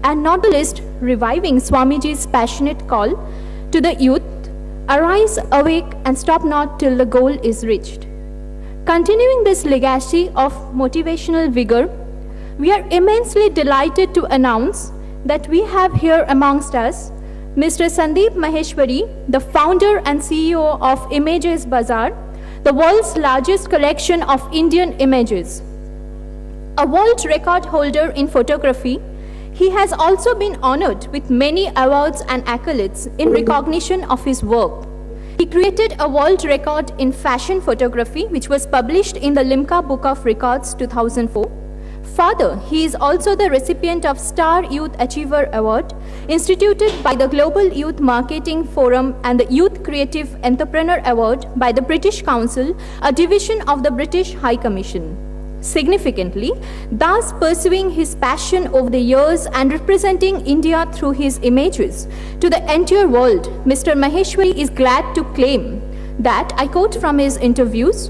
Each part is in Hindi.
and not the least reviving Swamiji's passionate call to the youth, arise, awake, and stop not till the goal is reached. Continuing this legacy of motivational vigor, we are immensely delighted to announce that we have here amongst us Mr. Sandeep Maheshwari, the founder and CEO of Images Bazaar, the world's largest collection of Indian images. A world record holder in photography, he has also been honored with many awards and accolades in recognition of his work. He created a world record in fashion photography, which was published in the Limca Book of Records 2004. Further, he is also the recipient of Star Youth Achiever Award, instituted by the Global Youth Marketing Forum, and the Youth Creative Entrepreneur Award by the British Council, a division of the British High Commission. Significantly, thus pursuing his passion over the years and representing India through his images to the entire world, Mr. Maheshwari is glad to claim that, I quote from his interviews,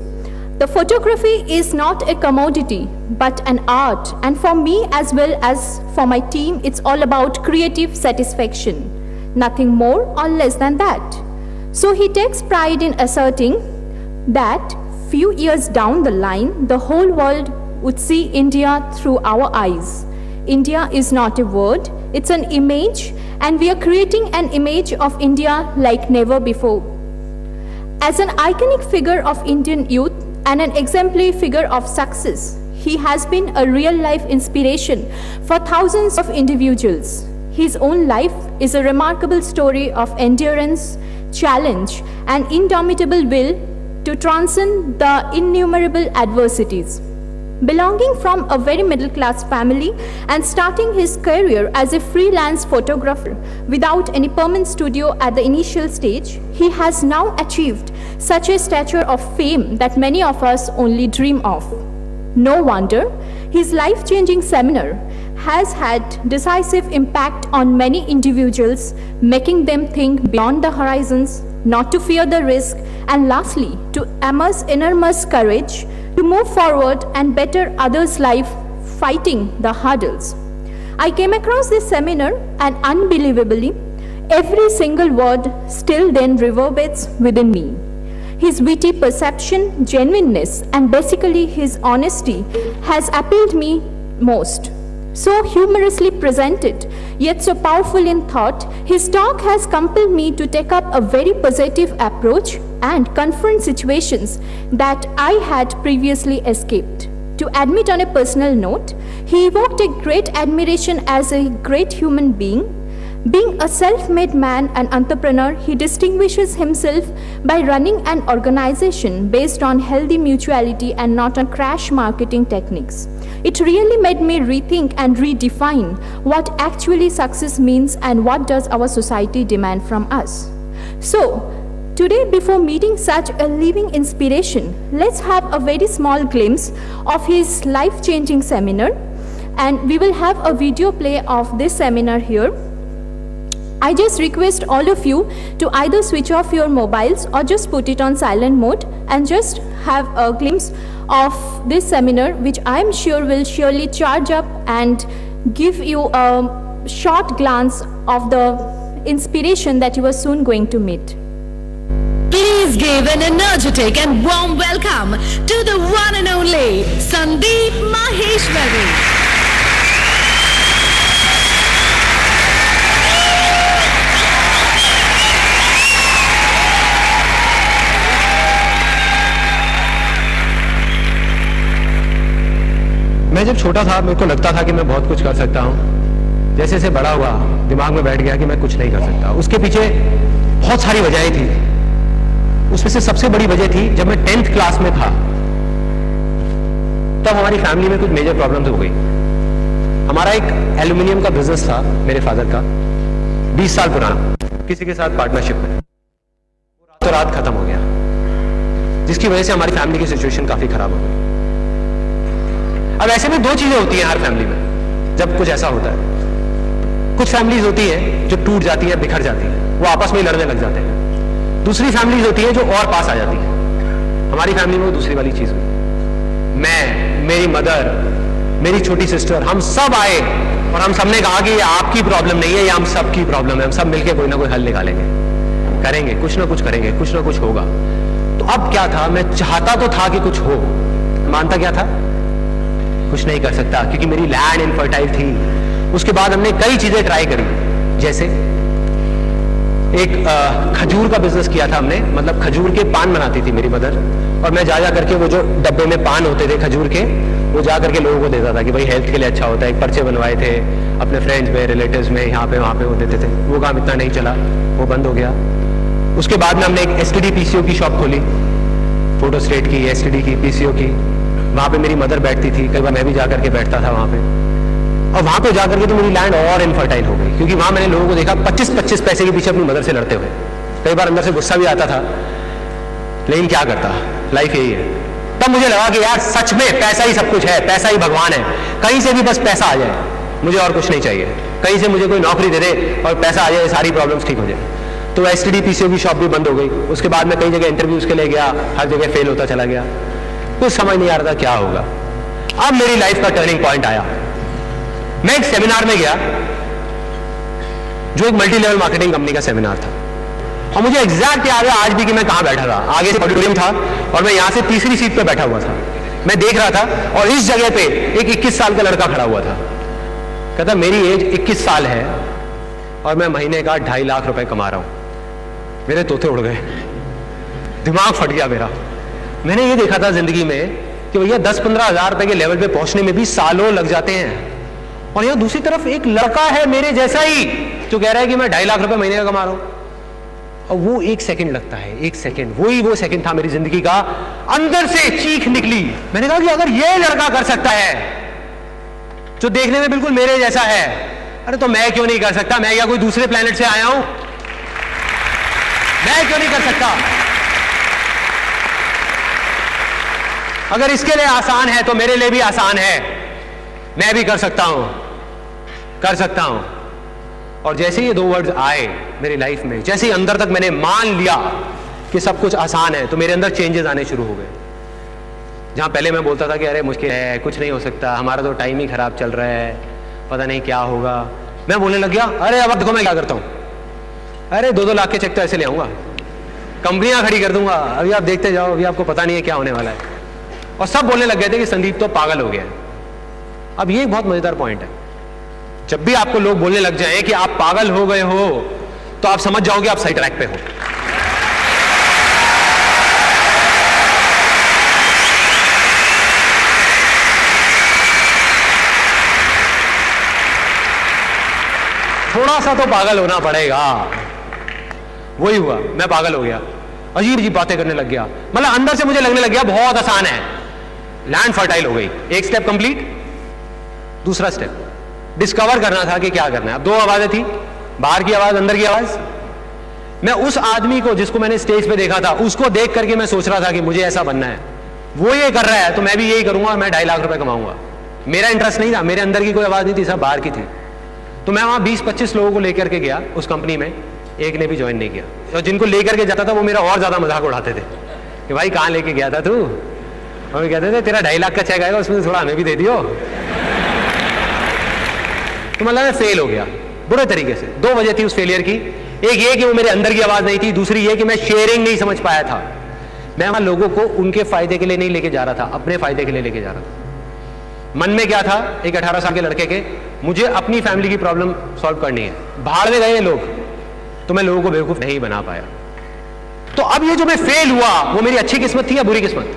"The photography is not a commodity, but an art, and for me as well as for my team, it's all about creative satisfaction. Nothing more or less than that." So he takes pride in asserting that few years down the line, the whole world would see India through our eyes. India is not a word, it's an image, and we are creating an image of India like never before. As an iconic figure of Indian youth and an exemplary figure of success, he has been a real-life inspiration for thousands of individuals. His own life is a remarkable story of endurance, challenge, and indomitable will to transcend the innumerable adversities. Belonging from a very middle-class family and starting his career as a freelance photographer without any permanent studio at the initial stage, he has now achieved such a stature of fame that many of us only dream of. No wonder his life-changing seminar has had decisive impact on many individuals, making them think beyond the horizons, not to fear the risk, and lastly, to amass enormous courage to move forward and better others' life, fighting the hurdles. I came across this seminar, and unbelievably, every single word still then reverberates within me. His witty perception, genuineness, and basically his honesty has appealed me most. So humorously presented, yet so powerful in thought, his talk has compelled me to take up a very positive approach and confront situations that I had previously escaped. To admit on a personal note, he evoked a great admiration as a great human being. Being a self-made man and entrepreneur, he distinguishes himself by running an organization based on healthy mutuality and not on crash marketing techniques. It really made me rethink and redefine what actually success means and what does our society demand from us. So, today, before meeting such a living inspiration, let's have a very small glimpse of his life-changing seminar, and we will have a video play of this seminar here. I just request all of you to either switch off your mobiles or just put it on silent mode and just have a glimpse of this seminar, which I am sure will surely charge up and give you a short glance of the inspiration that you are soon going to meet. Please give an energetic and warm welcome to the one and only Sandeep Maheshwari. मैं जब छोटा था, मेरे को लगता था कि मैं बहुत कुछ कर सकता हूँ। जैसे जैसे बड़ा हुआ, दिमाग में बैठ गया कि मैं कुछ नहीं कर सकता। उसके पीछे बहुत सारी वजहें थी। उसमें से सबसे बड़ी वजह थी, जब मैं 10th क्लास में था, तब हमारी फैमिली में कुछ मेजर प्रॉब्लम्स हो गई। हमारा एक एल्यूमिनियम का बिजनेस था, मेरे फादर का, 20 साल पुराना, किसी के साथ पार्टनरशिप में। वो रातों रात खत्म हो गया, जिसकी वजह से हमारी फैमिली की सिचुएशन काफी खराब हो गई। अब ऐसे में दो चीजें होती हैं हर फैमिली में जब कुछ ऐसा होता है। कुछ फैमिलीज होती है जो टूट जाती है, बिखर जाती है, वो आपस में लड़ने लग जाते हैं। दूसरी फैमिलीज होती है जो और पास आ जाती है। हमारी फैमिली में वो दूसरी वाली चीज हुई। मैं, मेरी मदर मेरी छोटी सिस्टर, हम सब आए और हम सबने कहा कि ये आपकी प्रॉब्लम नहीं है, ये हम सबकी प्रॉब्लम है, हम सब मिलकर कोई ना कोई हल निकालेंगे, करेंगे, कुछ ना कुछ करेंगे, कुछ ना कुछ होगा। तो अब क्या था, मैं चाहता तो था कि कुछ हो, मानता क्या था, कुछ नहीं कर सकता क्योंकि मेरी लैंड इनफर्टाइल थी। उसके बाद हमने कई चीजें ट्राई करी, जैसे एक खजूर का बिजनेस किया था हमने, मतलब खजूर के पान बनाती थी मेरी मदर, और मैं जा करके वो जो डब्बे में पान होते थे खजूर के, वो जा करके लोगों को देता था कि भाई हेल्थ के लिए अच्छा होता है। एक पर्चे बनवाए थे अपने फ्रेंड्स में, रिलेटिव्स में, यहाँ पे वहाँ पे वो देते थे। वो काम इतना नहीं चला, वो बंद हो गया। उसके बाद में हमने एक STD PCO की शॉप खोली, फोटो स्टेट की, STD की, PCO की। वहाँ पे मेरी मदर बैठती थी, कई बार मैं भी जा करके बैठता था वहाँ पे, और वहाँ पे जाकर के तो मेरी लैंड और इनफर्टाइल हो गई, क्योंकि वहाँ मैंने लोगों को देखा 25-25 पैसे के पीछे अपनी मदर से लड़ते हुए। कई बार अंदर से गुस्सा भी आता था, लेकिन क्या करता, लाइफ यही है। तब मुझे लगा कि यार सच में पैसा ही सब कुछ है, पैसा ही भगवान है, कहीं से भी बस पैसा आ जाए, मुझे और कुछ नहीं चाहिए। कहीं से मुझे कोई नौकरी दे दे और पैसा आ जाए, सारी प्रॉब्लम्स ठीक हो जाए। तो STD PCO की शॉप भी बंद हो गई। उसके बाद मैं कई जगह इंटरव्यूज के लिए गया, हर जगह फेल होता चला गया, कुछ समझ नहीं आ रहा था क्या होगा। अब मेरी लाइफ का टर्निंग पॉइंट आया। मैं एक सेमिनार में गया, जो एक मल्टी लेवल मार्केटिंग कंपनी का सेमिनार था, और मुझे एग्जैक्ट याद है आज भी कि मैं कहां बैठा था। आगे से ऑडिटोरियम था और मैं यहां से तीसरी सीट पे बैठा हुआ था। मैं देख रहा था और इस जगह पे एक 21 साल का लड़का खड़ा हुआ था। कहता मेरी एज 21 साल है और मैं महीने का 2.5 लाख रुपए कमा रहा हूं। मेरे तोते उड़ गए, दिमाग फट गया मेरा। मैंने ये देखा था जिंदगी में कि भैया 10-15 हजार रुपए के लेवल पे पहुंचने में भी सालों लग जाते हैं, और यहां दूसरी तरफ एक लड़का है मेरे जैसा ही जो कह रहा है कि मैं 2.5 लाख रुपए महीने का कमा रहा हूं। और वो 1 सेकंड लगता है, 1 सेकंड, वो सेकंड था मेरी जिंदगी का। अंदर से चीख निकली। मैंने कहा कि अगर ये लड़का कर सकता है जो देखने में बिल्कुल मेरे जैसा है, अरे तो मैं क्यों नहीं कर सकता? मैं क्या कोई दूसरे प्लेनेट से आया हूं? मैं क्यों नहीं कर सकता? अगर इसके लिए आसान है तो मेरे लिए भी आसान है, मैं भी कर सकता हूं, कर सकता हूं। और जैसे ये 2 वर्ड्स आए मेरी लाइफ में, जैसे ही अंदर तक मैंने मान लिया कि सब कुछ आसान है, तो मेरे अंदर चेंजेस आने शुरू हो गए। जहां पहले मैं बोलता था कि अरे मुश्किल है, कुछ नहीं हो सकता, हमारा तो टाइम ही खराब चल रहा है, पता नहीं क्या होगा, मैं बोलने लग गया अरे अब देखो मैं क्या करता हूं, अरे 2-2 लाख के चेक तो ऐसे ले आऊंगा, कंपनियां खड़ी कर दूंगा, अभी आप देखते जाओ, अभी आपको पता नहीं है क्या होने वाला है। और सब बोलने लग गए थे कि संदीप तो पागल हो गया है। अब ये एक बहुत मजेदार पॉइंट है, जब भी आपको लोग बोलने लग जाएं कि आप पागल हो गए हो, तो आप समझ जाओगे आप सही ट्रैक पे हो। थोड़ा सा तो पागल होना पड़ेगा। वही हुआ, मैं पागल हो गया, अजीब अजीब बातें करने लग गया। मतलब अंदर से मुझे लगने लग गया बहुत आसान है, लैंड फर्टाइल हो गई। एक स्टेप कंप्लीट, दूसरा स्टेप डिस्कवर करना था कि क्या करना है। अब 2 आवाजें थी, बाहर की आवाज, अंदर की आवाज। मैं उस आदमी को जिसको मैंने स्टेज पे देखा था, उसको देख करके मैं सोच रहा था कि मुझे ऐसा बनना है। वो ये कर रहा है तो मैं भी यही करूंगा और मैं 2.5 लाख रुपए कमाऊंगा। मेरा इंटरेस्ट नहीं था, मेरे अंदर की कोई आवाज नहीं थी, सब बाहर की थी। तो मैं वहां 20-25 लोगों को लेकर के गया उस कंपनी में, एक ने भी ज्वाइन नहीं किया। तो जिनको लेकर के जाता था वो मेरा और ज्यादा मजाक उड़ाते थे कि भाई कहां लेके गया था तू, और कहते थे तेरा 2.5 लाख का चेक आएगा, उसमें थोड़ा हमें भी दे दियो। तो मतलब मैं फेल हो गया बुरे तरीके से। 2 वजह थी उस फेलियर की, एक ये कि वो मेरे अंदर की आवाज नहीं थी, दूसरी ये कि मैं शेयरिंग नहीं समझ पाया था। मैं वहां लोगों को उनके फायदे के लिए नहीं लेके जा रहा था, अपने फायदे के लिए लेके जा रहा था। मन में क्या था, एक 18 साल के लड़के के, मुझे अपनी फैमिली की प्रॉब्लम सॉल्व करनी है। भाड़ में गए लोग, तो मैं लोगों को बेवकूफ नहीं बना पाया। तो अब ये जो मैं फेल हुआ, वो मेरी अच्छी किस्मत थी या बुरी किस्मत?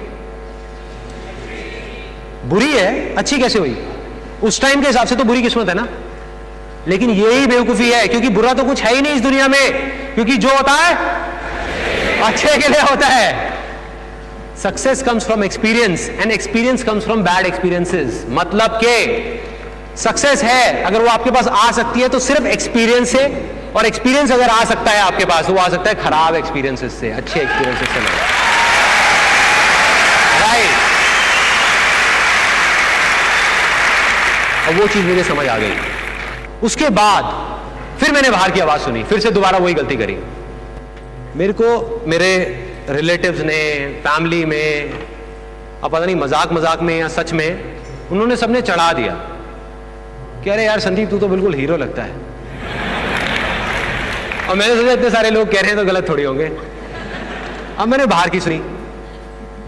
बुरी है, अच्छी कैसे हुई? उस टाइम के हिसाब से तो बुरी किस्मत है ना। लेकिन यही बेवकूफी है, क्योंकि बुरा तो कुछ है ही नहीं इस दुनिया में, क्योंकि जो होता है अच्छे के लिए होता है। Success comes from experience and experience comes from bad experiences. मतलब के सक्सेस है, अगर वो आपके पास आ सकती है तो सिर्फ एक्सपीरियंस से, और एक्सपीरियंस अगर आ सकता है आपके पास तो वो आ सकता है खराब एक्सपीरियंसेस से, अच्छे एक्सपीरियंसेस से नहीं। राइट। और वो चीज मुझे समझ आ गई। उसके बाद फिर मैंने बाहर की आवाज सुनी, फिर से दोबारा वही गलती करी। मेरे को मेरे रिलेटिव्स ने, फैमिली में, अब पता नहीं मजाक मजाक में या सच में, उन्होंने सबने चढ़ा दिया कि अरे यार संदीप तू तो बिल्कुल हीरो लगता है। और मैंने सोचा इतने सारे लोग कह रहे हैं तो गलत थोड़ी होंगे। अब मैंने बाहर की सुनी,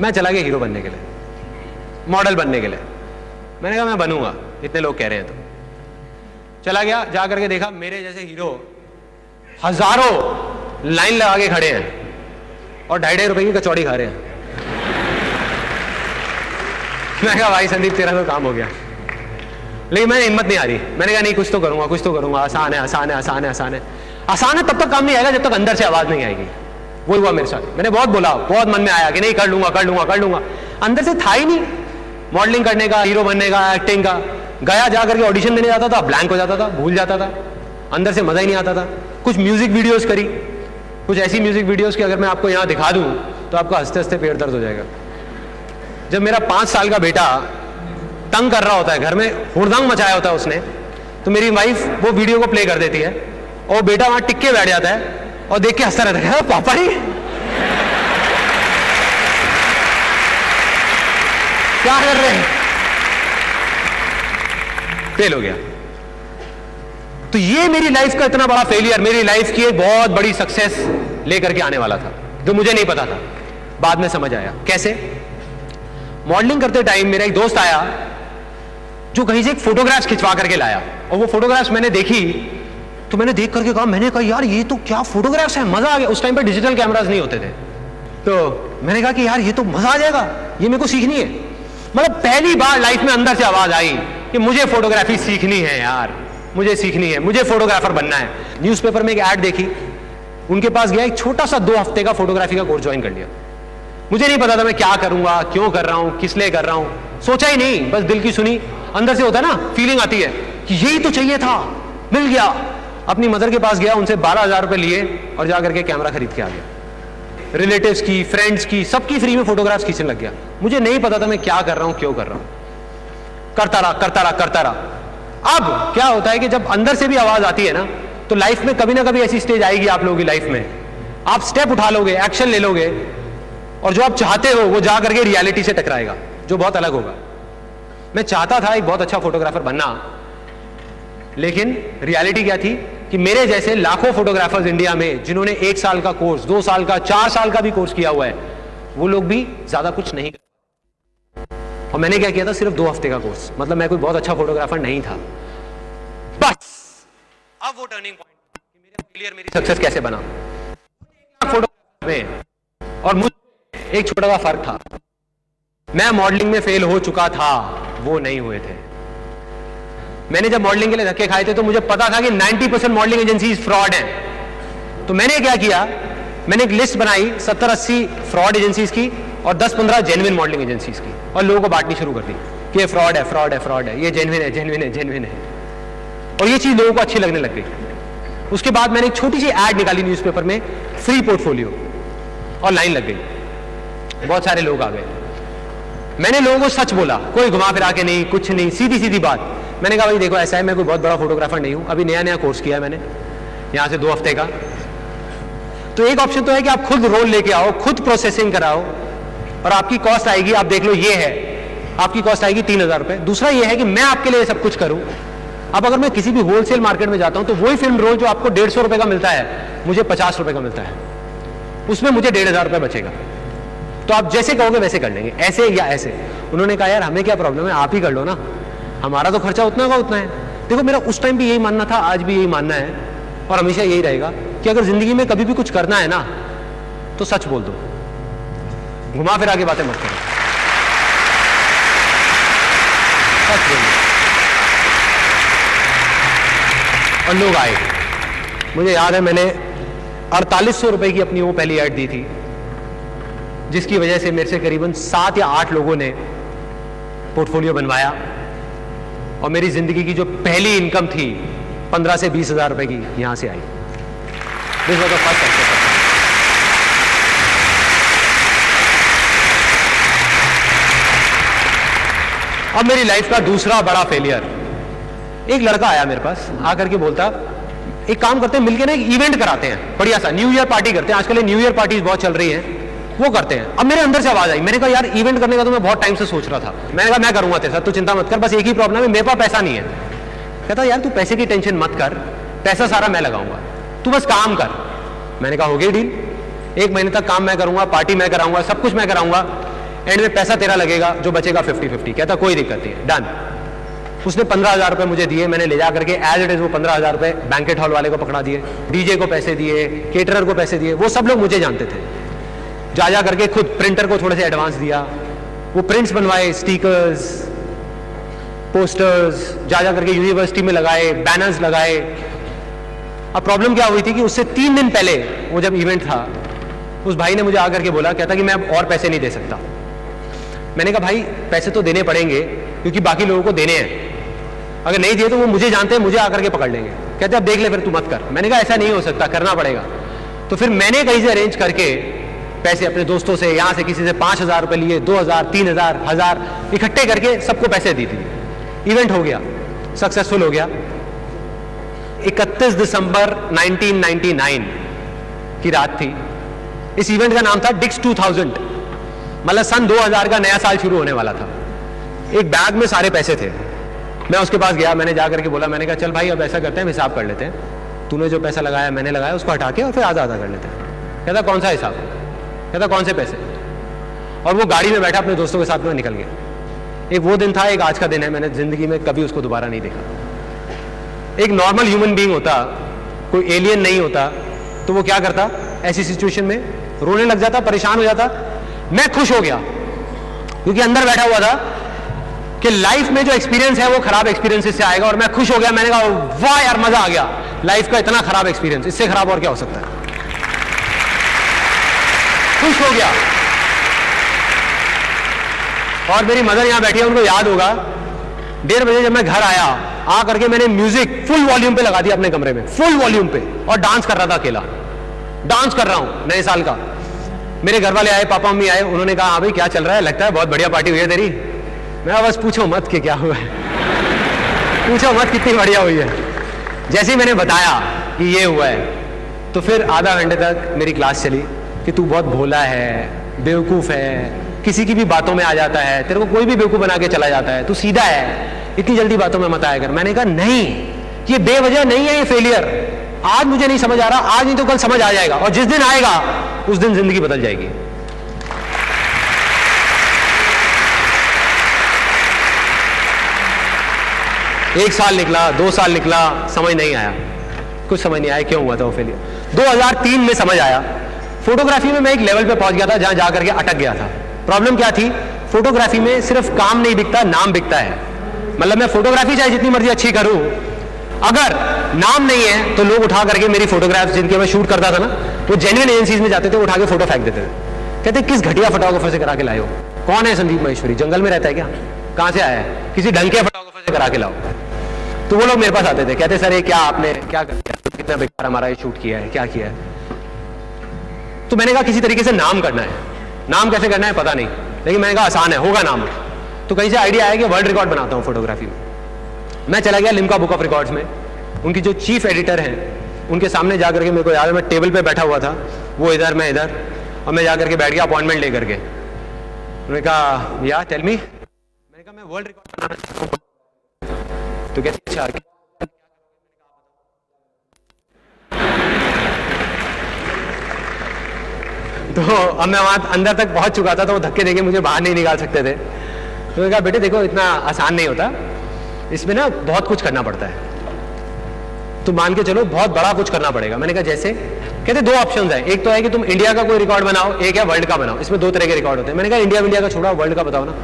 मैं चला गया हीरो बनने के लिए, मॉडल बनने के लिए। मैंने कहा मैं बनूंगा, इतने लोग कह रहे हैं तो। चला गया, जा करके देखा मेरे जैसे हीरो हजारों लाइन लगा के खड़े हैं और 2.5 रुपए की कचौड़ी खा रहे हैं। मैं कहा भाई संदीप तेरा तो काम हो गया। लेकिन मैंने हिम्मत नहीं आ रही, मैंने कहा नहीं कुछ तो करूंगा, कुछ तो करूंगा, आसान है आसान है आसान है आसान है। आसान है तब तक काम नहीं आएगा जब तक अंदर से आवाज नहीं आएगी। वही हुआ मेरे साथ। मैंने बहुत बोला, बहुत मन में आया कि नहीं कर लूंगा कर लूंगा कर लूंगा, अंदर से था ही नहीं मॉडलिंग करने का, हीरो बनने का, एक्टिंग का। गया जा करके ऑडिशन देने जाता था, ब्लैंक हो जाता था, भूल जाता था, अंदर से मजा ही नहीं आता था। कुछ म्यूजिक वीडियोस करी, कुछ ऐसी म्यूजिक वीडियोस कि अगर मैं आपको यहां दिखा दूं तो आपको हंसते हंसते पेट दर्द हो जाएगा। जब मेरा 5 साल का बेटा तंग कर रहा होता है, घर में हुड़दंग मचाया होता है उसने, तो मेरी वाइफ वो वीडियो को प्ले कर देती है और बेटा वहां टिक के बैठ जाता है और देख के हंसता रहता है, पापा ही क्या कर रहे हैं। फेल हो गया। तो ये मेरी लाइफ का इतना बड़ा फेलियर मेरी लाइफ की एक बहुत बड़ी सक्सेस लेकर के आने वाला था, जो मुझे नहीं पता था। बाद में समझ आया। कैसे? मॉडलिंग करते टाइम मेरा एक दोस्त आया जो कहीं से एक फोटोग्राफ्स खिंचवा करके लाया, और वो फोटोग्राफ्स मैंने देखी तो मैंने देख करके कहा, मैंने कहा यार ये तो क्या फोटोग्राफ्स है, मजा आ गया। उस टाइम पे डिजिटल कैमरास नहीं होते थे, तो मैंने कहा कि यार ये तो मजा आ जाएगा, ये मेरे को सीखनी है। मतलब पहली बार लाइफ में अंदर से आवाज आई कि मुझे फोटोग्राफी सीखनी है यार, मुझे सीखनी है, मुझे फोटोग्राफर बनना है। न्यूज़पेपर में एक ऐड देखी, उनके पास गया, एक छोटा सा 2 हफ्ते का फोटोग्राफी का कोर्स ज्वाइन कर लिया। मुझे नहीं पता था मैं क्या करूंगा, क्यों कर रहा हूं, किस लिए कर रहा हूं, सोचा ही नहीं, बस दिल की सुनी। अंदर से होता है ना, फीलिंग आती है कि यही तो चाहिए था, मिल गया। अपनी मदर के पास गया, उनसे 12,000 रुपए लिए और जाकर के कैमरा खरीद के आ गया। रिलेटिव्स की, फ्रेंड्स की, सबकी फ्री में फोटोग्राफ्स खींचने लग गया। मुझे नहीं पता था मैं क्या कर रहा हूं, क्यों कर रहा हूं, करता रहा करता रहा करता रहा। अब क्या होता है कि जब अंदर से भी आवाज आती है ना, तो लाइफ में कभी ना कभी ऐसी स्टेज आएगी आप लोगों की लाइफ में, आप स्टेप उठा लोगे, एक्शन ले लोगे, और जो आप चाहते हो वो जा करके रियलिटी से टकराएगा, जो बहुत अलग होगा। मैं चाहता था एक बहुत अच्छा फोटोग्राफर बनना, लेकिन रियलिटी क्या थी कि मेरे जैसे लाखों फोटोग्राफर्स इंडिया में, जिन्होंने 1 साल का कोर्स, 2 साल का, 4 साल का भी कोर्स किया हुआ है, वो लोग भी ज्यादा कुछ नहीं कर। और मैंने क्या किया था, सिर्फ 2 हफ्ते का कोर्स। मतलब मैं कोई बहुत अच्छा फोटोग्राफर नहीं था। बस अब वो टर्निंग पॉइंट कि मेरा फेलियर मेरी सक्सेस कैसे बना। फोटोग्राफर में और मुझे एक छोटा सा फर्क था, मैं मॉडलिंग में फेल हो चुका था, वो नहीं हुए थे। मैंने जब मॉडलिंग के लिए धक्के खाए थे तो मुझे पता था कि 90% मॉडलिंग एजेंसीज फ्रॉड हैं। तो मैंने क्या किया, मैंने एक लिस्ट बनाई 70-80 फ्रॉड एजेंसीज की और 10-15 जेन्युइन मॉडलिंग एजेंसीज की, और लोगों को बांटनी शुरू कर दी कि ये फ्रॉड है, फ्रॉड है, फ्रॉड है, ये जेन्युइन है, जेन्युइन है, जेन्युइन है। और ये चीज लोगों को अच्छी लगने लग गई। उसके बाद मैंने एक छोटी सी ऐड निकाली न्यूज़पेपर में, फ्री पोर्टफोलियो, और लाइन लग गई। बहुत सारे लोग आ गए। मैंने लोगों को सच बोला, कोई घुमा फिरा के नहीं, कुछ नहीं, सीधी सीधी बात। मैंने कहा भाई देखो ऐसा है, मैं कोई बहुत बड़ा फोटोग्राफर नहीं हूं, अभी नया नया कोर्स किया है मैंने, यहां से 2 हफ्ते का। तो एक ऑप्शन तो है कि आप खुद रोल लेके आओ, खुद प्रोसेसिंग कराओ, और आपकी कॉस्ट आएगी, आप देख लो ये है, आपकी कॉस्ट आएगी 3,000 रुपए। दूसरा ये है कि मैं आपके लिए सब कुछ करूं। अब अगर मैं किसी भी होलसेल मार्केट में जाता हूं तो वही फिल्म रोल जो आपको 150 रुपए का मिलता है, मुझे 50 रुपए का मिलता है, उसमें मुझे 1,500 रुपए बचेगा। तो आप जैसे कहोगे वैसे कर लेंगे, ऐसे या ऐसे। उन्होंने कहा यार हमें क्या प्रॉब्लम है, आप ही कर लो ना, हमारा तो खर्चा उतना का उतना है। देखो मेरा उस टाइम भी यही मानना था, आज भी यही मानना है, और हमेशा यही रहेगा कि अगर जिंदगी में कभी भी कुछ करना है ना, तो सच बोल दो, घुमा फिरा के बातें मत करो, सच बोल दो। और लोग आए। मुझे याद है मैंने 4800 रुपए की अपनी वो पहली ऐड दी थी, जिसकी वजह से मेरे से करीबन 7 या 8 लोगों ने पोर्टफोलियो बनवाया, और मेरी जिंदगी की जो पहली इनकम थी 15 से 20,000 रुपए की, यहां से आई। This was the first success. अब मेरी लाइफ का दूसरा बड़ा फेलियर, एक लड़का आया मेरे पास, आकर के बोलता एक काम करते हैं मिलके ना, एक इवेंट कराते हैं बढ़िया सा, न्यू ईयर पार्टी करते हैं। आजकल न्यू ईयर पार्टीज बहुत चल रही हैं, वो करते हैं। अब मेरे अंदर से आवाज आई, मैंने कहा यार इवेंट करने का तो मैं बहुत टाइम से सोच रहा था। मैंने कहा मैं करूंगा तेरे साथ, तू चिंता मत कर, बस एक ही प्रॉब्लम है, मेरे पास पैसा नहीं है। कहता यार तू पैसे की टेंशन मत कर, पैसा सारा मैं लगाऊंगा, तू बस काम कर। मैंने कहा हो गई डील, 1 महीने तक काम मैं करूंगा, पार्टी मैं कराऊंगा, सब कुछ मैं कराऊंगा, एंड में पैसा तेरा लगेगा, जो बचेगा 50-50। कहता कोई दिक्कत नहीं, डन। उसने 15,000 रुपए मुझे दिए, मैंने ले जा करके एज इट इज वो 15,000 रुपए बैंकेट हॉल वाले को पकड़ा दिए, डीजे को पैसे दिए, केटरर को पैसे दिए, वो सब लोग मुझे जानते थे। जा करके खुद प्रिंटर को थोड़े से एडवांस दिया, वो प्रिंट्स बनवाए, स्टिकर्स, पोस्टर्स, जा करके यूनिवर्सिटी में लगाए, बैनर्स लगाए। अब प्रॉब्लम क्या हुई थी कि उससे 3 दिन पहले वो जब इवेंट था, उस भाई ने मुझे आकर के बोला, कहता कि मैं अब और पैसे नहीं दे सकता। मैंने कहा भाई पैसे तो देने पड़ेंगे क्योंकि बाकी लोगों को देने हैं, अगर नहीं दिए तो वो मुझे जानते हैं, मुझे आकर के पकड़ लेंगे। कहते अब देख ले फिर तू मत कर। मैंने कहा ऐसा नहीं हो सकता, करना पड़ेगा। तो फिर मैंने कहीं से अरेंज करके पैसे अपने दोस्तों से, यहां से किसी से 5,000 रुपए लिए, 2,000, 3,000, 1,000 इकट्ठे करके सबको पैसे दी थी। इवेंट हो गया, सक्सेसफुल हो गया। 31 दिसंबर 1999 की रात थी। इस इवेंट का नाम था डिक्स 2000, मतलब सन 2000 का नया साल शुरू होने वाला था। एक बैग में सारे पैसे थे। मैं उसके पास गया, मैंने जाकर के बोला, मैंने कहा चल भाई अब ऐसा करते हैं, हिसाब कर लेते हैं, तूने जो पैसा लगाया मैंने लगाया, उसको हटा के और फिर आधा आधा कर लेते हैं। कहता कौन सा हिसाब? कहता कौन से पैसे? और वो गाड़ी में बैठा अपने दोस्तों के साथ में निकल गया। एक वो दिन था, एक आज का दिन है, मैंने जिंदगी में कभी उसको दोबारा नहीं देखा। एक नॉर्मल ह्यूमन बीइंग होता, कोई एलियन नहीं होता, तो वो क्या करता? ऐसी सिचुएशन में रोने लग जाता, परेशान हो जाता। मैं खुश हो गया क्योंकि अंदर बैठा हुआ था कि लाइफ में जो एक्सपीरियंस है वो खराब एक्सपीरियंस से आएगा, और मैं खुश हो गया। मैंने कहा वाह यार मजा आ गया, लाइफ का इतना खराब एक्सपीरियंस, इससे खराब और क्या हो सकता है। खुश हो गया। और मेरी मदर यहां बैठी है, उनको याद होगा 1:30 बजे जब मैं घर आया, आ करके मैंने म्यूजिक फुल वॉल्यूम पे लगा दिया अपने कमरे में, फुल वॉल्यूम पे, और डांस कर रहा था अकेला। डांस कर रहा हूं नए साल का। मेरे घर वाले आए, पापा मम्मी आए, उन्होंने कहा हाँ भाई क्या चल रहा है, लगता है बहुत बढ़िया पार्टी हुई है तेरी। मैं बस पूछो मत कि क्या हुआ है, पूछो मत कितनी बढ़िया हुई है। जैसे ही मैंने बताया कि ये हुआ है, तो फिर आधा घंटे तक मेरी क्लास चली कि तू बहुत भोला है, बेवकूफ है, किसी की भी बातों में आ जाता है, तेरे को कोई भी बेवकूफ बना के चला जाता है, तू सीधा है, इतनी जल्दी बातों में मत आया कर। मैंने कहा नहीं, ये बेवजह नहीं है, ये फेलियर। आज मुझे नहीं समझ आ रहा, आज नहीं तो कल समझ आ जाएगा, और जिस दिन आएगा उस दिन जिंदगी बदल जाएगी। एक साल निकला, 2 साल निकला, समझ नहीं आया, कुछ समझ नहीं आया क्यों हुआ था वो फेलियर। 2003 में समझ आया। फोटोग्राफी में मैं एक लेवल पे पहुंच गया था जहां जाकर के अटक गया था। प्रॉब्लम क्या थी? फोटोग्राफी में सिर्फ काम नहीं बिकता, नाम बिकता है। मतलब मैं फोटोग्राफी चाहे जितनी मर्जी अच्छी करूं, अगर नाम नहीं है तो लोग उठा करके मेरी फोटोग्राफ्स जिनके मैं शूट करता था ना, वो जेन्युइन एजेंसीज में जाते थे, उठा के फोटो फेंक देते थे। कहते किस घटिया फोटोग्राफर से करा के लाए हो? कौन है संदीप माहेश्वरी? जंगल में रहता है क्या? कहां से आया है? किसी ढंग के फोटोग्राफर से करा के लाओ। तो वो लोग मेरे पास आते थे, कहते सर ये क्या आपने क्या किया, कितना बेकार हमारा ये शूट किया है, क्या किया है। तो मैंने कहा किसी तरीके से नाम करना है। नाम कैसे करना है पता नहीं, लेकिन मैंने कहा आसान है, होगा नाम। तो कहीं से आइडिया आया कि वर्ल्ड रिकॉर्ड बनाता हूं फोटोग्राफी में। मैं चला गया लिम्का बुक ऑफ रिकॉर्ड्स में, उनकी जो चीफ एडिटर हैं उनके सामने जाकर के, मेरे को याद है मैं टेबल पे बैठा हुआ था, वो इधर मैं इधर, और मैं जाकर के बैठ गया अपॉइंटमेंट लेकर के। उन्होंने कहा या टेल मी। मैंने कहा मैं वर्ल्ड रिकॉर्ड बनाना चाहता हूं। तो कहते अच्छा, तो अब मैं वहां अंदर तक पहुंच चुका था, तो वो धक्के देके मुझे बाहर नहीं निकाल सकते थे। तो मैंने कहा बेटे देखो इतना आसान नहीं होता, इसमें ना बहुत कुछ करना पड़ता है, तो मान के चलो बहुत बड़ा कुछ करना पड़ेगा। मैंने कहा जैसे? कहते 2 ऑप्शंस है, एक तो है कि तुम इंडिया का कोई रिकॉर्ड बनाओ, एक है वर्ल्ड का बनाओ। इसमें 2 तरह के रिकॉर्ड होते हैं। मैंने कहा इंडिया का छोड़ा, वर्ल्ड का बताओ ना,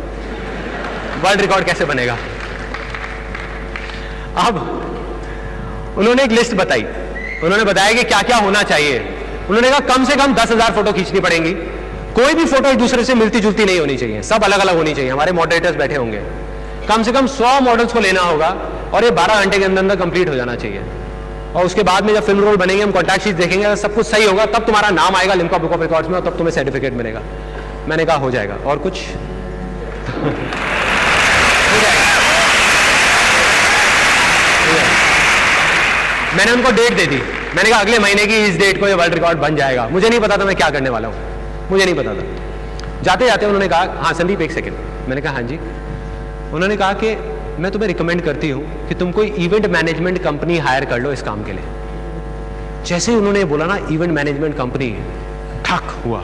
वर्ल्ड रिकॉर्ड कैसे बनेगा। अब उन्होंने एक लिस्ट बताई, उन्होंने बताया कि क्या क्या होना चाहिए। उन्होंने कहा कम से कम 10,000 फोटो खींचनी पड़ेंगी, कोई भी फोटो एक दूसरे से मिलती जुलती नहीं होनी चाहिए, सब अलग अलग होनी चाहिए। हमारे मॉडरेटर्स बैठे होंगे, कम से कम 100 मॉडल्स को लेना होगा, और ये 12 घंटे के अंदर अंदर कंप्लीट हो जाना चाहिए। और उसके बाद में जब फिल्म रोल बनेंगे, हम कॉन्टैक्ट शीट देखेंगे, अगर सब कुछ सही होगा तब तुम्हारा नाम आएगा लिम्का बुक ऑफ रिकॉर्ड्स में, और तब तुम्हें सर्टिफिकेट मिलेगा। मैंने कहा हो जाएगा। और कुछ हो जाएगा। मैंने उनको डेट दे दी, मैंने कहा अगले महीने की इस डेट को ये वर्ल्ड रिकॉर्ड बन जाएगा। मुझे नहीं पता था मैं क्या करने वाला हूं, मुझे नहीं पता था। जाते जाते उन्होंने कहा, हाँ संदीप एक सेकेंड। मैंने कहा हाँ जी। उन्होंने कहा कि मैं तुम्हें रिकमेंड करती हूँ कि तुम कोई इवेंट मैनेजमेंट कंपनी हायर कर लो इस काम के लिए। जैसे ही उन्होंने बोला ना इवेंट मैनेजमेंट कंपनी, ठक हुआ।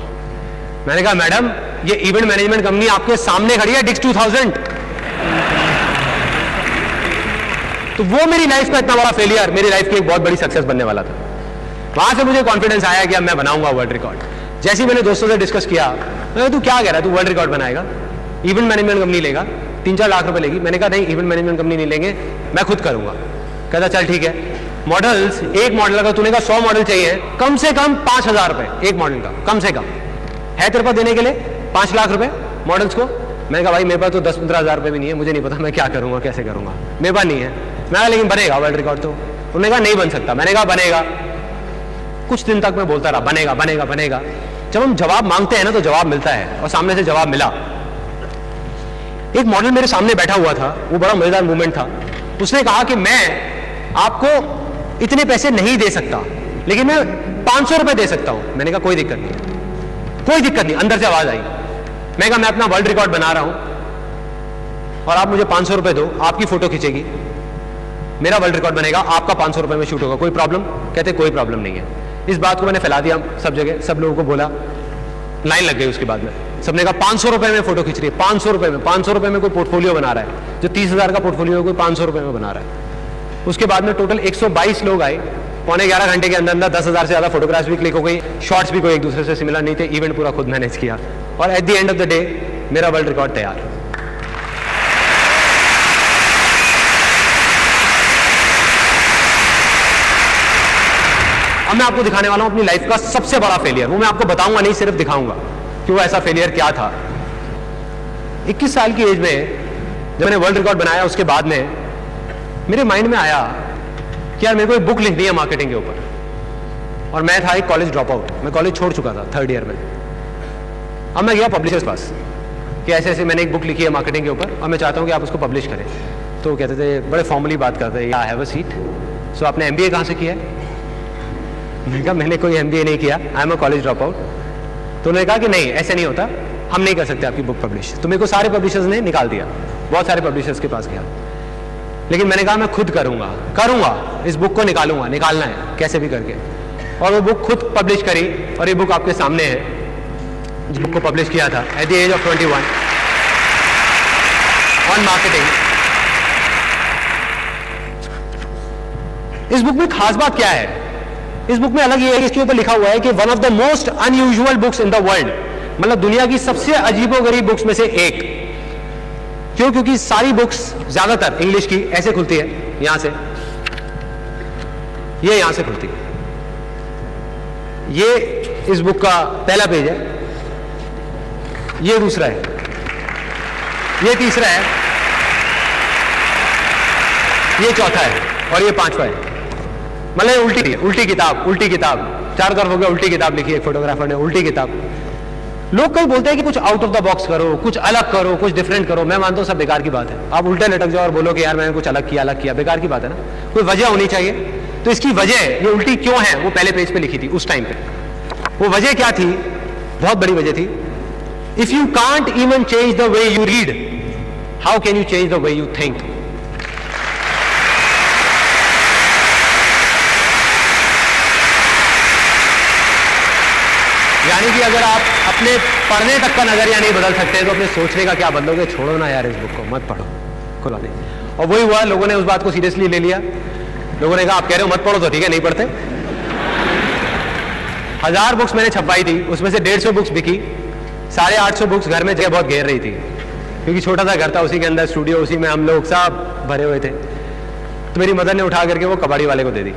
मैंने कहा मैडम ये इवेंट मैनेजमेंट कंपनी आपके सामने खड़ी है, डिक्स 2000। तो वो मेरी लाइफ का इतना बड़ा फेलियर मेरी लाइफ की एक बहुत बड़ी सक्सेस बनने वाला था। वहां से मुझे कॉन्फिडेंस आया कि अब मैं बनाऊंगा वर्ल्ड रिकॉर्ड। जैसे ही मैंने दोस्तों से डिस्कस किया, मैं तू क्या कह रहा है, तू वर्ल्ड रिकॉर्ड बनाएगा, इवेंट मैनेजमेंट कंपनी लेगा, 3-4 लाख रुपए लेगी। मैंने कहा नहीं, इवेंट मैनेजमेंट कंपनी नहीं लेंगे, मैं खुद करूंगा। कहता चल ठीक है। मॉडल्स, एक मॉडल का तूने कहा 100 मॉडल चाहिए, कम से कम 5000 रुपए एक मॉडल का, कम से कम है तेरे पास देने के लिए 5 लाख रुपए मॉडल्स को। मैंने कहा भाई मेरे पास तो 10-15 हजार रुपए भी नहीं है, मुझे नहीं पता मैं क्या करूंगा, कैसे करूंगा, मेरे पास नहीं है। मैं कहा लेकिन बनेगा वर्ल्ड रिकॉर्ड तो। उन्होंने कहा नहीं बन सकता। मैंने कहा बनेगा। कुछ दिन तक मैं बोलता रहा बनेगा बनेगा बनेगा। जब हम जवाब मांगते हैं ना तो जवाब मिलता है, और सामने से जवाब मिला। एक मॉडल मेरे सामने बैठा हुआ था, वो बड़ा मजेदार मूवमेंट था। उसने कहा कि मैं आपको इतने पैसे नहीं दे सकता, लेकिन मैं 500 रुपए दे सकता हूं। मैंने कहा कोई दिक्कत नहीं, कोई दिक्कत नहीं। अंदर से आवाज आई, मैं कहा मैं अपना वर्ल्ड रिकॉर्ड बना रहा हूं और आप मुझे 500 रुपए दो, आपकी फोटो खींचेगी, मेरा वर्ल्ड रिकॉर्ड बनेगा, आपका 500 रुपए में शूट होगा, कोई प्रॉब्लम? कहते कोई प्रॉब्लम नहीं है। इस बात को मैंने फैला दिया सब जगह, सब लोगों को बोला, लाइन लग गई। उसके बाद में सबने कहा 500 रुपए में फोटो खींच रही है, 500 रुपए में। 500 रुपए में कोई पोर्टफोलियो बना रहा है, जो 30,000 का पोर्टफोलियो कोई 500 रुपए में बना रहा है। उसके बाद में टोटल 122 लोग आए, 11.25 घंटे के अंदर अंदर 10,000 से ज्यादा फोटोग्राफ्स भी क्लिक हो गई, शॉट्स भी कोई एक दूसरे से सिमिलर नहीं थे। इवेंट पूरा खुद मैनेज किया और at the end of the day मेरा वर्ल्ड रिकॉर्ड तैयार। अब मैं आपको दिखाने वाला हूं अपनी लाइफ का सबसे बड़ा फेलियर। वो मैं आपको बताऊंगा नहीं, सिर्फ दिखाऊंगा कि वो ऐसा फेलियर क्या था। 21 साल की एज में जब मैंने वर्ल्ड रिकॉर्ड बनाया, उसके बाद में मेरे माइंड में आया कि यार मेरे को एक बुक लिखनी है मार्केटिंग के ऊपर। और मैं था एक कॉलेज ड्रॉप आउट, मैं कॉलेज छोड़ चुका था 3rd ईयर में। अब मैं गया पब्लिशर्स पास कि ऐसे ऐसे मैंने एक बुक लिखी है मार्केटिंग के ऊपर और मैं चाहता हूं कि आप उसको पब्लिश करें। तो वो कहते थे, बड़े फॉर्मली बात करते थे, आई हैव अ सीट। सो आपने MBA कहां से किया है? मैंने कहा मैंने कोई MBA नहीं किया, I am a college drop out. तो उन्होंने कहा कि नहीं ऐसे नहीं होता, हम नहीं कर सकते आपकी बुक पब्लिश। तो मेरे को सारे पब्लिशर्स ने निकाल दिया, बहुत सारे पब्लिशर्स के पास गया, लेकिन मैंने कहा मैं खुद करूंगा, इस बुक को निकालूंगा, निकालना है कैसे भी करके। और वो बुक खुद पब्लिश करी और ये बुक आपके सामने है, जिस बुक को पब्लिश किया था at the age of 21 on marketing. इस बुक में खास बात क्या है? इस बुक में अलग ये है कि इसके ऊपर लिखा हुआ है कि one of the most unusual books in the world, मतलब दुनिया की सबसे अजीबोगरीब बुक्स में से एक। क्यों? क्योंकि सारी बुक्स ज्यादातर इंग्लिश की ऐसे खुलती है, यहां से, ये यहां से खुलती है। ये इस बुक का पहला पेज है, ये दूसरा है, ये तीसरा है, ये चौथा है और ये 5वां है। मतलब उल्टी किताब चारों तरफ हो गया, उल्टी किताब लिखी है फोटोग्राफर ने, उल्टी किताब। लोग कई बोलते हैं कि कुछ आउट ऑफ द बॉक्स करो, कुछ अलग करो, कुछ डिफरेंट करो। मैं मानता हूं सब बेकार की बात है। आप उल्टे लटक जाओ और बोलो कि यार मैंने कुछ अलग किया, बेकार की बात है ना। कोई वजह होनी चाहिए। तो इसकी वजह, ये उल्टी क्यों है, वो पहले पेज पे लिखी थी उस टाइम पे। वो वजह क्या थी? बहुत बड़ी वजह थी, if you can't even change the way you read, how can you change the way you think. यानी कि अगर आप अपने पढ़ने तक का नजरिया नहीं बदल सकते तो अपने सोचने का क्या बदलोगे? छोड़ो ना यार, इस बुक को मत पढ़ो, खुला नहीं। और वही हुआ, लोगों ने उस बात को सीरियसली ले लिया। लोगों ने कहा आप कह रहे हो मत पढ़ो तो ठीक है, नहीं पढ़ते। 1000 बुक्स मैंने छपवाई थी, उसमें से 150 बुक्स बिकी, 850 बुक्स घर में जगह बहुत घेर रही थी, क्योंकि छोटा सा घर था, उसी के अंदर स्टूडियो, उसी में हम लोग सब भरे हुए थे। तो मेरी मदर ने उठा करके वो कबाड़ी वाले को दे दी।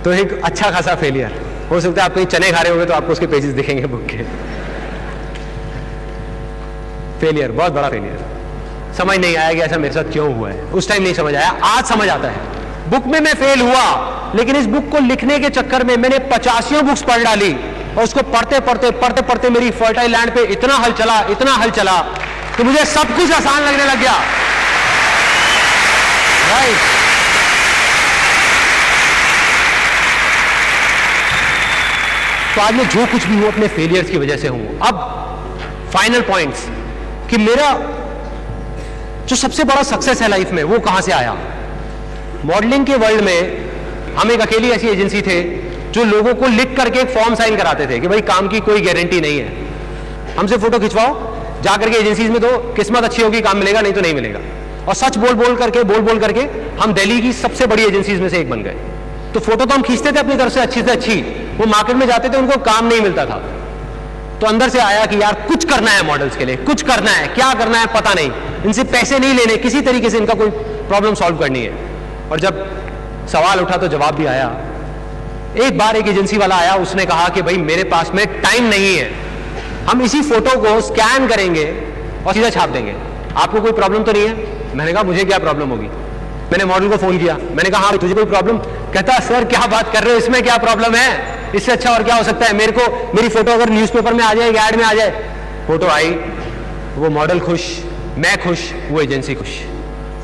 तो एक अच्छा खासा फेलियर। हो सकता है आप कहीं चने खा रहे होंगे तो आपको उसके पेजेस दिखेंगे बुक के। फेलियर, बहुत बड़ा फेलियर। समझ नहीं आया कि ऐसा मेरे साथ क्यों हुआ है। उस टाइम नहीं समझ आया, आज समझ आता है। बुक में मैं फेल हुआ, लेकिन इस बुक को लिखने के चक्कर में मैंने 85 बुक्स पढ़ डाली और उसको पढ़ते पढ़ते मेरी फर्टाइल लैंड पे इतना हल चला कि मुझे सब कुछ आसान लगने लग गया। राइट। तो बाद में जो कुछ भी हूं अपने फेलियर्स की वजह से हूं। अब फाइनल पॉइंट्स कि मेरा जो सबसे बड़ा सक्सेस है लाइफ में वो कहां से आया। मॉडलिंग के वर्ल्ड में हम एक अकेली ऐसी एजेंसी थे जो लोगों को लिख करके एक फॉर्म साइन कराते थे कि भाई काम की कोई गारंटी नहीं है, हमसे फोटो खिंचवाओ, जाकर के एजेंसीज में तो किस्मत अच्छी होगी काम मिलेगा, नहीं तो नहीं मिलेगा। और सच बोल बोल करके हम दिल्ली की सबसे बड़ी एजेंसीज में से एक बन गए। तो फोटो तो हम खींचते थे अपनी तरफ से अच्छी, वो मार्केट में जाते थे उनको काम नहीं मिलता था। तो अंदर से आया कि यार कुछ करना है मॉडल्स के लिए, कुछ करना है, क्या करना है पता नहीं, इनसे पैसे नहीं लेने, किसी तरीके से इनका कोई प्रॉब्लम सॉल्व करनी है। और जब सवाल उठा तो जवाब भी आया। एक बार एक एजेंसी वाला आया, उसने कहा कि भाई मेरे पास में टाइम नहीं है, हम इसी फोटो को स्कैन करेंगे और सीधा छाप देंगे, आपको कोई प्रॉब्लम तो नहीं है। मैंने कहा मुझे क्या प्रॉब्लम होगी। मैंने मॉडल को फोन किया, मैंने कहा हाँ तुझे कोई प्रॉब्लम? कहता सर क्या बात कर रहे हो, इसमें क्या प्रॉब्लम है, इससे अच्छा और क्या हो सकता है, मेरे को मेरी फोटो अगर न्यूज़पेपर में आ जाए, ऐड में आ जाए। फोटो आई, वो मॉडल खुश, मैं खुश, वो एजेंसी खुश।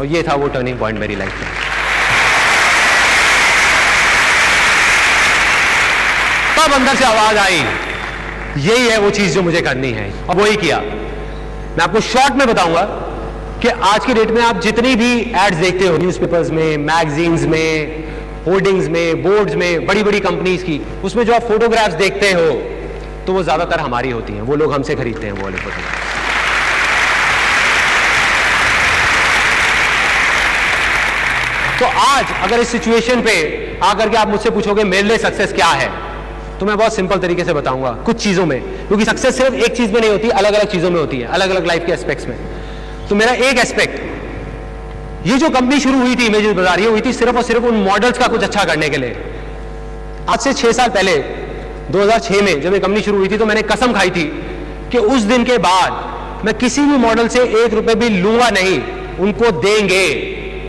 और ये था वो टर्निंग पॉइंट मेरी लाइफ में। तब अंदर से आवाज आई, यही है वो चीज जो मुझे करनी है, और वही किया। मैं आपको शॉर्ट में बताऊंगा कि आज की डेट में आप जितनी भी एड्स देखते हो न्यूज़पेपर्स में, मैगजीन्स में, होर्डिंग्स में, बोर्ड्स में, बड़ी बड़ी कंपनीज की, उसमें जो आप फोटोग्राफ्स देखते हो तो वो ज्यादातर हमारी होती हैं, वो लोग हमसे खरीदते हैं वो वाले फोटोग्राफ। तो आज अगर इस सिचुएशन पे आकर के आप मुझसे पूछोगे मेरे लिए सक्सेस क्या है, तो मैं बहुत सिंपल तरीके से बताऊंगा कुछ चीजों में, क्योंकि सक्सेस सिर्फ एक चीज में नहीं होती, अलग अलग चीजों में होती है, अलग अलग लाइफ के एस्पेक्ट्स में। तो मेरा एक एस्पेक्ट, ये जो कंपनी शुरू हुई थी इमेजेस बाजार, ये हुई थी सिर्फ और सिर्फ उन मॉडल्स का कुछ अच्छा करने के लिए। आज से 6 साल पहले 2006 में जब ये कंपनी शुरू हुई थी तो मैंने कसम खाई थी कि उस दिन के बाद मैं किसी भी मॉडल से 1 रुपए भी लूंगा नहीं, उनको देंगे।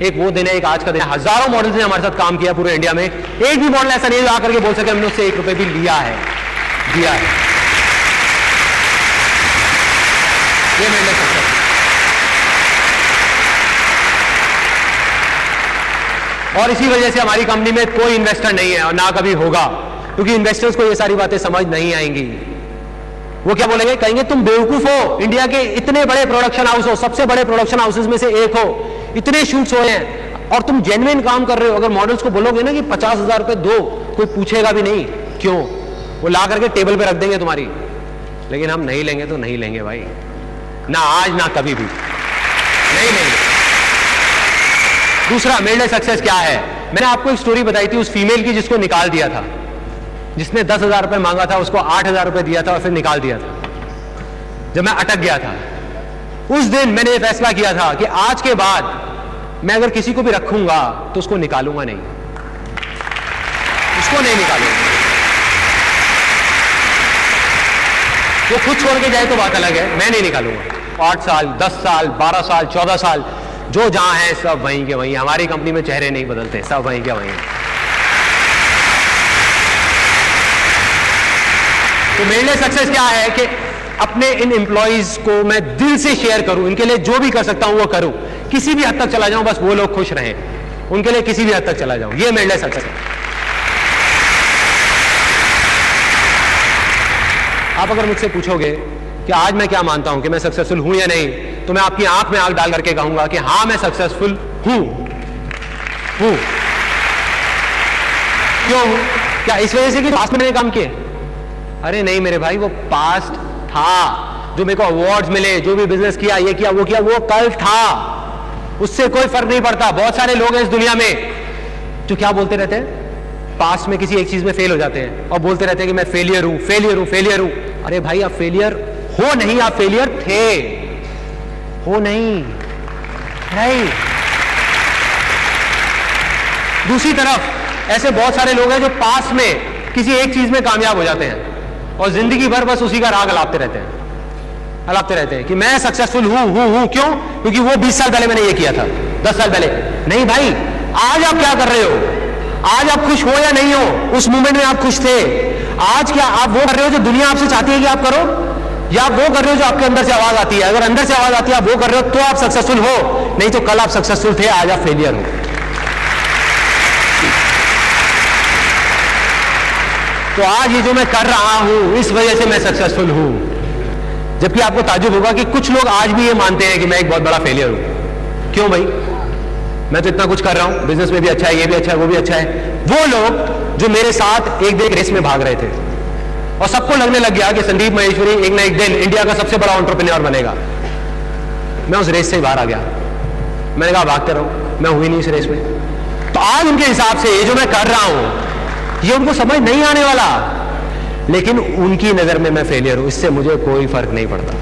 एक वो दिन है, एक आज का दिन है। हजारों मॉडल्स ने हमारे साथ काम किया पूरे इंडिया में, एक भी मॉडल ऐसा नहीं है आकर के बोल सके हमने उससे 1 रुपए भी लिया है, दिया है। ये मेरे लिए सक्सेस। और इसी वजह से हमारी कंपनी में कोई इन्वेस्टर नहीं है और ना कभी होगा, क्योंकि इन्वेस्टर्स को ये सारी बातें समझ नहीं आएंगी। वो क्या बोलेंगे, कहेंगे तुम बेवकूफ हो, इंडिया के इतने बड़े प्रोडक्शन हाउस हो, सबसे बड़े प्रोडक्शन हाउसेस में से एक हो, इतने शूट्स हुए हैं और तुम जेन्युइन काम कर रहे हो। अगर मॉडल्स को बोलोगे ना कि 50,000 रुपए दो, कोई पूछेगा भी नहीं क्यों, वो ला करके टेबल पे रख देंगे तुम्हारी। लेकिन हम नहीं लेंगे तो नहीं लेंगे भाई, ना आज ना कभी भी नहीं लेंगे। दूसरा मेरे लिए सक्सेस क्या है, मैंने आपको एक स्टोरी बताई थी उस फीमेल की जिसको निकाल दिया था, जिसने 10,000 रुपए मांगा था, उसको 8,000 रुपए दिया था और फिर निकाल दिया था। जब मैं अटक गया था उस दिन मैंने ये फैसला किया था कि आज के बाद मैं अगर किसी को भी रखूंगा तो उसको निकालूंगा नहीं, उसको नहीं निकालूंगा। वो खुद छोड़ के जाए तो बात अलग है, मैं नहीं निकालूंगा। 8 साल 10 साल 12 साल 14 साल जो जहां है सब वहीं के वहीं। हमारी कंपनी में चेहरे नहीं बदलते, सब वहीं के वहीं। तो मेरे लिए सक्सेस क्या है कि अपने इन एम्प्लॉइज को मैं दिल से शेयर करूं, इनके लिए जो भी कर सकता हूं वो करूं, किसी भी हद तक चला जाऊं, बस वो लोग खुश रहें, उनके लिए किसी भी हद तक चला जाऊं, ये मेरे लिए सक्सेस है। आप अगर मुझसे पूछोगे कि आज मैं क्या मानता हूं कि मैं सक्सेसफुल हूं या नहीं, तो मैं आपकी आंख में आंख डाल करके कहूंगा कि हां मैं सक्सेसफुल हूं। क्यों? क्या इस वजह से कि पास्ट में मैंने काम किए? अरे नहीं मेरे भाई, वो पास्ट था। जो मेरे को अवार्ड्स मिले, जो भी बिजनेस किया, ये किया, वो किया, वो कल था, उससे कोई फर्क नहीं पड़ता। बहुत सारे लोग हैं इस दुनिया में जो क्या बोलते रहते हैं, पास्ट में किसी एक चीज में फेल हो जाते हैं और बोलते रहते हैं कि मैं फेलियर हूं, फेलियर हूं, फेलियर हूं। अरे भाई आप फेलियर हो नहीं, आप फेलियर थे, हो नहीं। दूसरी तरफ ऐसे बहुत सारे लोग हैं जो पास्ट में किसी एक चीज में कामयाब हो जाते हैं और जिंदगी भर बस उसी का राग अलापते रहते हैं कि मैं सक्सेसफुल हूं। क्यों? क्योंकि वो 20 साल पहले मैंने ये किया था, 10 साल पहले। नहीं भाई, आज आप क्या कर रहे हो, आज आप खुश हो या नहीं हो, उस मोमेंट में आप खुश थे। आज क्या आप वो कर रहे हो जो दुनिया आपसे चाहती है कि आप करो, या आप वो कर रहे हो जो आपके अंदर से आवाज आती है? अगर अंदर से आवाज आती है आप वो कर रहे हो तो आप सक्सेसफुल हो, नहीं तो कल आप सक्सेसफुल थे, आज आप फेलियर हो। तो आज ये जो मैं कर रहा हूं, इस वजह से मैं सक्सेसफुल हूं। जबकि आपको ताज्जुब होगा कि कुछ लोग आज भी ये मानते हैं कि मैं एक बहुत बड़ा फेलियर हूं। क्यों भाई, मैं तो इतना कुछ कर रहा हूं, बिजनेस में भी अच्छा है, ये भी अच्छा है, वो भी अच्छा है। वो लोग जो मेरे साथ एक दिन रेस में भाग रहे थे और सबको लगने लग गया कि संदीप माहेश्वरी एक ना एक दिन इंडिया का सबसे बड़ा एंटरप्रेन्योर बनेगा, मैं उस रेस से बाहर आ गया। मैंने कहा भागते रहो, मैं हुई नहीं इस रेस में। तो आज उनके हिसाब से ये जो मैं कर रहा हूं, ये उनको समझ नहीं आने वाला, लेकिन उनकी नजर में मैं फेलियर हूं, इससे मुझे कोई फर्क नहीं पड़ता।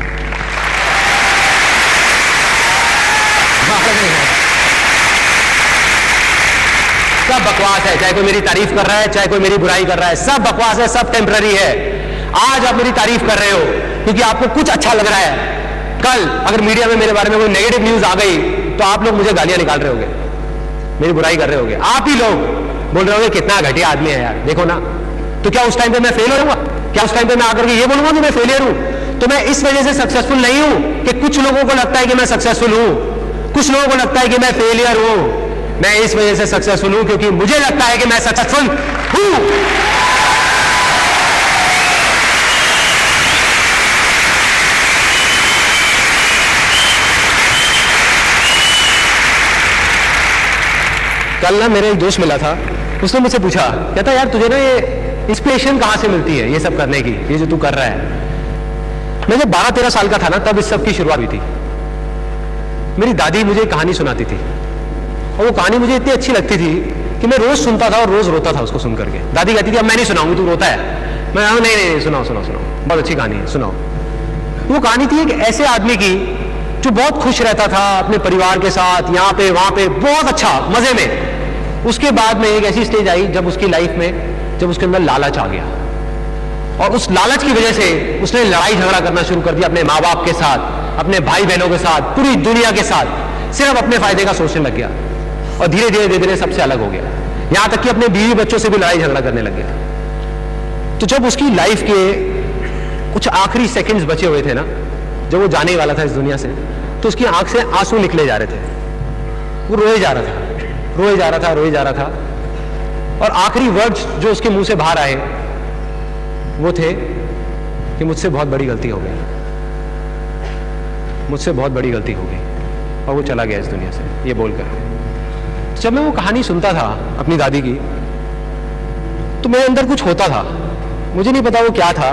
सब बकवास है, चाहे कोई मेरी तारीफ कर रहा है, चाहे कोई मेरी बुराई कर रहा है, सब बकवास है, सब टेम्पररी है। आज आप मेरी तारीफ कर रहे हो क्योंकि आपको कुछ अच्छा लग रहा है। कल अगर मीडिया में मेरे बारे में कोई नेगेटिव न्यूज आ गई तो आप लोग मुझे गालियां निकाल रहे होगे, मेरी बुराई कर रहे होगे। आप ही लोग बोल रहे होगे कितना घटिया आदमी है यार, देखो ना। तो क्या उस टाइम पे मैं फेल होऊंगा? क्या उस टाइम पे मैं आकर के ये बोलूंगा कि मैं फेलियर हूं? तो मैं इस वजह से सक्सेसफुल नहीं हूं कि कुछ लोगों को लगता है कि मैं सक्सेसफुल हूं, कुछ लोगों को लगता है कि मैं फेलियर हूं। मैं इस वजह से सक्सेसफुल हूं क्योंकि मुझे लगता है कि मैं सक्सेसफुल हूं। कल ना मेरे एक दोस्त मिला था, उसने मुझसे पूछा, कहता यार तुझे ना ये इंस्पिरेशन कहां से मिलती है ये सब करने की, ये जो तू कर रहा है। मैं जब 12-13 साल का था ना, तब इस सब की शुरुआत हुई थी। मेरी दादी मुझे कहानी सुनाती थी और वो कहानी मुझे इतनी अच्छी लगती थी कि मैं रोज सुनता था और रोज रोता था उसको सुन करके। दादी कहती थी अब मैं नहीं सुनाऊंगी, तू रोता है। मैं नहीं नहीं सुनाओ सुनाओ सुनाओ, बहुत अच्छी कहानी है, सुनाओ। वो कहानी थी एक ऐसे आदमी की जो बहुत खुश रहता था अपने परिवार के साथ, यहाँ पे वहां पे, बहुत अच्छा मजे में। उसके बाद में एक ऐसी स्टेज आई जब उसकी लाइफ में, जब उसके अंदर लालच आ गया और उस लालच की वजह से उसने लड़ाई झगड़ा करना शुरू कर दिया अपने माँ बाप के साथ, अपने भाई बहनों के साथ, पूरी दुनिया के साथ। सिर्फ अपने फायदे का सोचने लग गया और धीरे धीरे धीरे धीरे सबसे अलग हो गया, यहां तक कि अपने बीवी बच्चों से भी लड़ाई झगड़ा करने लग गया। तो जब उसकी लाइफ के कुछ आखिरी सेकंड्स बचे हुए थे ना, जब वो जाने वाला था इस दुनिया से, तो उसकी आंख से आंसू निकले जा रहे थे। वो रोए जा रहा था, रोए जा रहा था, रोए जा रहा था। और आखिरी वर्ड्स जो उसके मुंह से बाहर आए वो थे कि मुझसे बहुत बड़ी गलती हो गई, मुझसे बहुत बड़ी गलती हो गई। और वो चला गया इस दुनिया से ये बोलकर। जब मैं वो कहानी सुनता था अपनी दादी की, तो मेरे अंदर कुछ होता था, मुझे नहीं पता वो क्या था,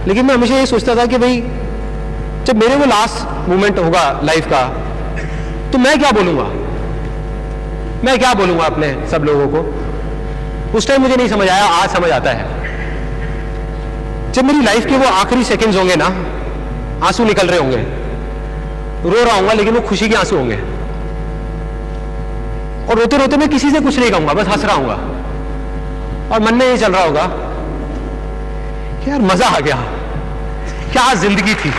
लेकिन मैं हमेशा ये सोचता था कि भाई जब मेरे वो लास्ट मोमेंट होगा लाइफ का, तो मैं क्या बोलूंगा, मैं क्या बोलूंगा अपने सब लोगों को। उस टाइम मुझे नहीं समझ आया, आज समझ आता है। जब मेरी लाइफ के वो आखिरी सेकंड्स होंगे ना, आंसू निकल रहे होंगे, रो रहा हूंगा लेकिन वो खुशी के आंसू होंगे, और रोते रोते मैं किसी से कुछ नहीं कहूंगा, बस हंस रहा हूंगा और मन में ये चल रहा होगा कि यार मजा आ गया, क्या जिंदगी थी,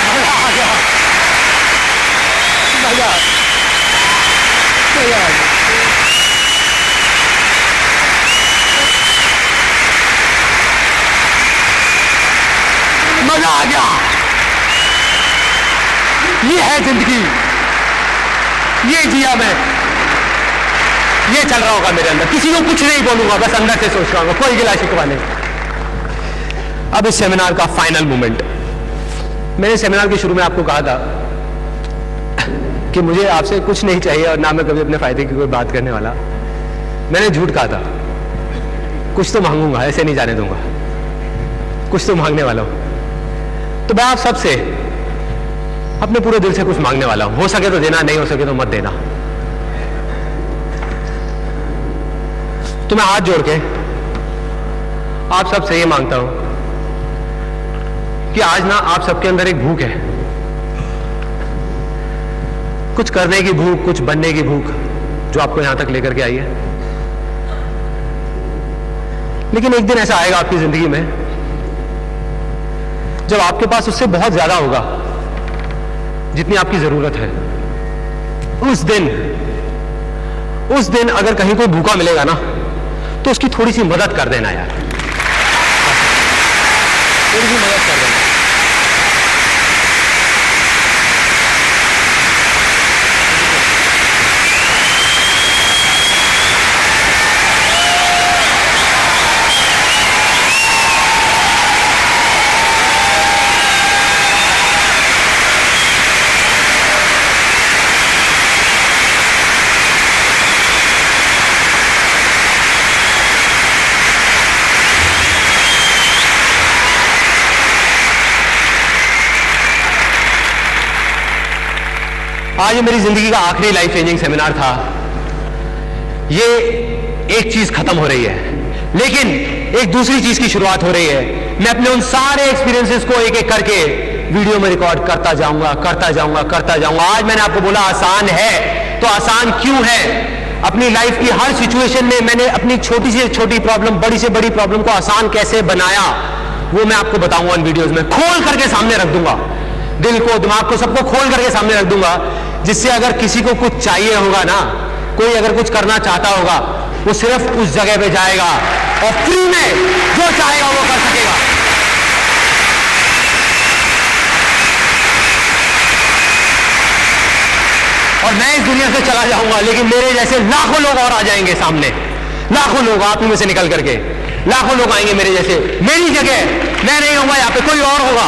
मजा आ गया, मजा आ गया। मजा आ गया, ये है जिंदगी, ये जिया मैं, ये चल रहा होगा मेरे अंदर। किसी को कुछ नहीं बोलूंगा, बस अंदर से सोच रहा हूँ, कोई गिला शिकवा नहीं। अब इस सेमिनार का फाइनल मोमेंट, मैंने सेमिनार के शुरू में आपको कहा था कि मुझे आपसे कुछ नहीं चाहिए और ना मैं कभी अपने फायदे की कोई बात करने वाला। मैंने झूठ कहा था, कुछ तो मांगूंगा, ऐसे नहीं जाने दूंगा, कुछ तो मांगने वाला हूं। तो मैं आप सबसे अपने पूरे दिल से कुछ मांगने वाला हूं, हो सके तो देना, नहीं हो सके तो मत देना। तो मैं हाथ जोड़ के आप सबसे ये मांगता हूं कि आज ना आप सबके अंदर एक भूख है, कुछ करने की भूख, कुछ बनने की भूख, जो आपको यहां तक लेकर के आई है। लेकिन एक दिन ऐसा आएगा आपकी जिंदगी में जब आपके पास उससे बहुत ज्यादा होगा जितनी आपकी जरूरत है। उस दिन अगर कहीं कोई भूखा मिलेगा ना, तो उसकी थोड़ी सी मदद कर देना यार, थोड़ी सी मदद कर देना। आज ये मेरी जिंदगी का आखिरी लाइफ चेंजिंग सेमिनार था। ये एक चीज खत्म हो रही है, लेकिन एक दूसरी चीज की शुरुआत हो रही है। मैं अपने उन सारे एक्सपीरियंसेस को एक एक करके वीडियो में रिकॉर्ड करता जाऊंगा, करता जाऊंगा, करता जाऊंगा। आज मैंने आपको बोला आसान है, तो आसान क्यों है? अपनी लाइफ की हर सिचुएशन में मैंने अपनी छोटी से छोटी प्रॉब्लम, बड़ी से बड़ी प्रॉब्लम को आसान कैसे बनाया, वो मैं आपको बताऊंगा इन वीडियोस में। खोल करके सामने रख दूंगा, दिल को, दिमाग को, सबको खोल करके सामने रख दूंगा, जिससे अगर किसी को कुछ चाहिए होगा ना, कोई अगर कुछ करना चाहता होगा, वो सिर्फ उस जगह पे जाएगा और फ्री में जो चाहेगा वो कर सकेगा। और मैं इस दुनिया से चला जाऊंगा, लेकिन मेरे जैसे लाखों लोग और आ जाएंगे सामने, लाखों लोग आप ही में से निकल करके लाखों लोग आएंगे मेरे जैसे। मेरी जगह मैं नहीं होऊंगा, यहाँ पे कोई और होगा,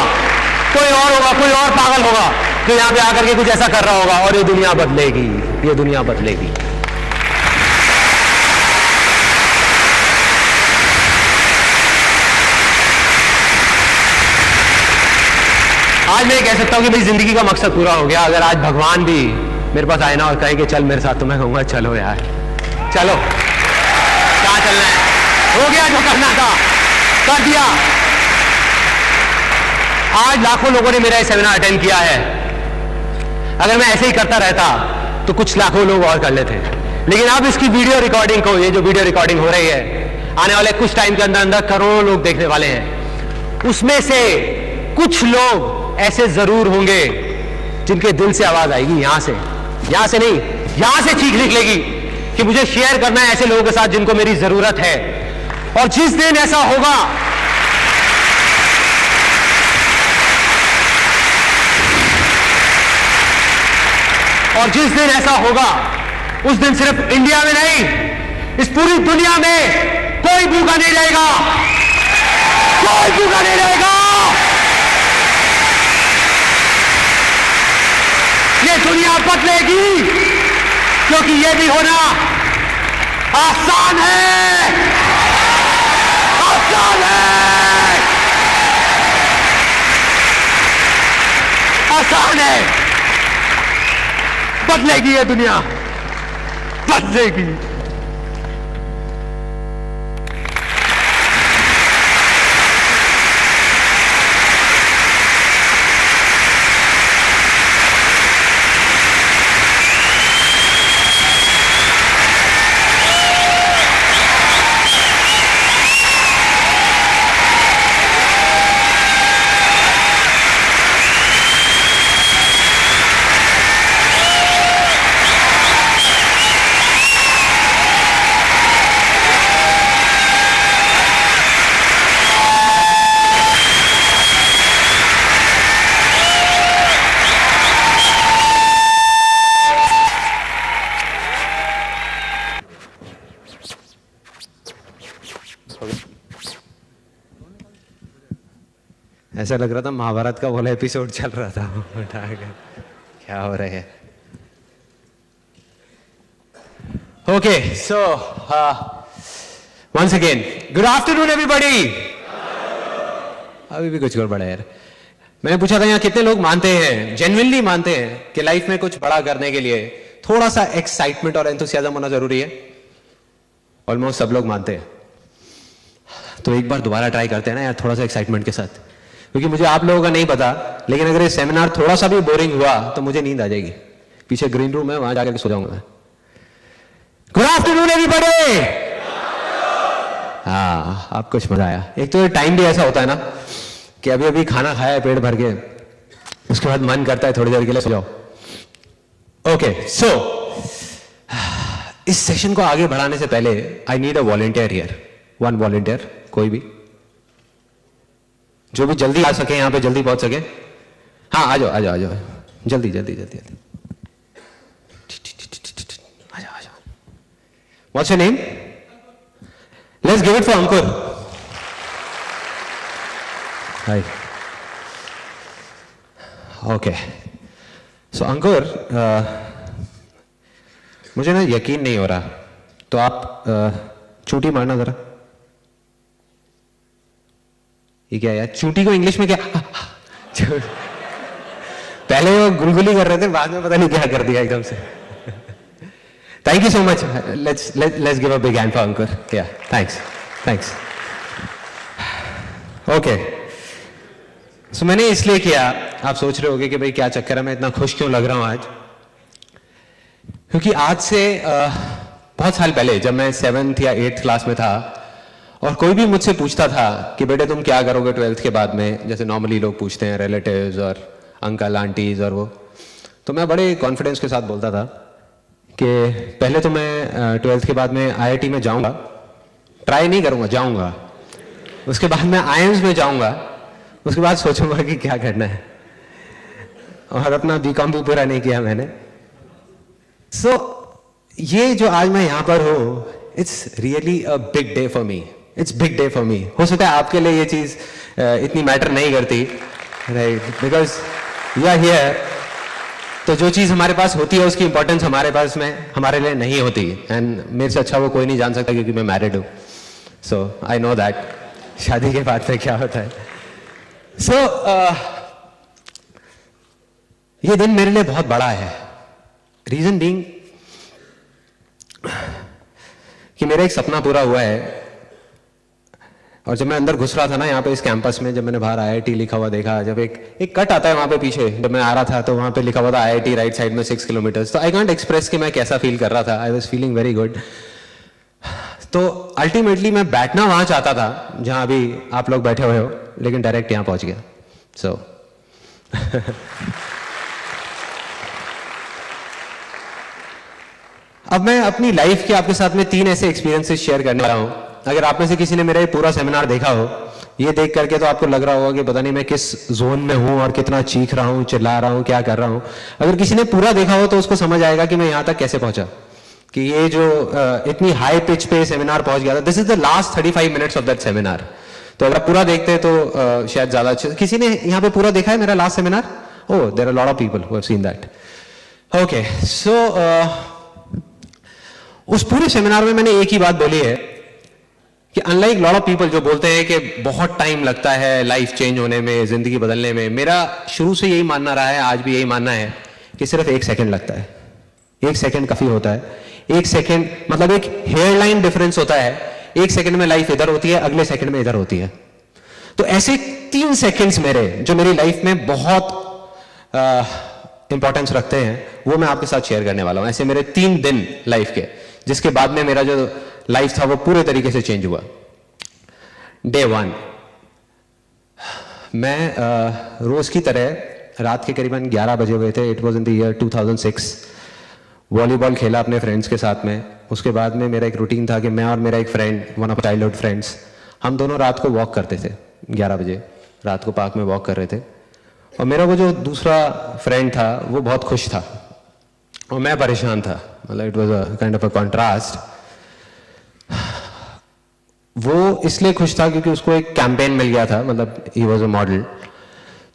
कोई और होगा, कोई और पागल होगा जो यहाँ पे आकर के कुछ ऐसा कर रहा होगा, और ये दुनिया बदलेगी, ये दुनिया बदलेगी। आज मैं कह सकता हूं कि मेरी जिंदगी का मकसद पूरा हो गया। अगर आज भगवान भी मेरे पास आए ना और कहे कि चल मेरे साथ, तो मैं कहूंगा चलो यार, चलो, क्या चलना है, हो गया जो करना था, कर दिया। आज लाखों लोगों ने मेरा ये सेमिनार अटेंड किया है। अगर मैं ऐसे ही करता रहता तो कुछ लाखों लोग और कर लेते, लेकिन अब इसकी वीडियो रिकॉर्डिंग को, ये जो वीडियो रिकॉर्डिंग हो रही है, आने वाले कुछ टाइम के अंदर अंदर करोड़ों लोग देखने वाले हैं। उसमें से कुछ लोग ऐसे जरूर होंगे जिनके दिल से आवाज आएगी, यहां से नहीं, यहां से चीख निकलेगी कि मुझे शेयर करना है ऐसे लोगों के साथ जिनको मेरी जरूरत है। और जिस दिन ऐसा होगा, और जिस दिन ऐसा होगा, उस दिन सिर्फ इंडिया में नहीं, इस पूरी दुनिया में कोई भूखा नहीं रहेगा, कोई भूखा नहीं रहेगा। ये दुनिया बदलेगी, क्योंकि ये भी होना आसान है, आसान है, आसान है। बदलेगी ये दुनिया, बदलेगी। ऐसा लग रहा था महाभारत का वाला एपिसोड चल रहा था। क्या हो रहा है? Okay, so once again good afternoon everybody. अभी भी कुछ गड़बड़ है यार। मैंने पूछा था यहाँ कितने लोग मानते हैं, जेन्युइनली मानते हैं कि लाइफ में कुछ बड़ा करने के लिए थोड़ा सा एक्साइटमेंट और एंथुसियाज्म होना जरूरी है? ऑलमोस्ट सब लोग मानते हैं। तो एक बार दोबारा ट्राई करते हैं ना यार, थोड़ा सा एक्साइटमेंट के साथ, क्योंकि मुझे आप लोगों का नहीं पता, लेकिन अगर ये सेमिनार थोड़ा सा भी बोरिंग हुआ तो मुझे नींद आ जाएगी। पीछे ग्रीन रूम है, वहां जाकर सो जाऊंगा मैं। Good afternoon everybody. हाँ, आप कुछ मजा आया। एक तो टाइम भी ऐसा होता है ना कि अभी अभी खाना खाया है पेट भर के, उसके बाद मन करता है थोड़ी देर के लिए सो जाओ। ओके, सो इस सेशन को आगे बढ़ाने से पहले I need a volunteer here. One volunteer, कोई भी जो भी जल्दी आ सके, यहां पे जल्दी पहुंच सके। हाँ, आ जाओ आ जाओ आ जाओ, जल्दी जल्दी जल्दी जल्दी आ जाओ आ जाओ। What's your name? Let's give it for Ankur. Hi. Okay, so Ankur, मुझे ना यकीन नहीं हो रहा, तो आप चूंटी मारना जरा। ये क्या यार, चूंटी को इंग्लिश में क्या? पहले वो गुलगुली कर रहे थे, बाद में पता नहीं क्या कर दिया एकदम से। Thank you so much, let's give a big hand for Ankur. Yeah thanks. Okay, सो मैंने इसलिए किया, आप सोच रहे होगे कि भाई क्या चक्कर है, मैं इतना खुश क्यों लग रहा हूं आज? क्योंकि आज से बहुत साल पहले जब मैं 7th या 8th क्लास में था और कोई भी मुझसे पूछता था कि बेटे तुम क्या करोगे 12th के बाद में, जैसे नॉर्मली लोग पूछते हैं रिलेटिव्स और अंकल आंटीज और वो, तो मैं बड़े कॉन्फिडेंस के साथ बोलता था कि पहले तो मैं 12th के बाद में IIT में जाऊंगा, ट्राई नहीं करूंगा, जाऊंगा। उसके बाद मैं IIMS में जाऊंगा, उसके बाद सोचूंगा कि क्या करना है। और अपना BCom भी पूरा नहीं किया मैंने। सो ये जो आज मैं यहां पर हूं, it's really a big day for me, it's big day for me. हो सकता है आपके लिए ये चीज इतनी मैटर नहीं करती, right, because you are here. तो जो चीज हमारे पास होती है उसकी इंपॉर्टेंस हमारे लिए नहीं होती, एंड मेरे से अच्छा वो कोई नहीं जान सकता क्योंकि मैं मैरिड हूं। सो आई नो दैट शादी के बाद में क्या होता है। सो ये दिन मेरे लिए बहुत बड़ा है। रीजन बीइंग कि मेरा एक सपना पूरा हुआ है। और जब मैं अंदर घुस रहा था ना यहाँ पे इस कैंपस में, जब मैंने बाहर IIT लिखा हुआ देखा, जब एक कट आता है वहां पे पीछे, जब मैं आ रहा था तो वहां पे लिखा हुआ था IIT राइट साइड में 6 किलोमीटर। तो आई कांट एक्सप्रेस कि मैं कैसा फील कर रहा था। I was feeling very good. तो अल्टीमेटली मैं बैठना वहां चाहता था जहां अभी आप लोग बैठे हुए हो, लेकिन डायरेक्ट यहां पहुंच गया। सो अब मैं अपनी लाइफ के आपके साथ में 3 ऐसे एक्सपीरियंसेस शेयर करने वाला हूं। अगर आप में से किसी ने मेरा ये पूरा सेमिनार देखा हो, ये देख करके तो आपको लग रहा होगा कि पता नहीं मैं किस जोन में हूं और कितना चीख रहा हूं, चिल्ला रहा हूं, क्या कर रहा हूं। अगर किसी ने पूरा देखा हो तो उसको समझ आएगा कि मैं यहां तक कैसे पहुंचा, कि ये जो इतनी हाई पिच पे सेमिनार पहुंच गया था। This is the last 35 minutes of that seminar. तो अगर पूरा देखते हैं तो शायद ज्यादा अच्छा। किसी ने यहाँ पे पूरा देखा है मेरा last seminar? Oh, there are lot of people who have seen that. Okay, so उस पूरे सेमिनार में मैंने एक ही बात बोली है कि अनलाइक लॉट ऑफ पीपल जो बोलते हैं कि बहुत टाइम लगता है लाइफ चेंज होने में, जिंदगी बदलने में, मेरा शुरू से यही मानना रहा है, आज भी यही मानना है कि सिर्फ 1 सेकंड लगता है। 1 सेकंड काफी होता है। 1 सेकंड मतलब एक हेयर लाइन डिफरेंस होता है। 1 सेकंड में लाइफ इधर होती है, अगले सेकंड में इधर होती है। तो ऐसे 3 सेकंड्स मेरे जो मेरी लाइफ में बहुत इंपॉर्टेंस रखते हैं, वो मैं आपके साथ शेयर करने वाला हूं। ऐसे मेरे 3 दिन लाइफ के, जिसके बाद में मेरा जो लाइफ था वो पूरे तरीके से चेंज हुआ। डे 1, मैं रोज की तरह रात के करीबन 11 बजे हुए थे, it was in the year 2006, volleyball खेला अपने फ्रेंड्स के साथ में। उसके बाद में मेरा एक रूटीन था कि मैं और मेरा एक friend, one of childhood friends, हम दोनों रात को वॉक करते थे। 11 बजे रात को पार्क में वॉक कर रहे थे, और मेरा वो जो दूसरा फ्रेंड था वो बहुत खुश था और मैं परेशान था। मतलब it was a kind of a contrast. वो इसलिए खुश था क्योंकि उसको एक कैंपेन मिल गया था, मतलब ही वॉज अ मॉडल,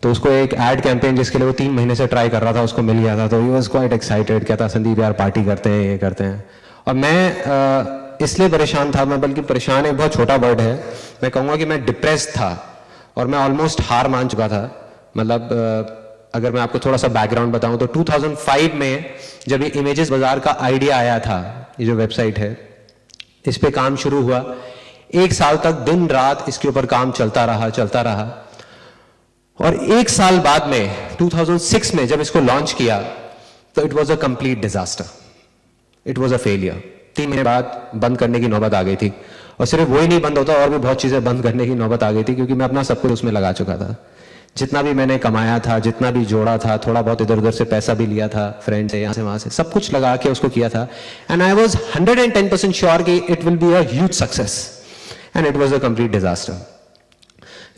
तो उसको एक एड कैंपेन जिसके लिए वो 3 महीने से ट्राई कर रहा था, उसको मिल गया था। तो ही वॉज क्वाइट एक्साइटेड, कहता संदीप यार पार्टी करते हैं, ये करते हैं। और मैं इसलिए परेशान था, मैं बल्कि परेशान एक बहुत छोटा वर्ड है, मैं कहूँगा कि मैं डिप्रेस्ड था और मैं ऑलमोस्ट हार मान चुका था। मतलब अगर मैं आपको थोड़ा सा बैकग्राउंड बताऊं तो 2005 में जब ये इमेजेस बाजार का आइडिया आया था, ये जो वेबसाइट है, इस पे काम शुरू हुआ। 1 साल तक दिन रात इसके ऊपर काम चलता रहा। और 1 साल बाद में 2006 में जब इसको लॉन्च किया तो it was a complete disaster, it was a failure. 3 महीने बाद बंद करने की नौबत आ गई थी। और सिर्फ वही नहीं बंद होता, और भी बहुत चीजें बंद करने की नौबत आ गई थी, क्योंकि मैं अपना सब कुछ उसमें लगा चुका था। जितना भी मैंने कमाया था, जितना भी जोड़ा था, थोड़ा बहुत इधर उधर से पैसा भी लिया था, फ्रेंड से, यहाँ से वहां से, सब कुछ लगा के उसको किया था। एंड आई वॉज 110% श्योर कि it will be a huge success, and it was a complete disaster.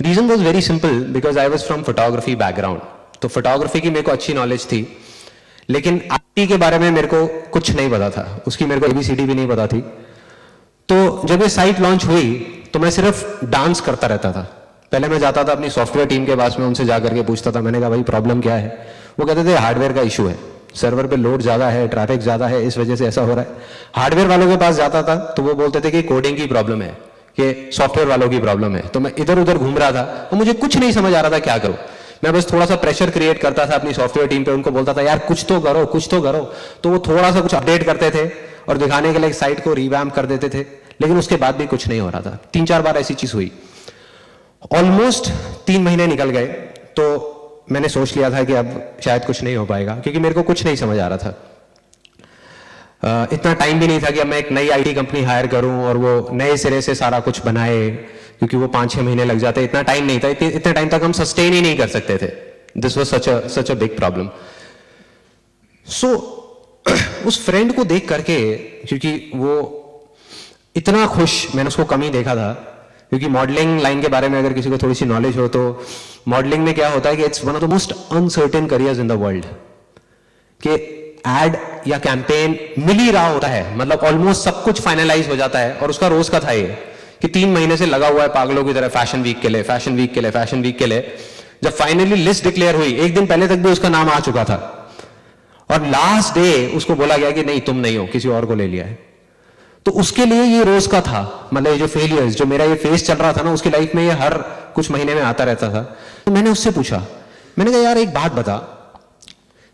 Reason was very simple, because I was from photography background. तो फोटोग्राफी की मेरे को अच्छी नॉलेज थी, लेकिन आईटी के बारे में मेरे को कुछ नहीं पता था, उसकी मेरे को ABCD भी नहीं पता थी। तो जब ये साइट लॉन्च हुई तो मैं सिर्फ डांस करता रहता था। पहले मैं जाता था अपनी सॉफ्टवेयर टीम के पास में, उनसे जाकर के पूछता था, मैंने कहा भाई प्रॉब्लम क्या है? वो कहते थे हार्डवेयर का इशू है, सर्वर पे लोड ज्यादा है, ट्रैफिक ज्यादा है, इस वजह से ऐसा हो रहा है। हार्डवेयर वालों के पास जाता था तो वो बोलते थे कि कोडिंग की प्रॉब्लम है, कि सॉफ्टवेयर वालों की प्रॉब्लम है। तो मैं इधर उधर घूम रहा था और मुझे कुछ नहीं समझ आ रहा था क्या करूं। मैं बस थोड़ा सा प्रेशर क्रिएट करता था अपनी सॉफ्टवेयर टीम पे, उनको बोलता था यार कुछ तो करो कुछ तो करो, तो वो थोड़ा सा कुछ अपडेट करते थे और दिखाने के लिए साइट को रिवैम्प कर देते थे, लेकिन उसके बाद भी कुछ नहीं हो रहा था। 3-4 बार ऐसी चीज हुई। ऑलमोस्ट 3 महीने निकल गए, तो मैंने सोच लिया था कि अब शायद कुछ नहीं हो पाएगा, क्योंकि मेरे को कुछ नहीं समझ आ रहा था। इतना टाइम भी नहीं था कि अब मैं एक नई आईटी कंपनी हायर करूं और वो नए सिरे से सारा कुछ बनाए, क्योंकि वो 5-6 महीने लग जाते। इतना टाइम नहीं था, इतने टाइम तक हम सस्टेन ही नहीं कर सकते थे। This was such a big problem. So उस फ्रेंड को देख करके, क्योंकि वो इतना खुश, मैंने उसको कम ही देखा था, क्योंकि मॉडलिंग लाइन के बारे में अगर किसी को थोड़ी सी नॉलेज हो तो मॉडलिंग में क्या होता है कि it's one of the most uncertain careers in the world, कि एड या कैंपेन मिल ही रहा होता है, मतलब ऑलमोस्ट सब कुछ फाइनलाइज हो जाता है। और उसका रोज का था ये कि 3 महीने से लगा हुआ है पागलों की तरह फैशन वीक के लिए, फैशन वीक के लिए, फैशन वीक के लिए। जब फाइनली लिस्ट डिक्लेयर हुई, एक दिन पहले तक भी उसका नाम आ चुका था, और लास्ट डे उसको बोला गया कि नहीं तुम नहीं हो, किसी और को ले लिया है। तो उसके लिए ये रोज का था, मतलब ये जो फेलियर्स, जो मेरा ये फेस चल रहा था ना, उसकी लाइफ में ये हर कुछ महीने में आता रहता था। तो मैंने उससे पूछा, मैंने कहा यार एक बात बता,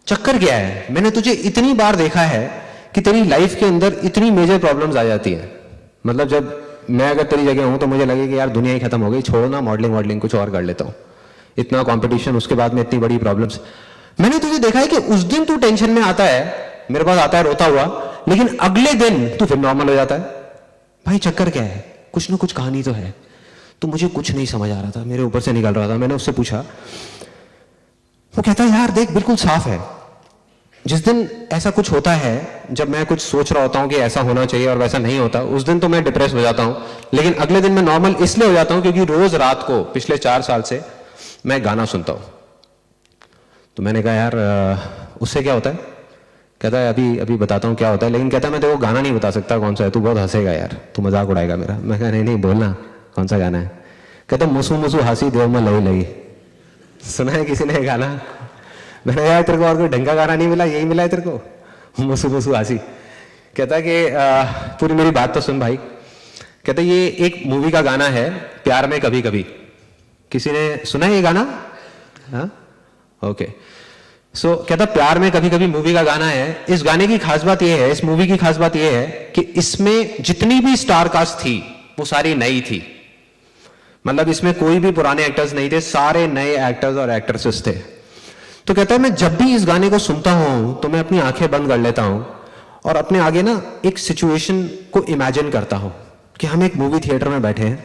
चक्कर क्या है? मैंने तुझे इतनी बार देखा है कि तेरी लाइफ के अंदर इतनी मेजर प्रॉब्लम्स आ जाती हैं, मतलब जब मैं अगर तेरी जगह हूं तो मुझे लगे कि यार दुनिया ही खत्म हो गई, छोड़ो ना मॉडलिंग कुछ और कर लेता हूं, इतना कंपटीशन, उसके बाद में इतनी बड़ी प्रॉब्लम्स। मैंने तुझे देखा है कि उस दिन तू टेंशन में आता है, मेरे पास आता है रोता हुआ, लेकिन अगले दिन तू फिर नॉर्मल हो जाता है। भाई चक्कर क्या है? कुछ ना कुछ कहानी तो है। तो मुझे कुछ नहीं समझ आ रहा था, मेरे ऊपर से निकल रहा था। मैंने उससे पूछा, वो कहता है यार देख बिल्कुल साफ है, जिस दिन ऐसा कुछ होता है, जब मैं कुछ सोच रहा होता हूं कि ऐसा होना चाहिए और वैसा नहीं होता, उस दिन तो मैं डिप्रेस हो जाता हूं, लेकिन अगले दिन मैं नॉर्मल इसलिए हो जाता हूं क्योंकि रोज रात को पिछले 4 साल से मैं गाना सुनता हूं। तो मैंने कहा यार उससे क्या होता है? कहता है अभी बताता हूं क्या होता है, लेकिन कहता है मैं तेरे को गाना नहीं बता सकता कौन सा है, तू बहुत हंसेगा यार, तू मजाक उड़ाएगा मेरा। मैं कहा नहीं बोलना कौन सा गाना है। कहता मुसु मुसु हासी देव में लई लई, सुना है किसी ने गाना? मैंने कहा यार तेरे को और कोई ढंग का गाना नहीं मिला, यही मिला है तेरे को, मुसु मुसु हासी। कहता कि पूरी मेरी बात तो सुन भाई। कहता ये एक मूवी का गाना है, प्यार में कभी कभी। किसी ने सुना है ये गाना? हाँ ओके। सो कहता प्यार में कभी कभी मूवी का गाना है। इस गाने की खास बात यह है, इस मूवी की खास बात यह है कि इसमें जितनी भी स्टार कास्ट थी वो सारी नई थी, मतलब इसमें कोई भी पुराने एक्टर्स नहीं थे, सारे नए एक्टर्स और एक्ट्रेसेस थे। तो कहता है मैं जब भी इस गाने को सुनता हूं तो मैं अपनी आंखें बंद कर लेता हूं और अपने आगे ना एक सिचुएशन को इमेजिन करता हूं कि हम एक मूवी थिएटर में बैठे हैं,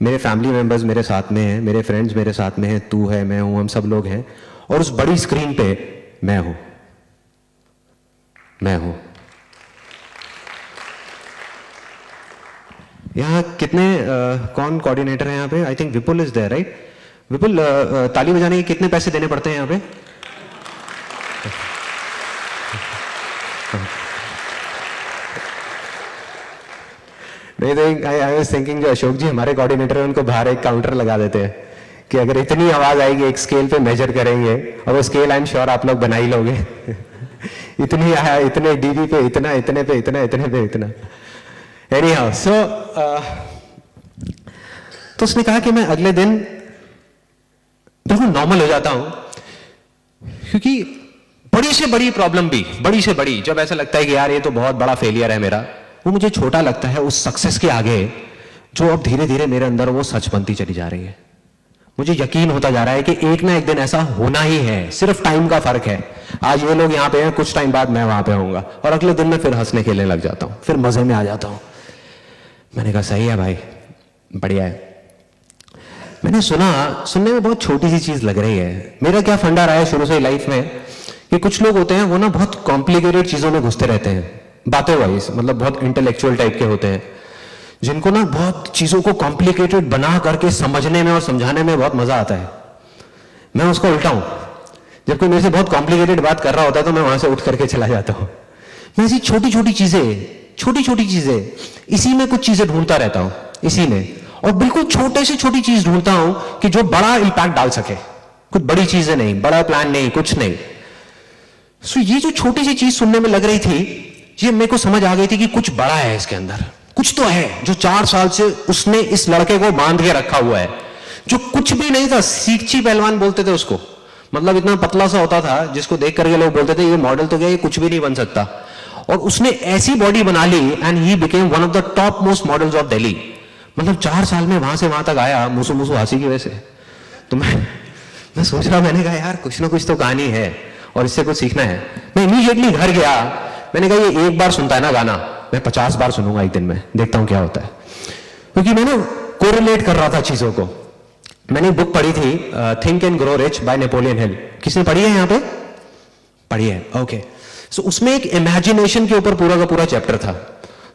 मेरे फैमिली मेंबर्स मेरे साथ में हैं, मेरे फ्रेंड्स मेरे साथ में हैं, तू है, मैं हूं, हम सब लोग हैं, और उस बड़ी स्क्रीन पे मैं हूं। यहां कितने कौन कोऑर्डिनेटर हैं यहां पे? I think Vipul is there, right? Vipul, ताली बजाने के कितने पैसे देने पड़ते हैं यहां पे? नहीं तो आई वाज थिंकिंग जो अशोक जी हमारे कोऑर्डिनेटर हैं उनको बाहर एक काउंटर लगा देते हैं कि अगर इतनी आवाज आएगी एक स्केल पे मेजर करेंगे, और वो स्केल आई एम श्योर आप लोग बना ही लोगे इतनी आया, इतने डीबी पे इतना, इतने पे इतना, इतने पे इतना। एनी हाउ, सो तो उसने कहा कि मैं अगले दिन बिल्कुल नॉर्मल हो जाता हूं, क्योंकि बड़ी से बड़ी प्रॉब्लम भी, बड़ी से बड़ी, जब ऐसा लगता है कि यार ये तो बहुत बड़ा फेलियर है मेरा, वो मुझे छोटा लगता है उस सक्सेस के आगे जो अब धीरे धीरे मेरे अंदर वो सच बनती चली जा रही है। मुझे यकीन होता जा रहा है कि एक ना एक दिन ऐसा होना ही है, सिर्फ टाइम का फर्क है। आज ये लोग यहां पे हैं, कुछ टाइम बाद मैं वहां पे होऊंगा, और अगले दिन मैं फिर हंसने खेलने लग जाता हूं, फिर मजे में आ जाता हूं। मैंने कहा सही है भाई, बढ़िया है। मैंने सुनने में बहुत छोटी सी चीज लग रही है। मेरा क्या फंडा रहा है शुरू से लाइफ में कि कुछ लोग होते हैं वो ना बहुत कॉम्प्लिकेटेड चीजों में घुसते रहते हैं, बातें वाइज, मतलब बहुत इंटेलेक्चुअल टाइप के होते हैं, जिनको ना बहुत चीजों को कॉम्प्लिकेटेड बना करके समझने में और समझाने में बहुत मजा आता है। मैं उसका उल्टा हूं, जब कोई मेरे से बहुत कॉम्प्लिकेटेड बात कर रहा होता है तो मैं वहां से उठ करके चला जाता हूं। मैं ऐसी छोटी छोटी चीजें इसी में कुछ चीजें ढूंढता रहता हूं, इसी में, और बिल्कुल छोटे से छोटी चीज ढूंढता हूं कि जो बड़ा इंपैक्ट डाल सके। कुछ बड़ी चीजें नहीं, बड़ा प्लान नहीं, कुछ नहीं। सो ये जो छोटी सी चीज सुनने में लग रही थी, ये मेरे को समझ आ गई थी कि कुछ बड़ा है इसके अंदर, कुछ तो है जो 4 साल से उसने इस लड़के को बांध के रखा हुआ है, जो कुछ भी नहीं था, सीखची पहलवान बोलते थे उसको, मतलब इतना पतला सा होता था जिसको देख करके लोग बोलते थे ये मॉडल तो क्या, ये कुछ भी नहीं बन सकता। और उसने ऐसी बॉडी बना ली and he became one of the top most models of Delhi. मतलब 4 साल में वहां से वहां तक आया, मुसु मुसु हंसी की वजह से। तो मैं सोच रहा, मैंने कहा यार कुछ ना कुछ तो कहानी है और इससे कुछ सीखना है। मैं इमीडिएटली घर गया, मैंने कहा ये एक बार सुनता है ना गाना, मैं 50 बार सुनूंगा एक दिन में, देखता हूं क्या होता है। क्योंकि मैंने कोरिलेट कर रहा था चीजों को। मैंने बुक पढ़ी थी think and grow rich by Napoleon Hill. किसने पढ़ी है यहां पे? पढ़ी है, ओके। सो उसमें एक इमेजिनेशन के ऊपर पूरा का पूरा चैप्टर था।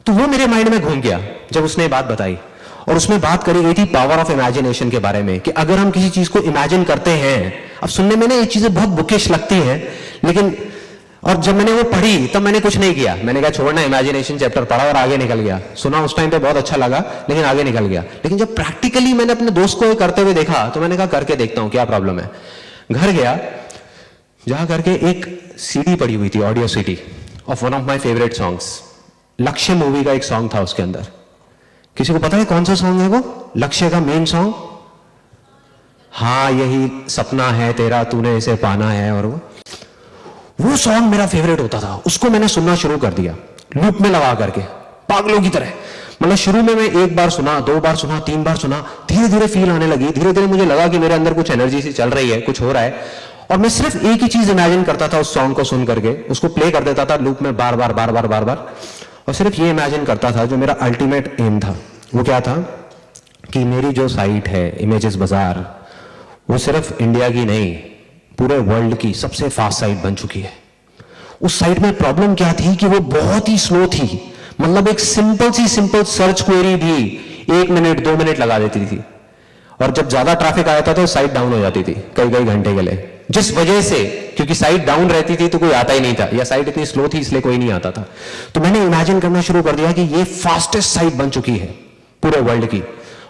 तो वो मेरे माइंड में घूम गया जब उसने बात बताई। और उसमें बात करी गई थी पावर ऑफ इमेजिनेशन के बारे में, कि अगर हम किसी चीज को इमेजिन करते हैं, अब सुनने में ना ये चीजें बहुत बुकिश लगती हैं, लेकिन और जब मैंने वो पढ़ी तब मैंने कुछ नहीं किया। मैंने कहा छोड़ना, इमेजिनेशन चैप्टर पढ़ा और आगे निकल गया। सुना उस टाइम पे बहुत अच्छा लगा, लेकिन आगे निकल गया। लेकिन जब प्रैक्टिकली मैंने अपने दोस्त को करते हुए देखा तो मैंने कहा करके देखता हूं क्या प्रॉब्लम है। घर गया, जा करके एक सीडी पड़ी हुई थी, audio CD of one of my favourite songs. लक्ष्य मूवी का एक सॉन्ग था उसके अंदर। किसी को पता है कौन सा सॉन्ग है वो? लक्ष्य का मेन सॉन्ग। हाँ, यही सपना है तेरा, तूने इसे पाना है। और वो सॉन्ग मेरा फेवरेट होता था। उसको मैंने सुनना शुरू कर दिया लूप में लगा करके, पागलों की तरह। मतलब शुरू में मैं 1 बार सुना, 2 बार सुना, 3 बार सुना, धीरे धीरे फील आने लगी। धीरे धीरे मुझे लगा कि मेरे अंदर कुछ एनर्जी सी चल रही है, कुछ हो रहा है। और मैं सिर्फ एक ही चीज इमेजिन करता था उस सॉन्ग को सुन करके, उसको प्ले कर देता था लूप में बार बार बार बार बार बार। और सिर्फ ये इमेजिन करता था जो मेरा अल्टीमेट एम था। वो क्या था कि मेरी जो साइट है इमेजेस बाजार, वो सिर्फ इंडिया की नहीं, पूरे वर्ल्ड की सबसे फास्ट साइट बन चुकी है। उस साइट में प्रॉब्लम क्या थी कि वो बहुत ही स्लो थी। मतलब एक सिंपल सर्च क्वेरी भी 1 मिनट 2 मिनट लगा देती थी। और जब ज्यादा ट्रैफिक आया था तो साइट डाउन हो जाती थी कई कई घंटे के लिए। जिस वजह से, क्योंकि साइट डाउन रहती थी तो कोई आता ही नहीं था, या साइट इतनी स्लो थी इसलिए कोई नहीं आता था। तो मैंने इमेजिन करना शुरू कर दिया कि ये फास्टेस्ट साइट बन चुकी है पूरे वर्ल्ड की।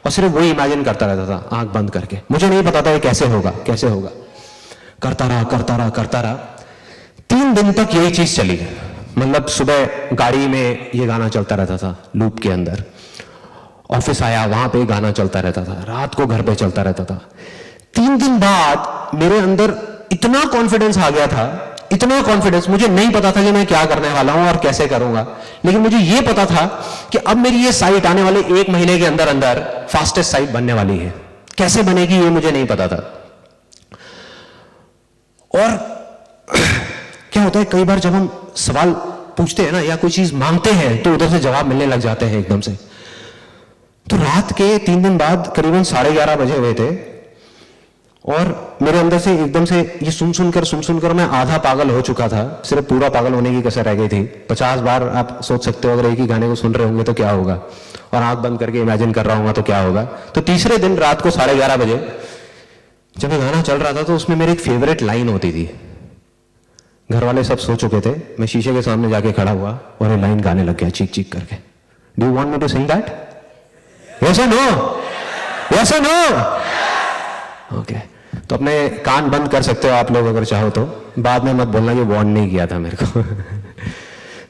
और सिर्फ वही इमेजिन करता रहता था आंख बंद करके। मुझे नहीं पता था ये कैसे होगा कैसे होगा। करता रहा 3 दिन तक यही चीज चली। मतलब सुबह गाड़ी में ये गाना चलता रहता था लूप के अंदर, ऑफिस आया वहां पे गाना चलता रहता था, रात को घर पे चलता रहता था। 3 दिन बाद मेरे अंदर इतना कॉन्फिडेंस आ गया था, इतना कॉन्फिडेंस, मुझे नहीं पता था कि मैं क्या करने वाला हूं और कैसे करूंगा। लेकिन मुझे यह पता था कि अब मेरी ये साइट आने वाले 1 महीने के अंदर अंदर फास्टेस्ट साइट बनने वाली है। कैसे बनेगी ये मुझे नहीं पता था। और क्या होता है, कई बार जब हम सवाल पूछते हैं ना या कोई चीज मांगते हैं तो उधर से जवाब मिलने लग जाते हैं एकदम से। तो रात के 3 दिन बाद करीबन 11:30 बजे हुए थे और मेरे अंदर से एकदम से ये सुन सुनकर मैं आधा पागल हो चुका था। सिर्फ पूरा पागल होने की कसर रह गई थी। 50 बार आप सोच सकते हो अगर एक ही गाने को सुन रहे होंगे तो क्या होगा, और आंख बंद करके इमेजिन कर रहा हूंगा तो क्या होगा। तो तीसरे दिन रात को 11:30 बजे जब ये गाना चल रहा था तो उसमें मेरी एक फेवरेट लाइन होती थी। घर वाले सब सो चुके थे, मैं शीशे के सामने जाके खड़ा हुआ और ये लाइन गाने लग गया चीख चीख करके। Do you want me to sing that? Yes और नो? यस और नो? ओके, तो अपने कान बंद कर सकते हो आप लोग अगर चाहो तो। बाद में मत बोलना कि वार्न नहीं किया था मेरे को।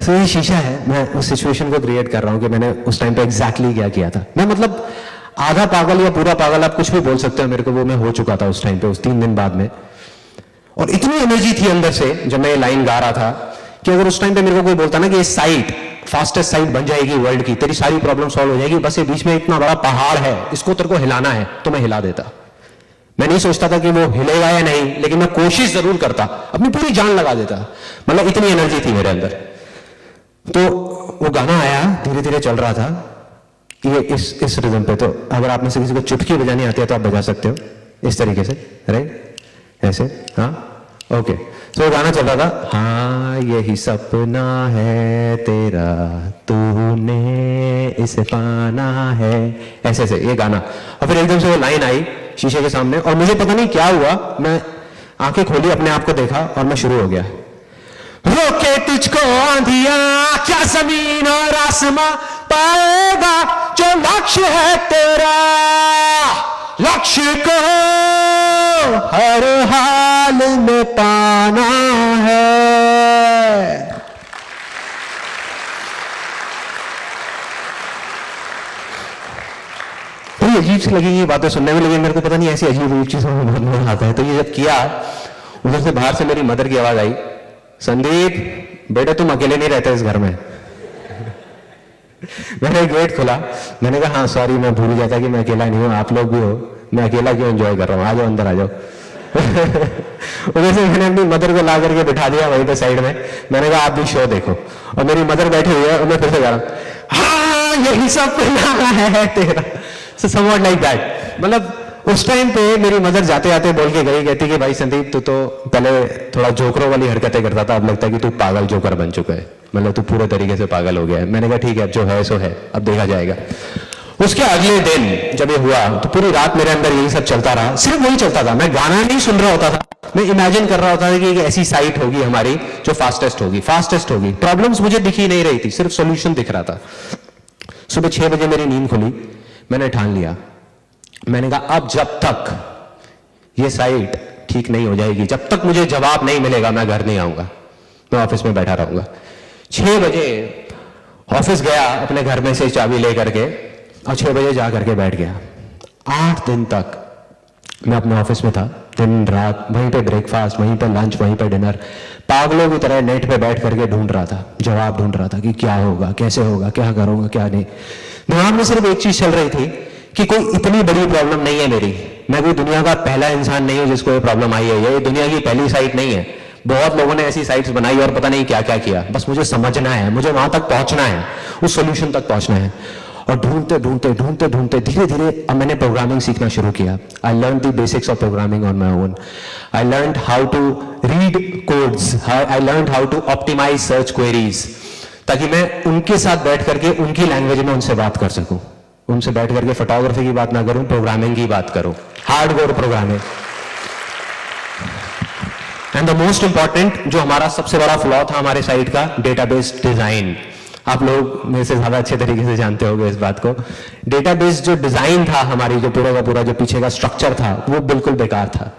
तो ये शीशा है, मैं उस सिचुएशन को क्रिएट कर रहा हूं कि मैंने उस टाइम पे एग्जैक्टली क्या किया था। मैं मतलब आधा पागल या पूरा पागल आप कुछ भी बोल सकते हो मेरे को, वो मैं हो चुका था उस टाइम पे, उस 3 दिन बाद में। और इतनी एनर्जी थी अंदर से जब मैं ये लाइन गा रहा था कि अगर उस टाइम पे मेरे को कोई बोलता ना कि ये साइट फास्टेस्ट साइट बन जाएगी वर्ल्ड की, तेरी सारी प्रॉब्लम सॉल्व हो जाएगी, बस ये बीच में इतना बड़ा पहाड़ है इसको तेरे को हिलाना है, तो मैं हिला देता। मैं नहीं सोचता था कि वो हिलेगा या नहीं, लेकिन मैं कोशिश जरूर करता, अपनी पूरी जान लगा देता। मतलब इतनी एनर्जी थी मेरे अंदर। तो वो गाना आया, धीरे धीरे चल रहा था ये इस रिदम पे। तो अगर आप में से किसी को चुटकी बजानी आती है तो आप बजा सकते हो इस तरीके से, राइट? ऐसे, हाँ, ओके। तो गाना चल रहा था, हाँ यही सपना है तेरा, तूने इसे पाना है, ऐसे ऐसे ये गाना। और फिर एकदम से वो लाइन आई शीशे के सामने और मुझे पता नहीं क्या हुआ, मैं आंखें खोली, अपने आप को देखा और मैं शुरू हो गया। रोके तुझको आंधिया क्या जमीन और आसमां पाएगा, जो लक्ष्य है तेरा, लक्ष्य को हर हाल में पाना है। तो अजीब सी लगी ये बातें सुनने में, लेकिन मेरे को पता नहीं ऐसी अजीब अजीब चीजों में बहुत मजा आता है। तो ये जब किया, उधर से बाहर से मेरी मदर की आवाज आई, संदीप बेटा तुम अकेले नहीं रहते इस घर में। मैंने गेट खोला, मैंने कहा हाँ सॉरी मैं भूल गया था कि मैं अकेला नहीं हूँ, आप लोग भी हो, मैं अकेला क्यों एंजॉय कर रहा हूँ, आ जाओ अंदर आ जाओ। उधर से मैंने अपनी मदर को ला करके बिठा दिया वहीं पे साइड में, मैंने कहा आप भी शो देखो, और मेरी मदर बैठी हुई है और मैं फिर से जा रहा हूँ, हाँ यही सब है तेरा। So somewhat like that। मतलब उस टाइम पे मेरी मदर जाते जाते बोल के गई, कहती कि भाई संदीप तू तो पहले थोड़ा जोकरों वाली हरकतें करता था, अब लगता है कि तू पागल जोकर बन चुका है, मतलब तू पूरे तरीके से पागल हो गया है। मैंने कहा ठीक है अब जो है सो है, अब देखा जाएगा। उसके अगले दिन जब ये हुआ तो पूरी रात मेरे अंदर यही सब चलता रहा, सिर्फ वही चलता था, मैं गाना नहीं सुन रहा होता था, मैं इमेजिन कर रहा होता था कि एक ऐसी साइट होगी हमारी जो फास्टेस्ट होगी। प्रॉब्लम्स मुझे दिख ही नहीं रही थी, सिर्फ सोल्यूशन दिख रहा था। सुबह 6 बजे मेरी नींद खुली, मैंने ठान लिया, मैंने कहा अब जब तक ये साइट ठीक नहीं हो जाएगी, जब तक मुझे जवाब नहीं मिलेगा मैं घर नहीं आऊंगा, मैं ऑफिस में बैठा रहूंगा। 6 बजे ऑफिस गया, अपने घर में से चाबी लेकर के, और 6 बजे जा करके बैठ गया। 8 दिन तक मैं अपने ऑफिस में था, दिन रात वहीं पे ब्रेकफास्ट, वहीं पे लंच, वहीं पे डिनर, पागलों की तरह नेट पे बैठ करके ढूंढ रहा था, जवाब ढूंढ रहा था कि क्या होगा, कैसे होगा, क्या करूंगा, क्या नहीं। दिमाग में सिर्फ एक चीज चल रही थी कि कोई इतनी बड़ी प्रॉब्लम नहीं है मेरी, मैं कोई दुनिया का पहला इंसान नहीं हूं जिसको ये प्रॉब्लम आई है, ये दुनिया की पहली साइट नहीं है, बहुत लोगों ने ऐसी साइट्स बनाई और पता नहीं क्या क्या किया, बस मुझे समझना है, मुझे वहां तक पहुंचना है, उस सोल्यूशन तक पहुंचना है। और ढूंढते धीरे धीरे अब मैंने प्रोग्रामिंग सीखना शुरू किया। I learn the basics of programming on my own, I learn how to read codes, I learn how to optimize search queries, ताकि मैं उनके साथ बैठ करके उनकी लैंग्वेज में उनसे बात कर सकूं, उनसे बैठ करके फोटोग्राफी की बात ना करूं, प्रोग्रामिंग की बात करूं, hardcore programming. And the most important, जो हमारा सबसे बड़ा फ्लॉ था हमारे साइट का, डेटाबेस डिजाइन। आप लोग मेरे से ज्यादा अच्छे तरीके से जानते होंगे इस बात को। डेटाबेस जो डिजाइन था हमारी, जो पूरा का पूरा जो पीछे का स्ट्रक्चर था, वो बिल्कुल बेकार था।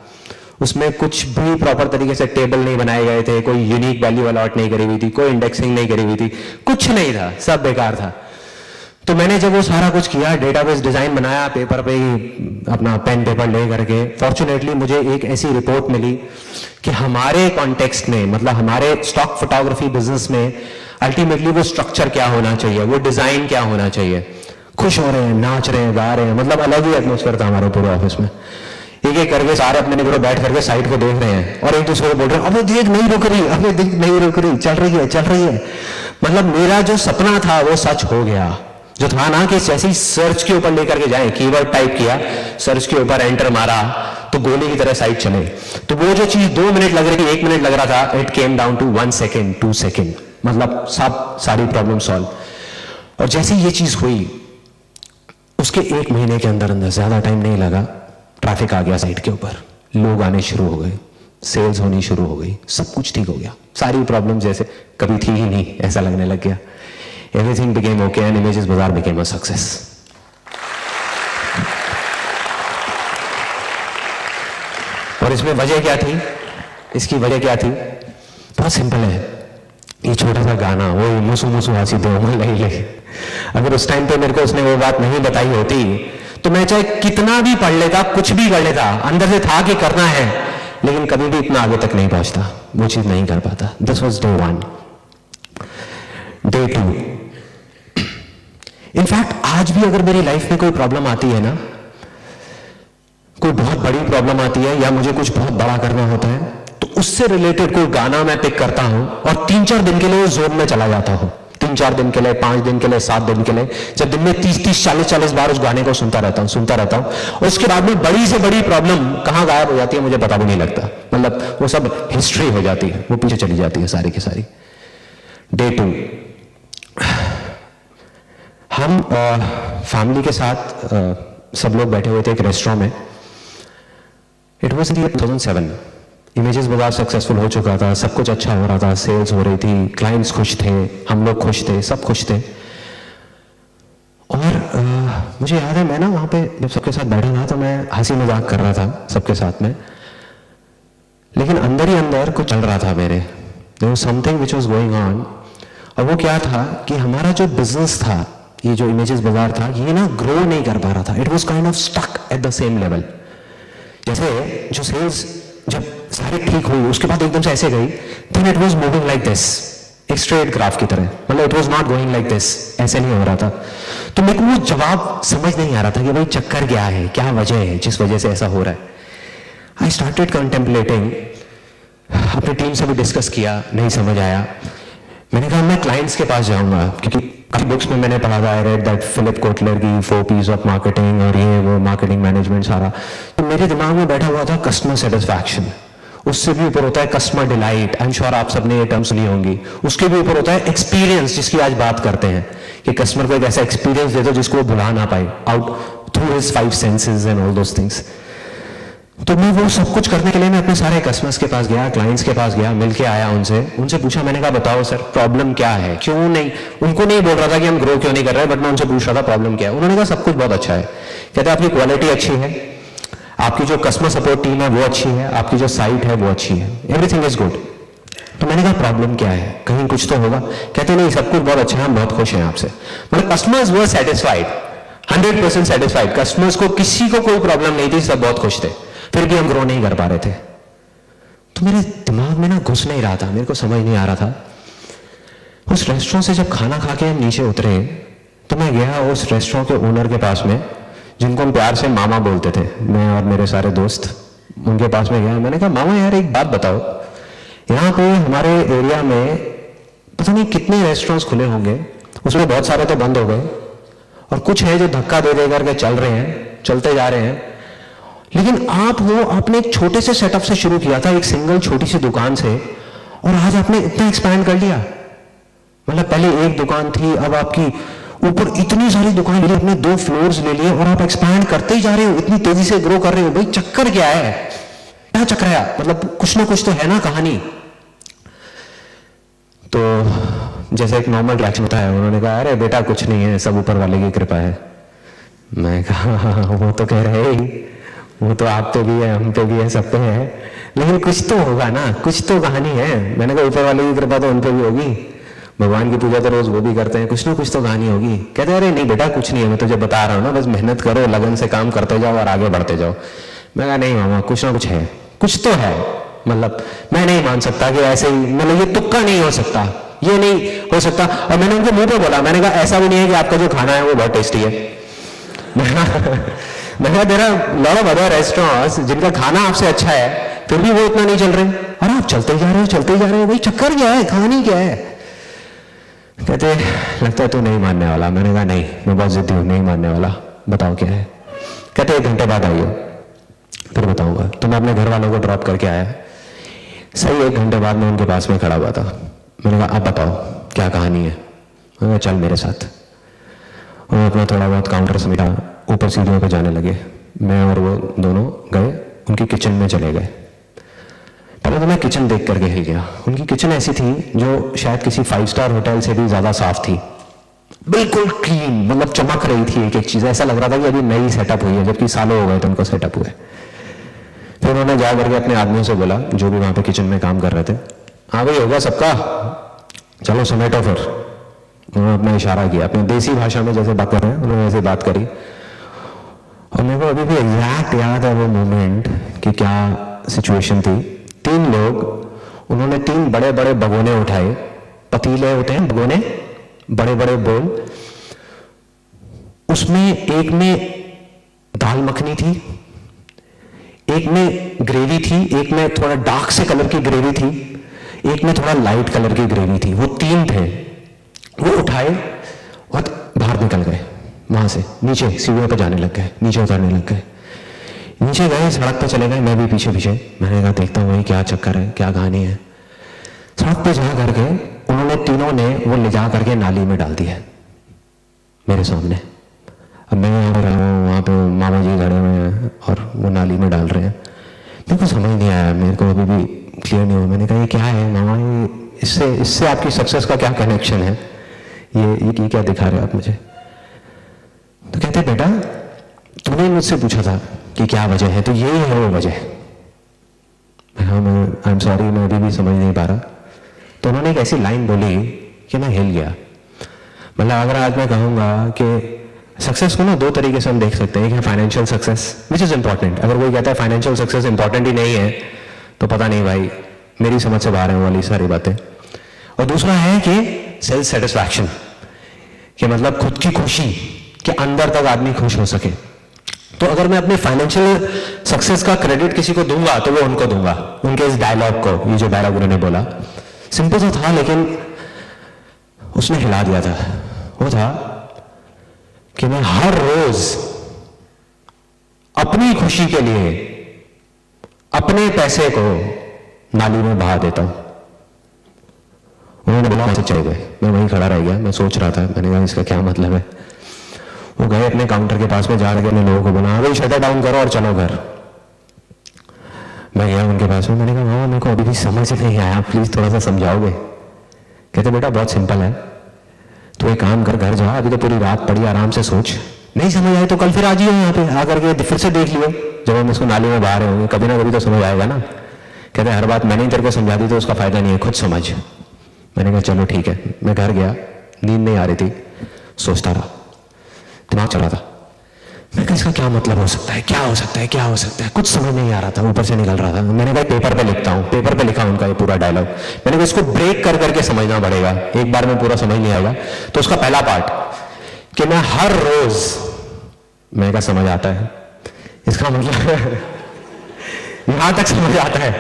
उसमें कुछ भी प्रॉपर तरीके से टेबल नहीं बनाए गए थे, कोई यूनिक वैल्यू अलॉट नहीं करी हुई थी, कोई इंडेक्सिंग नहीं करी हुई थी, कुछ नहीं था, सब बेकार था। तो मैंने जब वो सारा कुछ किया, डेटाबेस डिजाइन बनाया, पेपर पे ही अपना पेन पेपर ले करके, फॉर्चुनेटली मुझे एक ऐसी रिपोर्ट मिली कि हमारे कॉन्टेक्स्ट में, मतलब हमारे स्टॉक फोटोग्राफी बिजनेस में अल्टीमेटली वो स्ट्रक्चर क्या होना चाहिए, वो डिजाइन क्या होना चाहिए। खुश हो रहे हैं, नाच रहे हैं, गा रहे हैं, मतलब अलग ही एटमोस्फेयर था हमारे पूरे ऑफिस में। एक एक करके सारे अपने निकलो बैठ करके साइड को देख रहे हैं और एक दूसरे को बोल रहे हैं, अबे देख नहीं रुक रही, अबे देख नहीं रुक रही, चल रही है। मतलब मेरा जो सपना था वो सच हो गया। जो था ना कि जैसे ही सर्च के ऊपर लेकर के जाए, कीवर्ड टाइप किया, सर्च के ऊपर एंटर मारा तो गोली की तरह साइट चले। तो वो जो चीज 2 मिनट लग रही थी, 1 मिनट लग रहा था, it came down to 1 second, 2 second, मतलब सारी प्रॉब्लम सॉल्व। और जैसे ये चीज हुई, उसके 1 महीने के अंदर अंदर, ज्यादा टाइम नहीं लगा, ट्रैफिक आ गया साइट के ऊपर, लोग आने शुरू हो गए, सेल्स होनी शुरू हो गई, सब कुछ ठीक हो गया, सारी प्रॉब्लम जैसे कभी थी ही नहीं ऐसा लगने लग गया। Everything became okay and Images Bazaar became a success. और इसमें वजह क्या थी? इसकी वजह क्या थी? बहुत सिंपल है, ये छोटा सा गाना, वो मुसु मुसु हंसी दो ले। अगर उस टाइम पे मेरे को उसने वो बात नहीं बताई होती तो मैं चाहे कितना भी पढ़ लेता, कुछ भी कर लेता, अंदर से था कि करना है, लेकिन कभी भी इतना आगे तक नहीं पहुंचता, वो चीज नहीं कर पाता। This was day 1। Day 2, in fact आज भी अगर मेरी लाइफ में कोई प्रॉब्लम आती है ना, कोई बहुत बड़ी प्रॉब्लम आती है या मुझे कुछ बहुत बड़ा करना होता है, तो उससे रिलेटेड कोई गाना मैं पिक करता हूं और 3-4 दिन के लिए उस जोन में चला जाता हूं। 3-4 दिन के लिए, 5 दिन के लिए, 7 दिन के लिए, जब दिन में 30-30, 40-40 बार उस गाने को सुनता रहता हूं। और उसके बाद में बड़ी से बड़ी प्रॉब्लम कहां गायब हो जाती है मुझे पता भी नहीं लगता, मतलब वो सब हिस्ट्री हो जाती है, वो पीछे चली जाती है सारी की सारी। डे 2, हम फैमिली के साथ सब लोग बैठे हुए थे एक रेस्टोरेंट में। It was in 2007। इमेजेस बाजार सक्सेसफुल हो चुका था, सब कुछ अच्छा हो रहा था, सेल्स हो रही थी, क्लाइंट्स खुश थे, हम लोग खुश थे, सब खुश थे। और मुझे याद है मैं ना वहां पे जब सबके साथ बैठा था तो मैं हंसी मजाक कर रहा था सबके साथ में, लेकिन अंदर ही अंदर कुछ चल रहा था मेरे। There was something which was going on. और वो क्या था कि हमारा जो बिजनेस था, ये जो इमेजेस बाजार था, ये ना ग्रो नहीं कर पा रहा था. It was kind of stuck at the same level. जैसे जो सेल्स जब सारे ठीक हुई उसके बाद एकदम से ऐसे गई, then it was moving like this, एक स्ट्रेट ग्राफ की तरह. मतलब it was not going like this, ऐसे नहीं हो रहा था. तो मेरे को वो जवाब समझ नहीं आ रहा था कि भाई चक्कर क्या है, क्या वजह है जिस वजह से ऐसा हो रहा है. आई स्टार्टेड कंटेम्पलेटिंग, अपनी टीम से भी डिस्कस किया, नहीं समझ आया. मैंने कहा मैं क्लाइंट्स के पास जाऊंगा, क्योंकि काफी बुक्स में मैंने पढ़ा था, I read that Philip Kotler की 4 P's ऑफ मार्केटिंग और ये वो मार्केटिंग मैनेजमेंट सारा. तो मेरे दिमाग में बैठा हुआ था कस्टमर सेटिस्फैक्शन, उससे भी ऊपर होता है customer delight. I am sure आप सबने ये टर्म्स ली होंगी. उसके भी ऊपर होता है एक्सपीरियंस, जिसकी आज बात करते हैं कि कस्टमर को एक ऐसा एक्सपीरियंस दे दो जिसको वो भुला ना पाए, out through his 5 senses and all those things. तो मैं वो सब कुछ करने के लिए मैं अपने सारे कस्टमर्स के पास गया, क्लाइंट्स के पास गया, मिलके आया उनसे पूछा. मैंने कहा बताओ सर प्रॉब्लम क्या है, क्यों नहीं. उनको नहीं बोल रहा था कि हम ग्रो क्यों नहीं कर रहे, बट मैं उनसे पूछ रहा था प्रॉब्लम क्या है. उन्होंने कहा सब कुछ बहुत अच्छा है. कहते आपकी क्वालिटी अच्छी है, आपकी जो कस्टमर सपोर्ट टीम है वो अच्छी है, आपकी जो साइट है वो अच्छी है, एवरीथिंग इज गुड. तो मैंने कहा प्रॉब्लम क्या है, कहीं कुछ तो होगा. कहते नहीं सब कुछ बहुत अच्छा है, हम बहुत खुश हैं आपसे. मतलब कस्टमर्स वर सेटिस्फाइड, 100% सेटिस्फाइड. कस्टमर्स को किसी को कोई प्रॉब्लम नहीं थी, सब बहुत खुश थे. फिर भी हम ग्रो नहीं कर पा रहे थे. तो मेरे दिमाग में ना घुस नहीं रहा था, मेरे को समझ नहीं आ रहा था. उस रेस्टोरेंट से जब खाना खा के हम नीचे उतरे तो मैं गया उस रेस्टोरेंट के ओनर के पास में, जिनको हम प्यार से मामा बोलते थे, मैं और मेरे सारे दोस्त. उनके पास में गया, मैंने कहा मामा यार एक बात बताओ, यहाँ पे हमारे एरिया में पता नहीं कितने रेस्टोरेंट्स खुले होंगे, उसमें बहुत सारे तो बंद हो गए और कुछ है जो धक्का दे दे करके चल रहे हैं, चलते जा रहे हैं. लेकिन आप हो, आपने एक छोटे से सेटअप से शुरू किया था, एक सिंगल छोटी सी दुकान से, और आज आपने इतना एक्सपैंड कर लिया. मतलब पहले एक दुकान थी, अब आपकी ऊपर इतनी सारी दुकान ले ली, अपने 2 फ्लोर्स ले लिए और आप एक्सपैंड करते ही जा रहे हो, इतनी तेजी से ग्रो कर रहे हो. भाई चक्कर क्या है, क्या चक्कर है, मतलब कुछ ना कुछ तो है ना कहानी. तो जैसे एक नॉर्मल रिएक्शन होता है, उन्होंने कहा अरे बेटा कुछ नहीं है, सब ऊपर वाले की कृपा है. मैं कहा वो तो कह रहे ही, वो तो आप पे भी है, हम पे भी है, सब पे है, लेकिन कुछ तो होगा ना, कुछ तो कहानी है. मैंने कहा ऊपर वाले की कृपा तो उन पे भी होगी, भगवान की पूजा तो रोज वो भी करते हैं, कुछ ना कुछ तो कहानी होगी. कहते अरे नहीं बेटा कुछ नहीं है, मैं तुझे बता रहा हूँ ना, बस मेहनत करो, लगन से काम करते जाओ और आगे बढ़ते जाओ. मैं कहा नहीं मामा कुछ ना कुछ है, कुछ तो है. मतलब मैं नहीं मान सकता कि ऐसे ही, मतलब ये तुक्का नहीं हो सकता, ये नहीं हो सकता. और मैंने उनके मुंह पे बोला, मैंने कहा ऐसा भी नहीं है कि आपका जो खाना है वो बहुत टेस्टी है. मैं कहा there are lot of other restaurants जिनका खाना आपसे अच्छा है, फिर भी वो इतना नहीं चल रहे, और आप चलते जा रहे हो, चलते जा रहे हो. भाई चक्कर क्या है, कहानी क्या है. कहते लगता है तू नहीं मानने वाला. मैंने कहा नहीं, मैं बहुत जिद्दी हूँ, नहीं मानने वाला, बताओ क्या है. कहते 1 घंटे बाद आइए फिर बताऊंगा. तो मैं अपने घर वालों को ड्रॉप करके आया. सही 1 घंटे बाद मैं उनके पास में खड़ा हुआ था. मैंने कहा अब बताओ क्या कहानी है. मैंने कहा चल मेरे साथ. और अपना थोड़ा बहुत काउंटर समेटा ऊपर सीढ़ियों पे जाने लगे. मैं और वो दोनों गए, उनकी किचन में चले गए. पहले तो मैं किचन देख करके हिल गया. उनकी किचन ऐसी थी जो शायद किसी 5 स्टार होटल से भी ज्यादा साफ थी, बिल्कुल क्लीन, मतलब चमक रही थी एक एक चीज. ऐसा लग रहा था कि अभी नई सेटअप हुई है, जबकि सालों हो गए थे उनको सेटअप हुए. फिर उन्होंने जा करके अपने आदमियों से बोला जो भी वहां पे किचन में काम कर रहे थे, हाँ भाई हो गया सबका, चलो समेटो. फिर उन्होंने अपना इशारा किया, अपनी देसी भाषा में जैसे बात कर रहे हैं उन्होंने ऐसे बात करी. और मेरे को अभी भी एग्जैक्ट याद है वो मोमेंट कि क्या सिचुएशन थी. 3 लोग, उन्होंने 3 बड़े बड़े भगोने उठाए, पतीले होते हैं भगोने, बड़े बड़े बोल. उसमें एक में दाल मखनी थी, एक में ग्रेवी थी, एक में थोड़ा डार्क से कलर की ग्रेवी थी, एक में थोड़ा लाइट कलर की ग्रेवी थी. वो 3 थे. वो उठाए और बाहर निकल गए, वहां से नीचे सीढ़ियों पे जाने लग गए, नीचे उतरने लग गए. नीचे गए, सड़क पे चले गए, मैं भी पीछे पीछे. मैंने कहा देखता हूँ क्या चक्कर है, क्या कहानी है. सड़क पे जा करके उन्होंने तीनों ने वो ले जा करके नाली में डाल दिया मेरे सामने. अब मैं यहाँ पर रहा हूँ, वहाँ पे मामा जी खड़े हुए हैं और वो नाली में डाल रहे हैं. मेरे को समझ नहीं आया, मेरे को अभी भी क्लियर नहीं हुआ. मैंने कहा ये क्या है मामा, ये इससे आपकी सक्सेस का क्या कनेक्शन है, ये क्या दिखा रहे हो आप मुझे. तो कहते बेटा तुमने मुझसे पूछा था कि क्या वजह है, तो यही है वो वजह. हाँ मैं आई एम सॉरी, मैं अभी भी समझ नहीं पा रहा. तो उन्होंने एक ऐसी लाइन बोली कि मैं हिल गया. मतलब अगर आज मैं कहूँगा कि सक्सेस को ना दो तरीके से हम देख सकते हैं। एक है financial success which is important. अगर कोई कहता है फाइनेंशियल सक्सेस इंपॉर्टेंट ही नहीं है तो पता नहीं भाई, मेरी समझ से बाहर है वाली सारी बातें। और दूसरा है कि सेल्फ सेटिस्फैक्शन, कि मतलब खुद की खुशी, कि अंदर तक आदमी खुश हो सके। तो अगर मैं अपने फाइनेंशियल सक्सेस का क्रेडिट किसी को दूंगा तो वो उनको दूंगा, उनके इस डायलॉग को। ये जो डायलॉग उन्होंने बोला सिंपल सा था, लेकिन उसने हिला दिया था। वो था कि मैं हर रोज अपनी खुशी के लिए अपने पैसे को नाली में बहा देता हूं। उन्होंने बोला, चले गए। मैं वहीं खड़ा रह गया, मैं सोच रहा था, मैंने कहा इसका क्या मतलब है। वो गए अपने काउंटर के पास में, जा रहे लोगों को बोला, भाई शटर डाउन करो और चलो घर। मैं गया उनके पास में, मैंने कहा मामा मेरे को अभी भी समझ नहीं आया, प्लीज थोड़ा सा समझाओगे। कहते बेटा बहुत सिंपल है, तो एक काम कर, घर जा, अभी तो पूरी रात पड़ी, आराम से सोच, नहीं समझ आए तो कल फिर आ जाइए यहाँ पे, आकर के फिर से देख लियो। जब हम इसको नाली में बहा रहे होंगे कभी ना कभी तो समझ आएगा ना। कहते हर बात मैंने तेरे को समझा दी तो उसका फायदा नहीं है, खुद समझ। मैंने कहा चलो ठीक है। मैं घर गया, नींद नहीं आ रही थी, सोचता रहा, दिमाग चल रहा था। मैं कहा इसका क्या मतलब हो सकता है, क्या हो सकता है, क्या हो सकता है, कुछ समझ नहीं आ रहा था, ऊपर से निकल रहा था। मैंने कहा पेपर पे लिखता हूँ। पेपर पे लिखा उनका ये पूरा डायलॉग। मैंने कहा इसको ब्रेक कर करके समझना पड़ेगा, एक बार में पूरा समझ नहीं आएगा। तो उसका पहला पार्ट कि मैं हर रोज, मैंने कहा समझ आता है, इसका मतलब यहां तक समझ आता है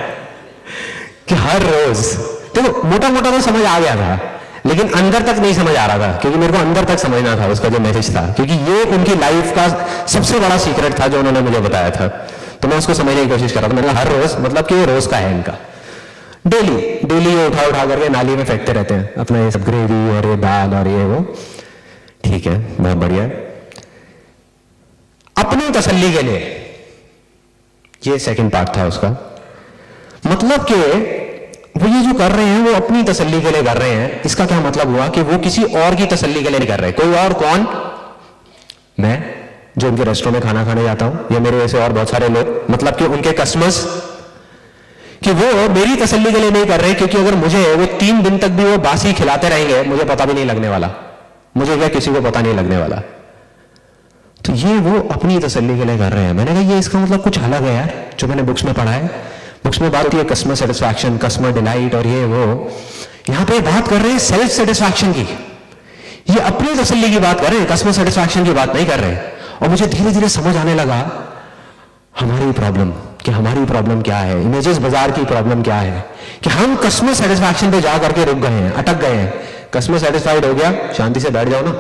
कि हर रोज, देखो मोटा मोटा तो समझ आ गया था, लेकिन अंदर तक नहीं समझ आ रहा था, क्योंकि मेरे को अंदर तक समझना था उसका जो मैसेज था, क्योंकि ये उनकी लाइफ का सबसे बड़ा सीक्रेट था जो उन्होंने मुझे बताया था। तो मैं उसको समझने की कोशिश कर रहा था। मैंने हर रोज मतलब कि ये रोज का है इनका, डेली डेली ये उठा उठा करके नाली में फेंकते रहते हैं अपना ये सब ग्रेवी और ये दाल और ये वो। ठीक है, बहुत बढ़िया। अपनी तसल्ली के लिए, ये सेकंड पार्ट था उसका। मतलब कि वो ये जो कर रहे हैं वो अपनी तसल्ली के लिए कर रहे हैं। इसका क्या मतलब हुआ कि वो किसी और की तसल्ली के लिए नहीं कर रहे। कोई और कौन? मैं, जो उनके रेस्टोरेंट में खाना खाने जाता हूं, या मेरे ऐसे और बहुत सारे लोग, मतलब कि उनके कस्टमर्स, कि वो मेरी तसल्ली के लिए नहीं कर रहे, क्योंकि अगर मुझे वो 3 दिन तक भी वो बासी खिलाते रहेंगे मुझे पता भी नहीं लगने वाला, मुझे क्या किसी को पता नहीं लगने वाला। तो ये वो अपनी तसल्ली के लिए कर रहे हैं। मैंने कहा ये इसका मतलब कुछ अलग है यार, जो मैंने बुक्स में पढ़ा है। बुक्स में बात होती है कस्टमर सेटिस्फैक्शन, कस्टमर डिलाइट और ये वो। यहां पे बात कर रहे हैं सेल्फ सेटिस्फैक्शन की, ये अपनी तसल्ली की बात कर रहे हैं, कस्टमर सेटिस्फैक्शन की बात नहीं कर रहे। और मुझे धीरे धीरे समझ आने लगा हमारी प्रॉब्लम, कि हमारी प्रॉब्लम क्या है, इमेजेस बाजार की प्रॉब्लम क्या है, कि हम कस्टमर सेटिस्फैक्शन पे जा करके रुक गए हैं, अटक गए हैं। कस्टमर सेटिस्फाइड हो गया, शांति से बैठ जाओ ना,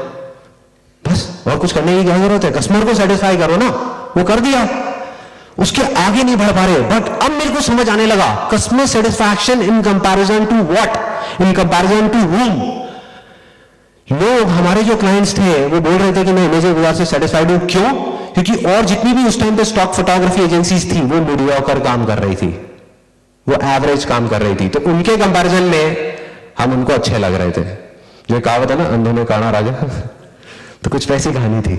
बस और कुछ करने की क्या जरूरत है। कस्टमर को सेटिस्फाई करो ना, वो कर दिया, उसके आगे नहीं बढ़ पा रहे। बट अब मेरे को समझ आने लगा customer satisfaction in comparison to what, in comparison to whom. लोग, हमारे जो क्लाइंट्स थे वो बोल रहे थे कि मैं इमेजेस बाजार से सेटिस्फाइड हूं। क्यों? क्योंकि और जितनी भी उस टाइम पे स्टॉक फोटोग्राफी एजेंसीज थी वो मीडियोकर काम कर रही थी, वो एवरेज काम कर रही थी। तो उनके कंपैरिजन में हम उनको अच्छे लग रहे थे। जो कहावत है ना, अंधों में काना राजा तो कुछ वैसी कहानी थी।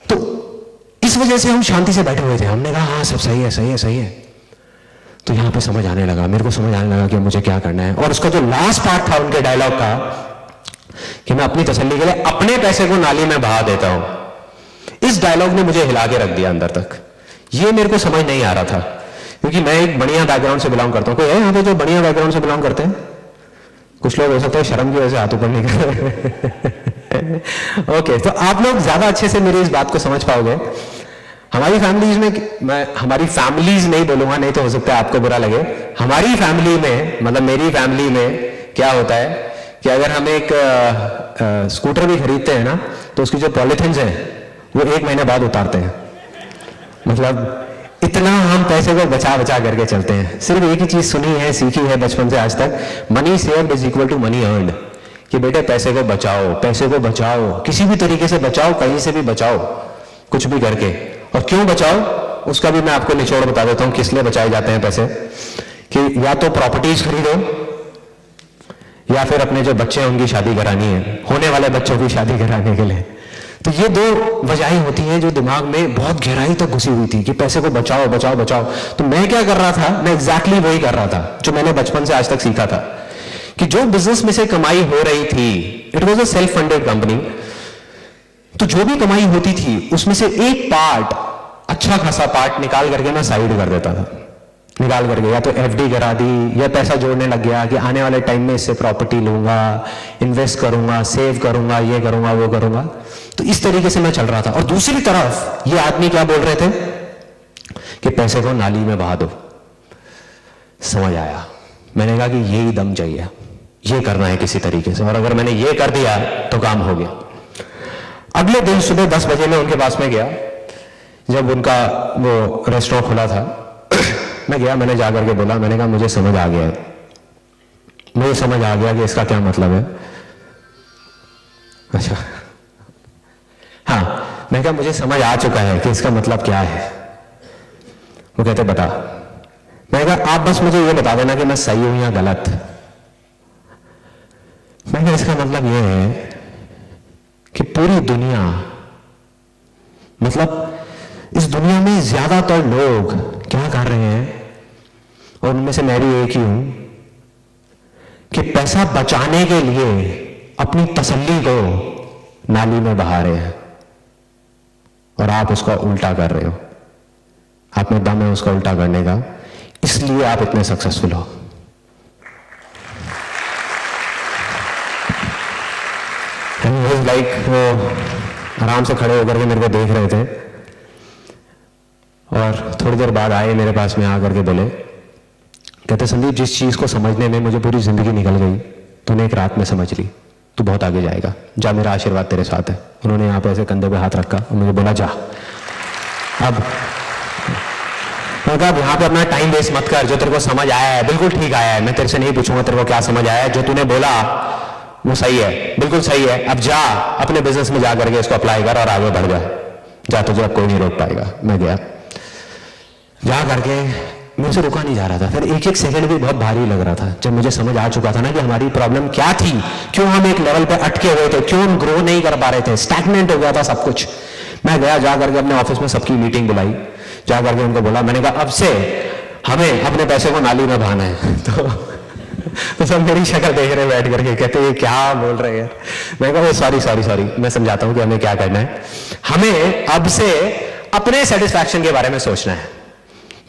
तो इस वजह से हम शांति से बैठे हुए थे। हमने कहा हाँ सब सही है, सही है, सही है। तो यहां पे समझ आने लगा, मेरे को समझ आने लगा कि मुझे क्या करना है। और उसका जो लास्ट पार्ट था उनके डायलॉग का, कि मैं अपनी तसल्ली के लिए अपने पैसे को नाली में बहा देता हूं, इस डायलॉग ने मुझे हिला के रख दिया अंदर तक। ये मेरे को समझ नहीं आ रहा था, क्योंकि मैं एक बढ़िया बैकग्राउंड से बिलोंग करता हूं। कोई है यहां पे जो बढ़िया बैकग्राउंड से बिलोंग करते हैं? कुछ लोग हो सकते हैं शर्म की वजह से हाथ ऊपर नहीं कर रहे। ओके, तो आप लोग ज्यादा अच्छे से मेरी इस बात को समझ पाओगे। हमारी फैमिलीज में, मैं हमारी फैमिलीज नहीं बोलूंगा, नहीं तो हो सकता है आपको बुरा लगे। हमारी फैमिली में, मतलब मेरी फैमिली में क्या होता है कि अगर हम एक स्कूटर भी खरीदते हैं ना, तो उसकी जो पॉलिथिन्स हैं वो 1 महीने बाद उतारते हैं। मतलब इतना हम पैसे को बचा बचा करके चलते हैं। सिर्फ एक ही चीज सुनी है, सीखी है बचपन से आज तक, money saved is equal to money earned. कि बेटे पैसे को बचाओ, पैसे को बचाओ, किसी भी तरीके से बचाओ, कहीं से भी बचाओ, कुछ भी करके। और क्यों बचाओ उसका भी मैं आपको निचोड़ बता देता हूं, किस लिए बचाए जाते हैं पैसे। कि या तो प्रॉपर्टीज खरीदो, या फिर अपने जो बच्चे हैं उनकी शादी करानी है, होने वाले बच्चों की शादी कराने के लिए। तो ये 2 वजहें होती हैं जो दिमाग में बहुत गहराई तक घुसी हुई थी, कि पैसे को बचाओ बचाओ बचाओ। तो मैं क्या कर रहा था, मैं एग्जैक्टली वही कर रहा था जो मैंने बचपन से आज तक सीखा था, कि जो बिजनेस में से कमाई हो रही थी, it was a self funded company, तो जो भी कमाई होती थी उसमें से एक पार्ट, अच्छा खासा पार्ट निकाल करके मैं साइड कर देता था। निकाल करके या तो एफडी करा दी, या पैसा जोड़ने लग गया कि आने वाले टाइम में इससे प्रॉपर्टी लूंगा, इन्वेस्ट करूंगा, सेव करूंगा, ये करूंगा, वो करूंगा। तो इस तरीके से मैं चल रहा था। और दूसरी तरफ ये आदमी क्या बोल रहे थे कि पैसे को नाली में बहा दो। समझ आया। मैंने कहा कि यही दम चाहिए, ये करना है किसी तरीके से, और अगर मैंने ये कर दिया तो काम हो गया। अगले दिन सुबह 10 बजे मैं उनके पास में गया, जब उनका वो रेस्टोरेंट खुला था। मैं गया, मैंने जाकर के बोला, मैंने कहा मुझे समझ आ गया है, मुझे समझ आ गया कि इसका क्या मतलब है। अच्छा, हाँ, मैं कहा मुझे समझ आ चुका है कि इसका मतलब क्या है। वो कहते बता। मैं कहा आप बस मुझे ये बता देना कि मैं सही हूं या गलत। मैं कहा इसका मतलब ये है कि पूरी दुनिया, मतलब इस दुनिया में ज्यादातर लोग क्या कर रहे हैं, और उनमें से मैं भी एक ही हूं, कि पैसा बचाने के लिए अपनी तसल्ली को नाली में बहा रहे हैं, और आप उसका उल्टा कर रहे हो। आप में दम है उसका उल्टा करने का, इसलिए आप इतने सक्सेसफुल हो। लाइक वो आराम से खड़े होकर के मेरे को देख रहे थे, और थोड़ी देर बाद आए मेरे पास में आकर के बोले, कहते संदीप जिस चीज को समझने में मुझे पूरी जिंदगी निकल गई, तूने एक रात में समझ ली, तू बहुत आगे जाएगा, जा मेरा आशीर्वाद तेरे साथ है। उन्होंने यहाँ पे ऐसे कंधे पे हाथ रखा और मुझे बोला जा। अब यहाँ पे अपना टाइम वेस्ट मत कर, जो तेरे को समझ आया है बिल्कुल ठीक आया है, मैं तेरे से नहीं पूछूंगा तेरे को क्या समझ आया है, जो तूने बोला वो सही है, बिल्कुल सही है। अब जा अपने बिजनेस में जा करके इसको अप्लाई कर और आगे बढ़ जा, तुझे अब कोई नहीं रोक पाएगा। मैं गया, जा करके मुझसे रुका नहीं जा रहा था। फिर एक एक सेकंड भी बहुत भारी लग रहा था, जब मुझे समझ आ चुका था ना कि हमारी प्रॉब्लम क्या थी, क्यों हम एक लेवल पे अटके हुए थे, क्यों हम ग्रो नहीं कर पा रहे थे, स्टैग्नेंट हो गया था सब कुछ। मैं गया, जा करके अपने ऑफिस में सबकी मीटिंग बुलाई, जा करके उनको बोला, मैंने कहा अब से हमें अपने पैसे को नाली में बहाना है। तो सब मेरी शक्ल देख रहे बैठ करके, कहते ये क्या बोल रहे हैं। मैं कहा सॉरी, मैं समझाता हूं कि हमें क्या करना है। हमें अब से अपने सेटिस्फैक्शन के बारे में सोचना है।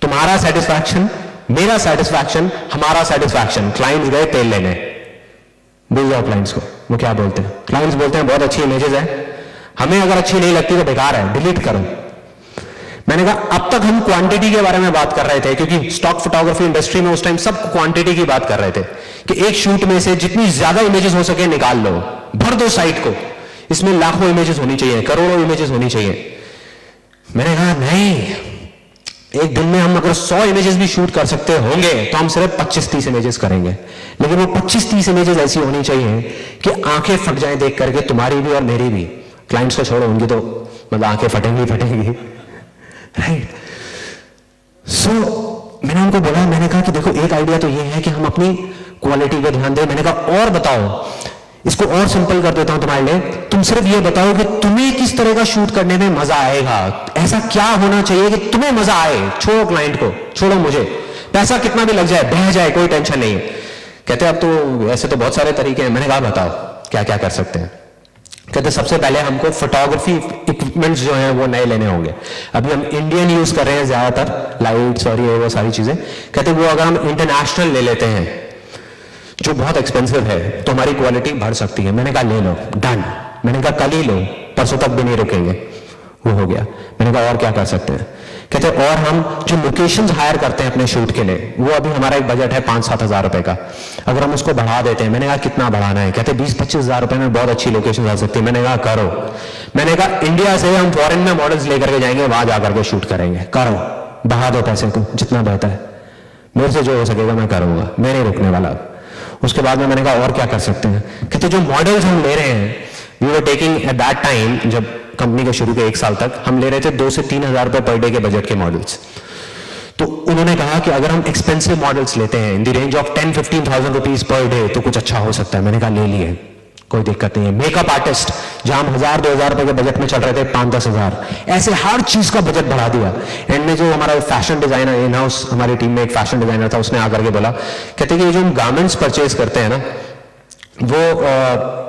तुम्हारा सेटिस्फैक्शन, मेरा सेटिस्फैक्शन, हमारा सेटिस्फैक्शन। क्लाइंट्स गए तेल लेने, भूल जाओ क्लाइंट्स को, वो क्या बोलते हैं, क्लाइंट्स बोलते हैं बहुत अच्छी इमेजेस है, हमें अगर अच्छी नहीं लगती तो बेकार है, डिलीट करो। मैंने कहा अब तक हम क्वांटिटी के बारे में बात कर रहे थे, क्योंकि स्टॉक फोटोग्राफी इंडस्ट्री में उस टाइम सब क्वांटिटी की बात कर रहे थे कि एक शूट में से जितनी ज्यादा इमेजेस हो सके निकाल लो, भर दो साइट को, इसमें लाखों इमेजेस होनी चाहिए, करोड़ों इमेजेस होनी चाहिए। मैंने कहा नहीं, एक दिन में हम अगर 100 इमेजेस भी शूट कर सकते होंगे तो हम सिर्फ 25-30 इमेजेस करेंगे, लेकिन वो 25-30 इमेजेस ऐसी होनी चाहिए कि आंखें फट जाएं देख करके, तुम्हारी भी और मेरी भी। क्लाइंट्स को छोड़ो, उनकी तो मतलब आंखें फटेंगी, राइट। सो मैंने उनको बोला, मैंने कहा कि देखो एक आइडिया तो ये है कि हम अपनी क्वालिटी पे ध्यान दें। मैंने कहा और बताओ, इसको और सिंपल कर देता हूं तुम्हारे लिए, तुम सिर्फ ये बताओ कि तुम्हें किस तरह का शूट करने में मजा आएगा, ऐसा क्या होना चाहिए कि तुम्हें मजा आए। छोड़ो क्लाइंट को, छोड़ो मुझे, पैसा कितना भी लग जाए, बह जाए, कोई टेंशन नहीं है। कहते अब तो ऐसे तो बहुत सारे तरीके हैं। मैंने कहा बताओ क्या क्या कर सकते हैं। कहते सबसे पहले हमको फोटोग्राफी इक्विपमेंट्स जो हैं वो नए लेने होंगे। अभी हम इंडियन यूज कर रहे हैं ज्यादातर, लाइट्स और ये वो सारी चीजें। कहते वो अगर हम इंटरनेशनल ले लेते हैं जो बहुत एक्सपेंसिव है तो हमारी क्वालिटी बढ़ सकती है। मैंने कहा ले लो, डन। मैंने कहा कल ही लो, परसों तक भी नहीं रुकेंगे। वो हो गया। मैंने कहा और क्या कर सकते हैं। कहते और हम जो लोकेशंस हायर करते हैं अपने शूट के लिए, वो अभी हमारा एक बजट है 5-7 हज़ार रुपए का, अगर हम उसको बढ़ा देते हैं। मैंने कहा कितना बढ़ाना है। कहते 20-25 हज़ार रुपए में बहुत अच्छी लोकेशन आ सकती है। मैंने कहा करो। मैंने कहा इंडिया से हम फॉरेन में मॉडल्स लेकर के जाएंगे, वहां जाकर के शूट करेंगे। करो, बढ़ा दो पैसे को जितना बहता है, मेरे से जो हो सकेगा मैं करूंगा, मैं नहीं रुकने वाला। उसके बाद में मैंने कहा और क्या कर सकते हैं। कहते जो मॉडल्स हम ले रहे हैं, we were taking at that time, जब कंपनी के शुरू के 1 साल तक हम ले रहे थे 2 से 3 हज़ार रुपए पर डे के बजट के मॉडल्स। तो उन्होंने कहा कि अगर हम एक्सपेंसिव मॉडल्स लेते हैं in the range of 10-15 thousand rupees per day तो कुछ अच्छा हो सकता है। मैंने कहा ले लिए, कोई दिक्कत नहीं है। मेकअप आर्टिस्ट जहां हम 1000-2000 रुपए के बजट में चल रहे थे 5-10 हजार, ऐसे हर चीज का बजट बढ़ा दिया। एंड में जो हमारा फैशन डिजाइनर इन हाउस, हमारी टीम में एक फैशन डिजाइनर था, उसने आकर के बोला, कहते कि ये जो हम गारमेंट्स परचेज करते हैं ना, वो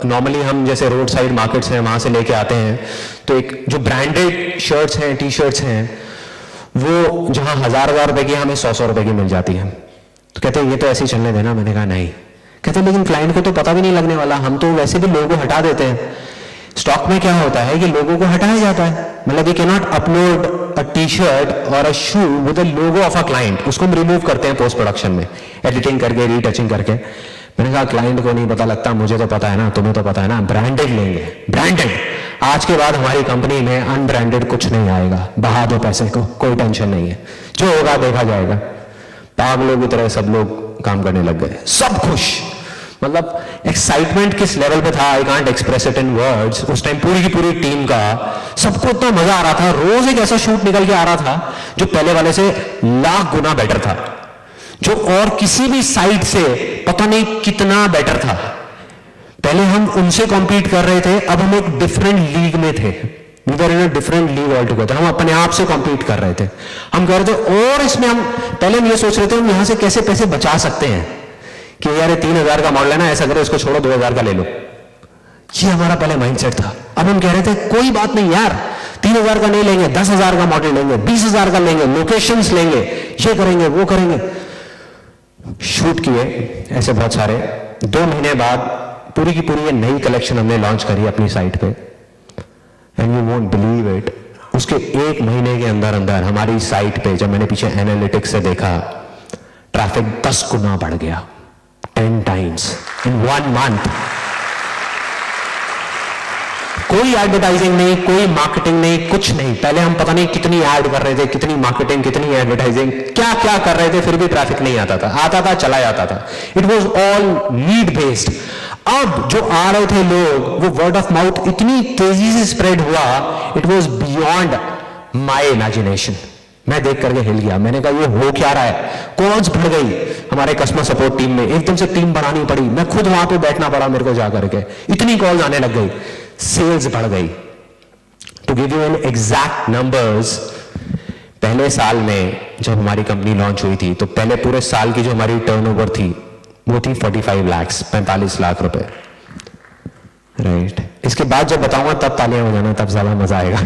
नॉर्मली हम जैसे रोड साइड मार्केट्स हैं वहां से लेके आते हैं, तो एक जो ब्रांडेड शर्ट्स हैं, टी शर्ट्स हैं, वो जहां 1000 रुपए की हमें 100 रुपए की मिल जाती है। तो कहते ये तो ऐसे ही चलने देना। मैंने कहा नहीं। कहते लेकिन क्लाइंट को तो पता भी नहीं लगने वाला, हम तो वैसे भी लोगो हटा देते हैं। स्टॉक में क्या होता है कि लोगों को हटाया जाता है, मतलब we can not upload a T shirt और a shoe with the logo of a client, उसको हम रिमूव करते हैं पोस्ट प्रोडक्शन में, एडिटिंग करके, रीटचिंग करके। मैंने कहा क्लाइंट को नहीं पता लगता, मुझे तो पता है ना, तुम्हें तो पता है ना, ब्रांडेड लेंगे, ब्रांडेड। आज के बाद हमारी कंपनी में अनब्रांडेड कुछ नहीं आएगा, बहा दो पैसे को, कोई टेंशन नहीं है, जो होगा देखा जाएगा। पागलों की तरह सब लोग काम करने लग गए, सब खुश। मतलब एक्साइटमेंट किस लेवल पे था, I can't express it in words. उस टाइम पूरी की पूरी टीम का सबको इतना मजा आ रहा था, रोज एक ऐसा शूट निकल के आ रहा था जो पहले वाले से लाख गुना बेटर था, जो और किसी भी साइट से पता नहीं कितना बेटर था। पहले हम उनसे कॉम्पीट कर रहे थे, अब हम एक डिफरेंट लीग में थे, we were in a different league altogether. हम अपने आप से कॉम्पीट कर रहे थे, हम कह रहे थे, और इसमें हम पहले हम ये सोच रहे थे हम यहां से कैसे पैसे बचा सकते हैं, कि यार 3000 का मॉडल है ना, ऐसा करो इसको छोड़ो 2000 का ले लो। ये हमारा पहले माइंडसेट था। अब हम कह रहे थे कोई बात नहीं यार, 3000 का नहीं लेंगे, 10,000 का मॉडल लेंगे, 20,000 का लेंगे, लोकेशंस लेंगे, ये करेंगे, वो करेंगे। शूट किए ऐसे बहुत सारे। 2 महीने बाद पूरी की पूरी ये नई कलेक्शन हमने लॉन्च करी अपनी साइट पे, and you won't believe it, उसके 1 महीने के अंदर अंदर हमारी साइट पे, जब मैंने पीछे एनालिटिक्स से देखा, ट्रैफिक 10 गुना बढ़ गया, 10 times in 1 month। कोई एडवर्टाइजिंग नहीं, कोई मार्केटिंग नहीं, कुछ नहीं। पहले हम पता नहीं कितनी ऐड कर रहे थे, कितनी मार्केटिंग, कितनी एडवर्टाइजिंग, क्या क्या कर रहे थे, फिर भी ट्रैफिक नहीं आता था, चला जाता था। It was all lead based. अब जो आ रहे थे लोग, वो वर्ड ऑफ माउथ इतनी तेजी से स्प्रेड हुआ, it was beyond my imagination. मैं देख करके हिल गया। मैंने कहा ये हो क्या रहा है। कॉल्स बढ़ गई हमारे कस्टमर सपोर्ट टीम में, एकदम से टीम बढ़ानी पड़ी, मैं खुद वहां पे बैठना पड़ा मेरे को जाकर के, इतनी कॉल्स आने लग गई, सेल्स बढ़ गई। To give you an exact numbers, पहले साल में जब हमारी कंपनी लॉन्च हुई थी, तो पहले पूरे साल की जो हमारी टर्नओवर थी वो थी 45 लाख, 45 लाख रुपए, राइट। इसके बाद जब बताऊंगा तब तालियां बजाना, तब ज्यादा मजा आएगा।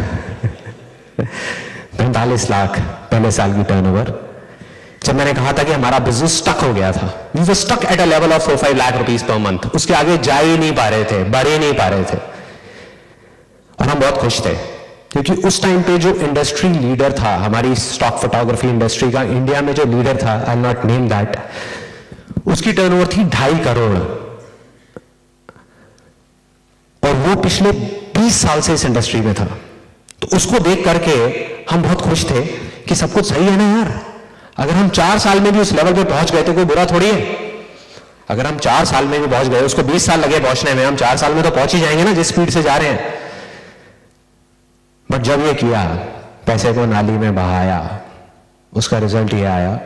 45 लाख पहले साल की टर्नओवर। जब मैंने कहा था कि हमारा बिजनेस स्टक हो गया था, we were stuck at a level of 4-5 lakh rupees per month, उसके आगे जा ही नहीं पा रहे थे, बढ़ ही नहीं पा रहे थे, और हम बहुत खुश थे क्योंकि उस टाइम पे जो इंडस्ट्री लीडर था, हमारी स्टॉक फोटोग्राफी इंडस्ट्री का इंडिया में जो लीडर था, I will not name that, उसकी टर्नओवर थी 2.5 करोड़, और वो पिछले 20 साल से इस इंडस्ट्री में था। तो उसको देख करके हम बहुत खुश थे कि सब कुछ सही है ना यार। अगर हम 4 साल में भी उस लेवल पे पहुंच गए तो कोई बुरा थोड़ी है। अगर हम 4 साल में भी पहुंच गए, उसको 20 साल लगे पहुंचने में, हम 4 साल में तो पहुंच ही जाएंगे ना जिस स्पीड से जा रहे हैं। बट जब ये किया, पैसे को नाली में बहाया, उसका रिजल्ट ये आया।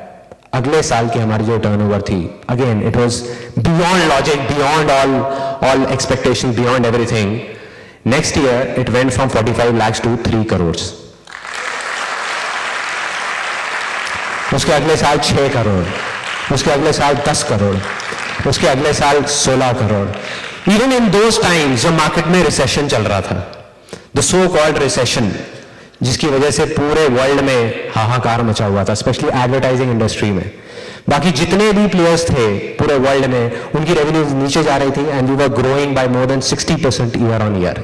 अगले साल की हमारी जो टर्नओवर थी, again it was beyond logic, beyond all expectation, beyond everything. Next year it went from 45 lakhs to 3 crores। उसके अगले साल 6 करोड़, उसके अगले साल 10 करोड़, उसके अगले साल 16 crore. Even in those times जब मार्केट में रिसेशन चल रहा था, द सो कॉल्ड रिसेशन, जिसकी वजह से पूरे वर्ल्ड में हाहाकार मचा हुआ था, स्पेशली एडवर्टाइजिंग इंडस्ट्री में। बाकी जितने भी प्लेयर्स थे पूरे वर्ल्ड में, उनकी रेवेन्यू नीचे जा रही थी, and we were growing by more than 60% year on year,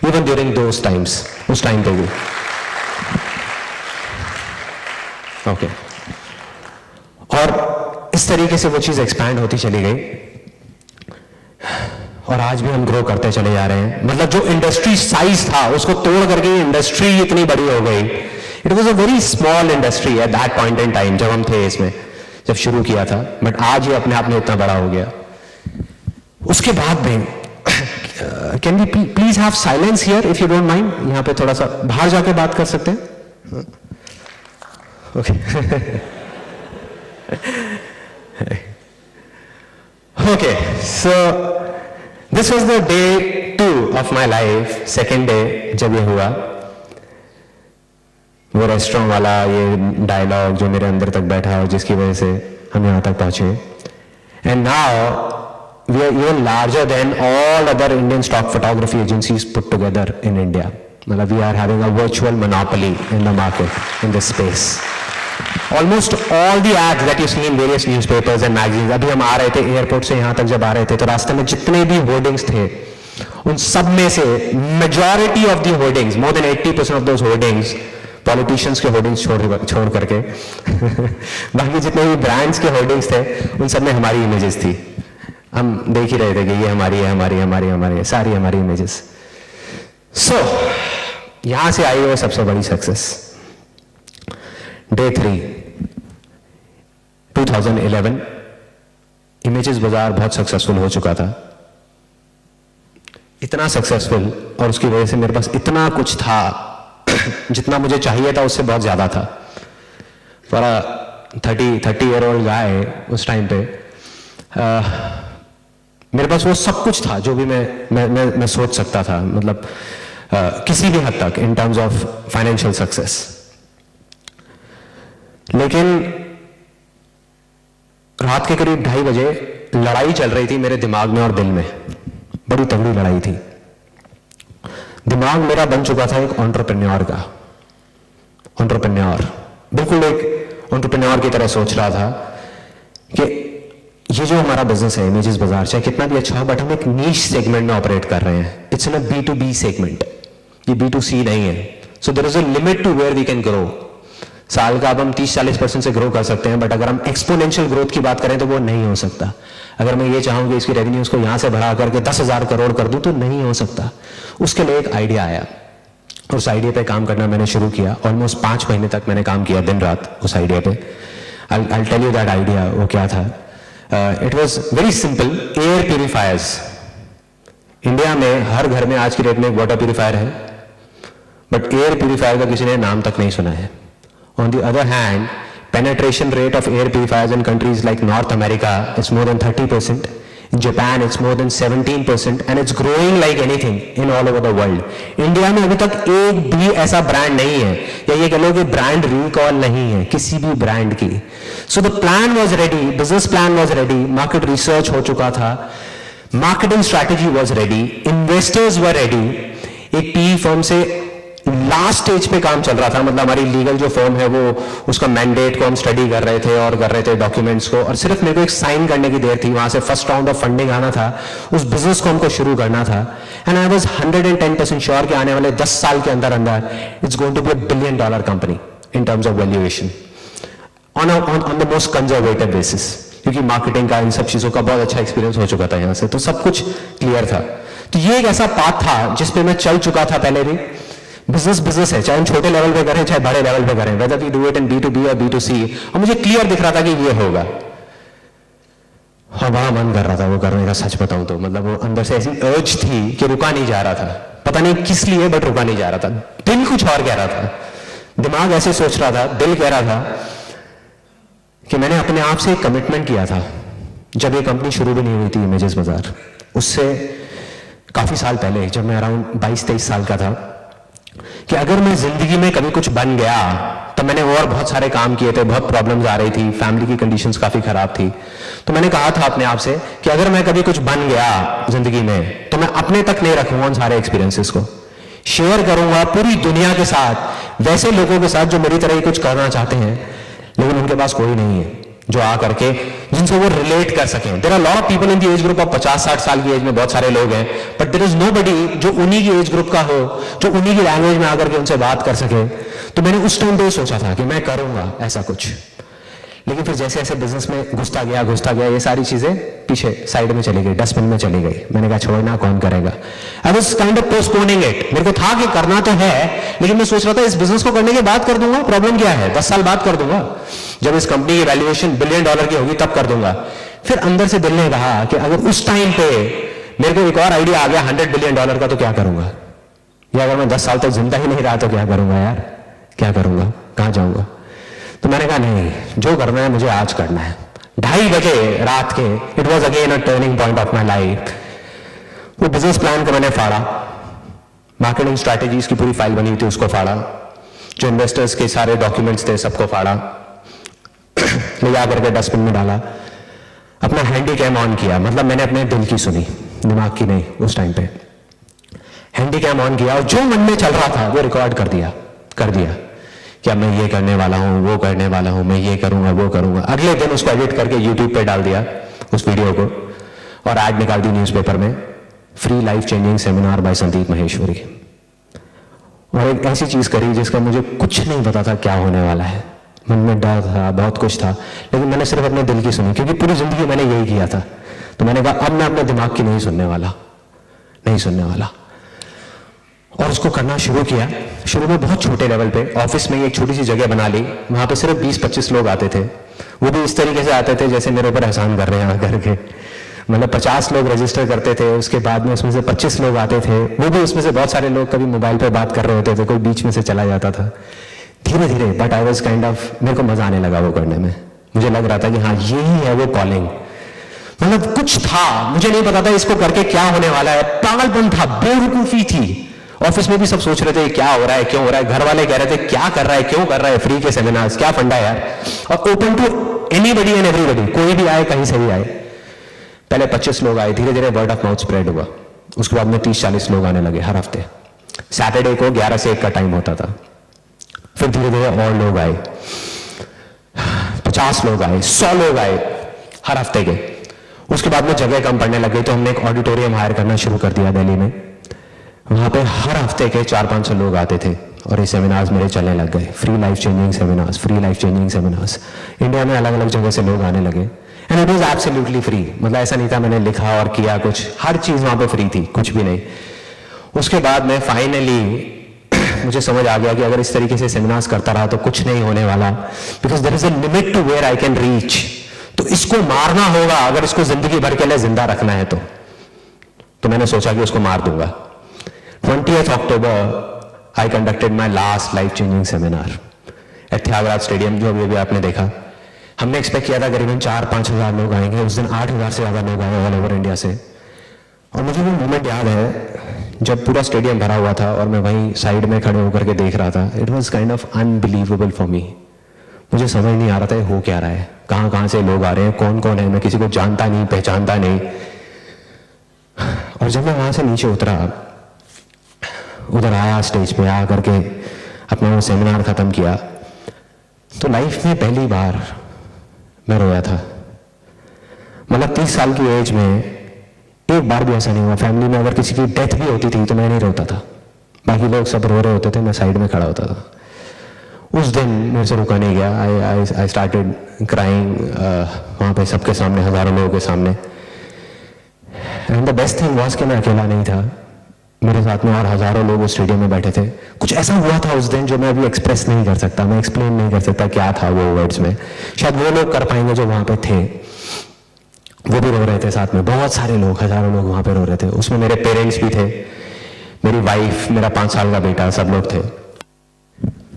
even during those times, उस टाइम पे भी। ओके, और इस तरीके से वो चीज एक्सपैंड होती चली गई, और आज भी हम ग्रो करते चले जा रहे हैं। मतलब जो इंडस्ट्री साइज था उसको तोड़ करके इंडस्ट्री इतनी बड़ी हो गई। It was a very small industry at that point in time, जब हम थे इसमें, जब शुरू किया था, बट आज ये अपने आप में इतना बड़ा हो गया। उसके बाद में can we please have silence here if you don't mind. यहाँ पे थोड़ा सा बाहर जाके बात कर सकते हैं। Okay okay, so this was the day 2 of my life, second day जब ये हुआ। वो रेस्टोरेंट वाला ये डायलॉग जो मेरे अंदर तक बैठा और जिसकी वजह से हम यहाँ तक पहुंचे। And now we are even larger than all other Indian stock photography agencies put together in India. मतलब we are having a virtual monopoly in the market in this space. Almost all the ads that you see in various newspapers and magazines, अभी हम आ रहे थे एयरपोर्ट से यहाँ तक जब आ रहे थे तो रास्ते में जितने भी होर्डिंग्स थे उन सब में से majority of the hoardings, more than 80% of those hoardings politicians के होर्डिंग्स छोड़ करके बाकी जितने भी ब्रांड्स के होर्डिंग्स थे उन सब में हमारी इमेजेस थी। हम देख ही रहे थे कि ये हमारी है, हमारी हमारी हमारी सारी हमारी इमेजेस। सो यहां से आई वो सबसे बड़ी सक्सेस। डे 3 2011 इमेजेस बाजार बहुत सक्सेसफुल हो चुका था, इतना सक्सेसफुल, और उसकी वजह से मेरे पास इतना कुछ था जितना मुझे चाहिए था उससे बहुत ज्यादा था। For a 30 year old guy उस टाइम पे मेरे पास वो सब कुछ था जो भी मैं सोच सकता था, मतलब किसी भी हद तक इन टर्म्स ऑफ फाइनेंशियल सक्सेस। लेकिन रात के करीब 2:30 बजे लड़ाई चल रही थी मेरे दिमाग में और दिल में, बड़ी तगड़ी लड़ाई थी। दिमाग मेरा बन चुका था एक एंटरप्रेन्योर का, एंटरप्रेन्योर, बिल्कुल एक एंटरप्रेन्योर की तरह सोच रहा था कि ये जो हमारा बिजनेस है इमेजेस बाजार, चाहे कितना भी अच्छा हो, बट हम एक नीश सेगमेंट में ऑपरेट कर रहे हैं। It's in a B2B segment, ये B2C नहीं है। So there is a limit to where we can grow. साल का अब हम 30-40% से ग्रो कर सकते हैं, बट अगर हम एक्सपोनेंशियल ग्रोथ की बात करें तो वो नहीं हो सकता। अगर मैं ये चाहूँ कि इसकी रेवेन्यूज को यहाँ से बढ़ा करके 10,000 करोड़ कर दूं तो नहीं हो सकता। उसके लिए एक आइडिया आया, उस आइडिया पे काम करना मैंने शुरू किया। ऑलमोस्ट 5 महीने तक मैंने काम किया दिन रात उस आइडिया पे। I'll tell you that idea वो क्या था। It was very simple, air purifiers. India में हर घर में आज की डेट में एक वाटर प्यूरिफायर है, बट एयर प्यूरिफायर का किसी ने नाम तक नहीं सुना है। On the other hand, penetration rate of air purifiers in countries like North America is more than 30%. In Japan, it's more than 17%, and it's growing like anything in all over the world. India में अभी तक एक भी ऐसा ब्रांड नहीं है, या ये कह लो कि ब्रांड रिकॉल नहीं है किसी भी ब्रांड की। So the plan was ready, business plan was ready, market research हो चुका था, marketing strategy was ready, investors were ready। एक PE firm से लास्ट स्टेज पे काम चल रहा था, मतलब हमारी लीगल जो फर्म है वो उसका मैंडेट को हम स्टडी कर रहे थे और कर रहे थे डॉक्यूमेंट्स को, और सिर्फ मेरे को एक साइन करने की देर थी। वहां से फर्स्ट राउंड ऑफ फंडिंग आना था, उस बिजनेस को हमको शुरू करना था। एंड आई वाज 110% श्योर कि आने वाले 10 साल के अंदर अंदर it's going to be $1 billion company in terms of valuation on the most conservative basis, क्योंकि मार्केटिंग का इन सब चीजों का बहुत अच्छा एक्सपीरियंस हो चुका था यहाँ से, तो सब कुछ क्लियर था। तो ये एक ऐसा पाथ था जिसपे मैं चल चुका था पहले भी। बिजनेस है, चाहे हम छोटे लेवल पे करें चाहे बड़े लेवल पे करें, whether we do it in B2B और B2C, और मुझे क्लियर दिख रहा था कि ये होगा। हाँ, बड़ा मन कर रहा था वो करने का, सच बताऊं तो। मतलब वो अंदर से ऐसी अर्ज थी कि रुका नहीं जा रहा था, पता नहीं किस लिए, बट रुका नहीं जा रहा था। दिल कुछ और कह रहा था, दिमाग ऐसे सोच रहा था, दिल कह रहा था कि मैंने अपने आप से एक कमिटमेंट किया था जब ये कंपनी शुरू भी नहीं हुई थी इमेजेस बाजार, उससे काफी साल पहले, जब मैं अराउंड 22-23 साल का था, कि अगर मैं जिंदगी में कभी कुछ बन गया, तो मैंने और बहुत सारे काम किए थे, बहुत प्रॉब्लम्स आ रही थी, फैमिली की कंडीशंस काफी खराब थी, तो मैंने कहा था अपने आप से कि अगर मैं कभी कुछ बन गया जिंदगी में तो मैं अपने तक नहीं रखूंगा उन सारे एक्सपीरियंसेस को, शेयर करूंगा पूरी दुनिया के साथ, वैसे लोगों के साथ जो मेरी तरह ही कुछ करना चाहते हैं लेकिन उनके पास कोई नहीं है जो आ करके जिनसे वो रिलेट कर सकें। There are lot of people in the age group of 50-60 साल की एज में, बहुत सारे लोग हैं, बट देयर इज नोबडी जो उन्हीं की एज ग्रुप का हो, जो उन्हीं की लैंग्वेज में आकर के उनसे बात कर सके। तो मैंने उस टाइम पे सोचा था कि मैं करूंगा ऐसा कुछ, लेकिन फिर जैसे जैसे बिजनेस में घुसता गया ये सारी चीजें पीछे साइड में चली गई, डस्टबिन में चली गई। मैंने कहा छोड़ना, कौन करेगा। I was kind of postponing it. मेरे को था कि करना तो है, लेकिन मैं सोच रहा था इस बिजनेस को करने के बाद कर दूंगा, प्रॉब्लम क्या है, 10 साल बाद कर दूंगा, जब इस कंपनी की वैल्यूएशन $1 बिलियन की होगी तब कर दूंगा। फिर अंदर से दिल ने कहा कि अगर उस टाइम पे मेरे को एक और आइडिया आ गया $100 बिलियन का, तो क्या करूंगा, या अगर मैं 10 साल तक जिंदा ही नहीं रहा तो क्या करूंगा यार, क्या करूंगा, कहां जाऊंगा। तो मैंने कहा नहीं, जो करना है मुझे आज करना है। 2:30 बजे रात के, it was again a turning point of my life. वो बिजनेस प्लान को मैंने फाड़ा, मार्केटिंग स्ट्रैटेजीज की पूरी फाइल बनी थी उसको फाड़ा, जो इन्वेस्टर्स के सारे डॉक्यूमेंट्स थे सबको फाड़ा, ले जा करके डस्टबिन में डाला, अपना हैंडी कैम ऑन किया। मतलब मैंने अपने दिल की सुनी, दिमाग की नहीं। उस टाइम पे हैंडी कैम ऑन किया और जो मन में चल रहा था वो रिकॉर्ड कर दिया कि अब मैं ये करने वाला हूं, वो करने वाला हूं, मैं ये करूंगा, वो करूंगा। अगले दिन उसको एडिट करके यूट्यूब पे डाल दिया उस वीडियो को, और ऐड निकाल दी न्यूज़पेपर में, free life changing seminar by Sandeep Maheshwari. और एक ऐसी चीज करी जिसका मुझे कुछ नहीं पता था क्या होने वाला है। मन में डर था, बहुत कुछ था, लेकिन मैंने सिर्फ अपने दिल की सुनी, क्योंकि पूरी जिंदगी मैंने यही किया था। तो मैंने कहा अब मैं अपने दिमाग की नहीं सुनने वाला। और उसको करना शुरू किया। शुरू में बहुत छोटे लेवल पे, ऑफिस में एक छोटी सी जगह बना ली, वहां पे सिर्फ 20-25 लोग आते थे। वो भी इस तरीके से आते थे जैसे मेरे ऊपर एहसान कर रहे हैं आकर के। मतलब 50 लोग रजिस्टर करते थे, उसके बाद में उसमें से 25 लोग आते थे। वो भी उसमें से बहुत सारे लोग कभी मोबाइल पे बात कर रहे होते थे, कोई बीच में से चला जाता था। धीरे धीरे but I was kind of, मेरे को मजा आने लगा वो करने में। मुझे लग रहा था कि हाँ यही है वो कॉलिंग। मतलब कुछ था, मुझे नहीं पता था इसको करके क्या होने वाला है। पागलपन था, बेवकूफी थी। ऑफिस में भी सब सोच रहे थे क्या हो रहा है, क्यों हो रहा है। घर वाले कह रहे थे क्या कर रहा है, क्यों कर रहा है, फ्री के सेमिनार्स, क्या फंडा है यार। और open to anybody and everybody, कोई भी आए, कहीं से भी आए। पहले 25 लोग आए, धीरे धीरे वर्ड ऑफ माउथ स्प्रेड हुआ। उसके बाद में 30-40 लोग आने लगे हर हफ्ते। सैटरडे को 11 से 1 का टाइम होता था। फिर धीरे धीरे और लोग आए, 50 लोग आए, 100 लोग आए हर हफ्ते के। उसके बाद में जगह कम पड़ने लगी, तो हमने एक ऑडिटोरियम हायर करना शुरू कर दिया दिल्ली में। वहां पे हर हफ्ते के 400-500 लोग आते थे और ये सेमिनार्स मेरे चलने लग गए। Free life changing seminars. India में अलग अलग जगह से लोग आने लगे and it was absolutely free. मतलब ऐसा नहीं था मैंने लिखा और किया कुछ, हर चीज वहां पे फ्री थी, कुछ भी नहीं। उसके बाद में फाइनली मुझे समझ आ गया कि अगर इस तरीके से सेमिनार्स करता रहा तो कुछ नहीं होने वाला, because there is a limit to where I can reach. तो इसको मारना होगा अगर इसको जिंदगी भर के लिए जिंदा रखना है तो मैंने सोचा कि उसको मार दूंगा। 20th October I conducted my last life changing seminar at Thyagaraj stadium, जो अभी आपने देखा। हमने एक्सपेक्ट किया था करीबन 4-5 हजार लोग आएंगे। उस दिन 8,000 से ज्यादा लोग आए ऑल ओवर इंडिया से। और मुझे वो मोमेंट याद है जब पूरा स्टेडियम भरा हुआ था और मैं वहीं साइड में खड़े होकर के देख रहा था। It was kind of unbelievable for me. मुझे समझ नहीं आ रहा था हो क्या रहा है, कहाँ कहाँ से लोग आ रहे हैं, कौन कौन है, मैं किसी को जानता नहीं, पहचानता नहीं। और जब मैं वहां से नीचे उतरा, उधर आया, स्टेज पे आ करके अपना वो सेमिनार खत्म किया, तो लाइफ में पहली बार मैं रोया था। मतलब 30 साल की एज में एक बार भी ऐसा नहीं हुआ। फैमिली में अगर किसी की डेथ भी होती थी तो मैं नहीं रोता था, बाकी लोग सब रो रहे होते थे, मैं साइड में खड़ा होता था। उस दिन मेरे से रुका नहीं गया। आई स्टार्टेड क्राइंग वहाँ पे सबके सामने, हजारों लोगों के सामने। And the best thing was कि मैं अकेला नहीं था, मेरे साथ में और हजारों लोग उस स्टेडियम में बैठे थे। कुछ ऐसा हुआ था उस दिन जो मैं अभी एक्सप्रेस नहीं कर सकता, मैं एक्सप्लेन नहीं कर सकता क्या था वो वर्ड्स में। शायद वो लोग कर पाएंगे जो वहाँ पे थे, वो भी रो रहे थे साथ में। बहुत सारे लोग, हजारों लोग वहाँ पे रो रहे थे। उसमें मेरे पेरेंट्स भी थे, मेरी वाइफ, मेरा 5 साल का बेटा, सब लोग थे।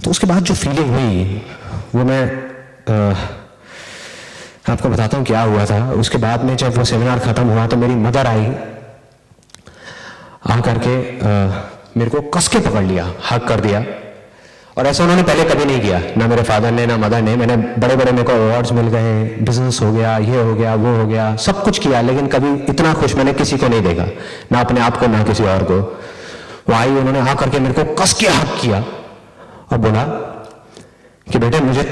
तो उसके बाद जो फीलिंग हुई वो मैं आपको बताता हूँ क्या हुआ था। उसके बाद में जब वो सेमिनार खत्म हुआ तो मेरी मदर आई, आ करके मेरे को कस के पकड़ लिया, हक कर दिया। और ऐसा उन्होंने पहले कभी नहीं किया, ना मेरे फादर ने ना मदर ने। मैंने बड़े बड़े मेरे को अवार्ड्स मिल गए, बिजनेस हो गया, ये हो गया, वो हो गया, सब कुछ किया, लेकिन कभी इतना खुश मैंने किसी को नहीं देखा, ना अपने आप को ना किसी और को। वो आई, उन्होंने आ करके मेरे को कस के हक किया और बोला कि बेटे मुझे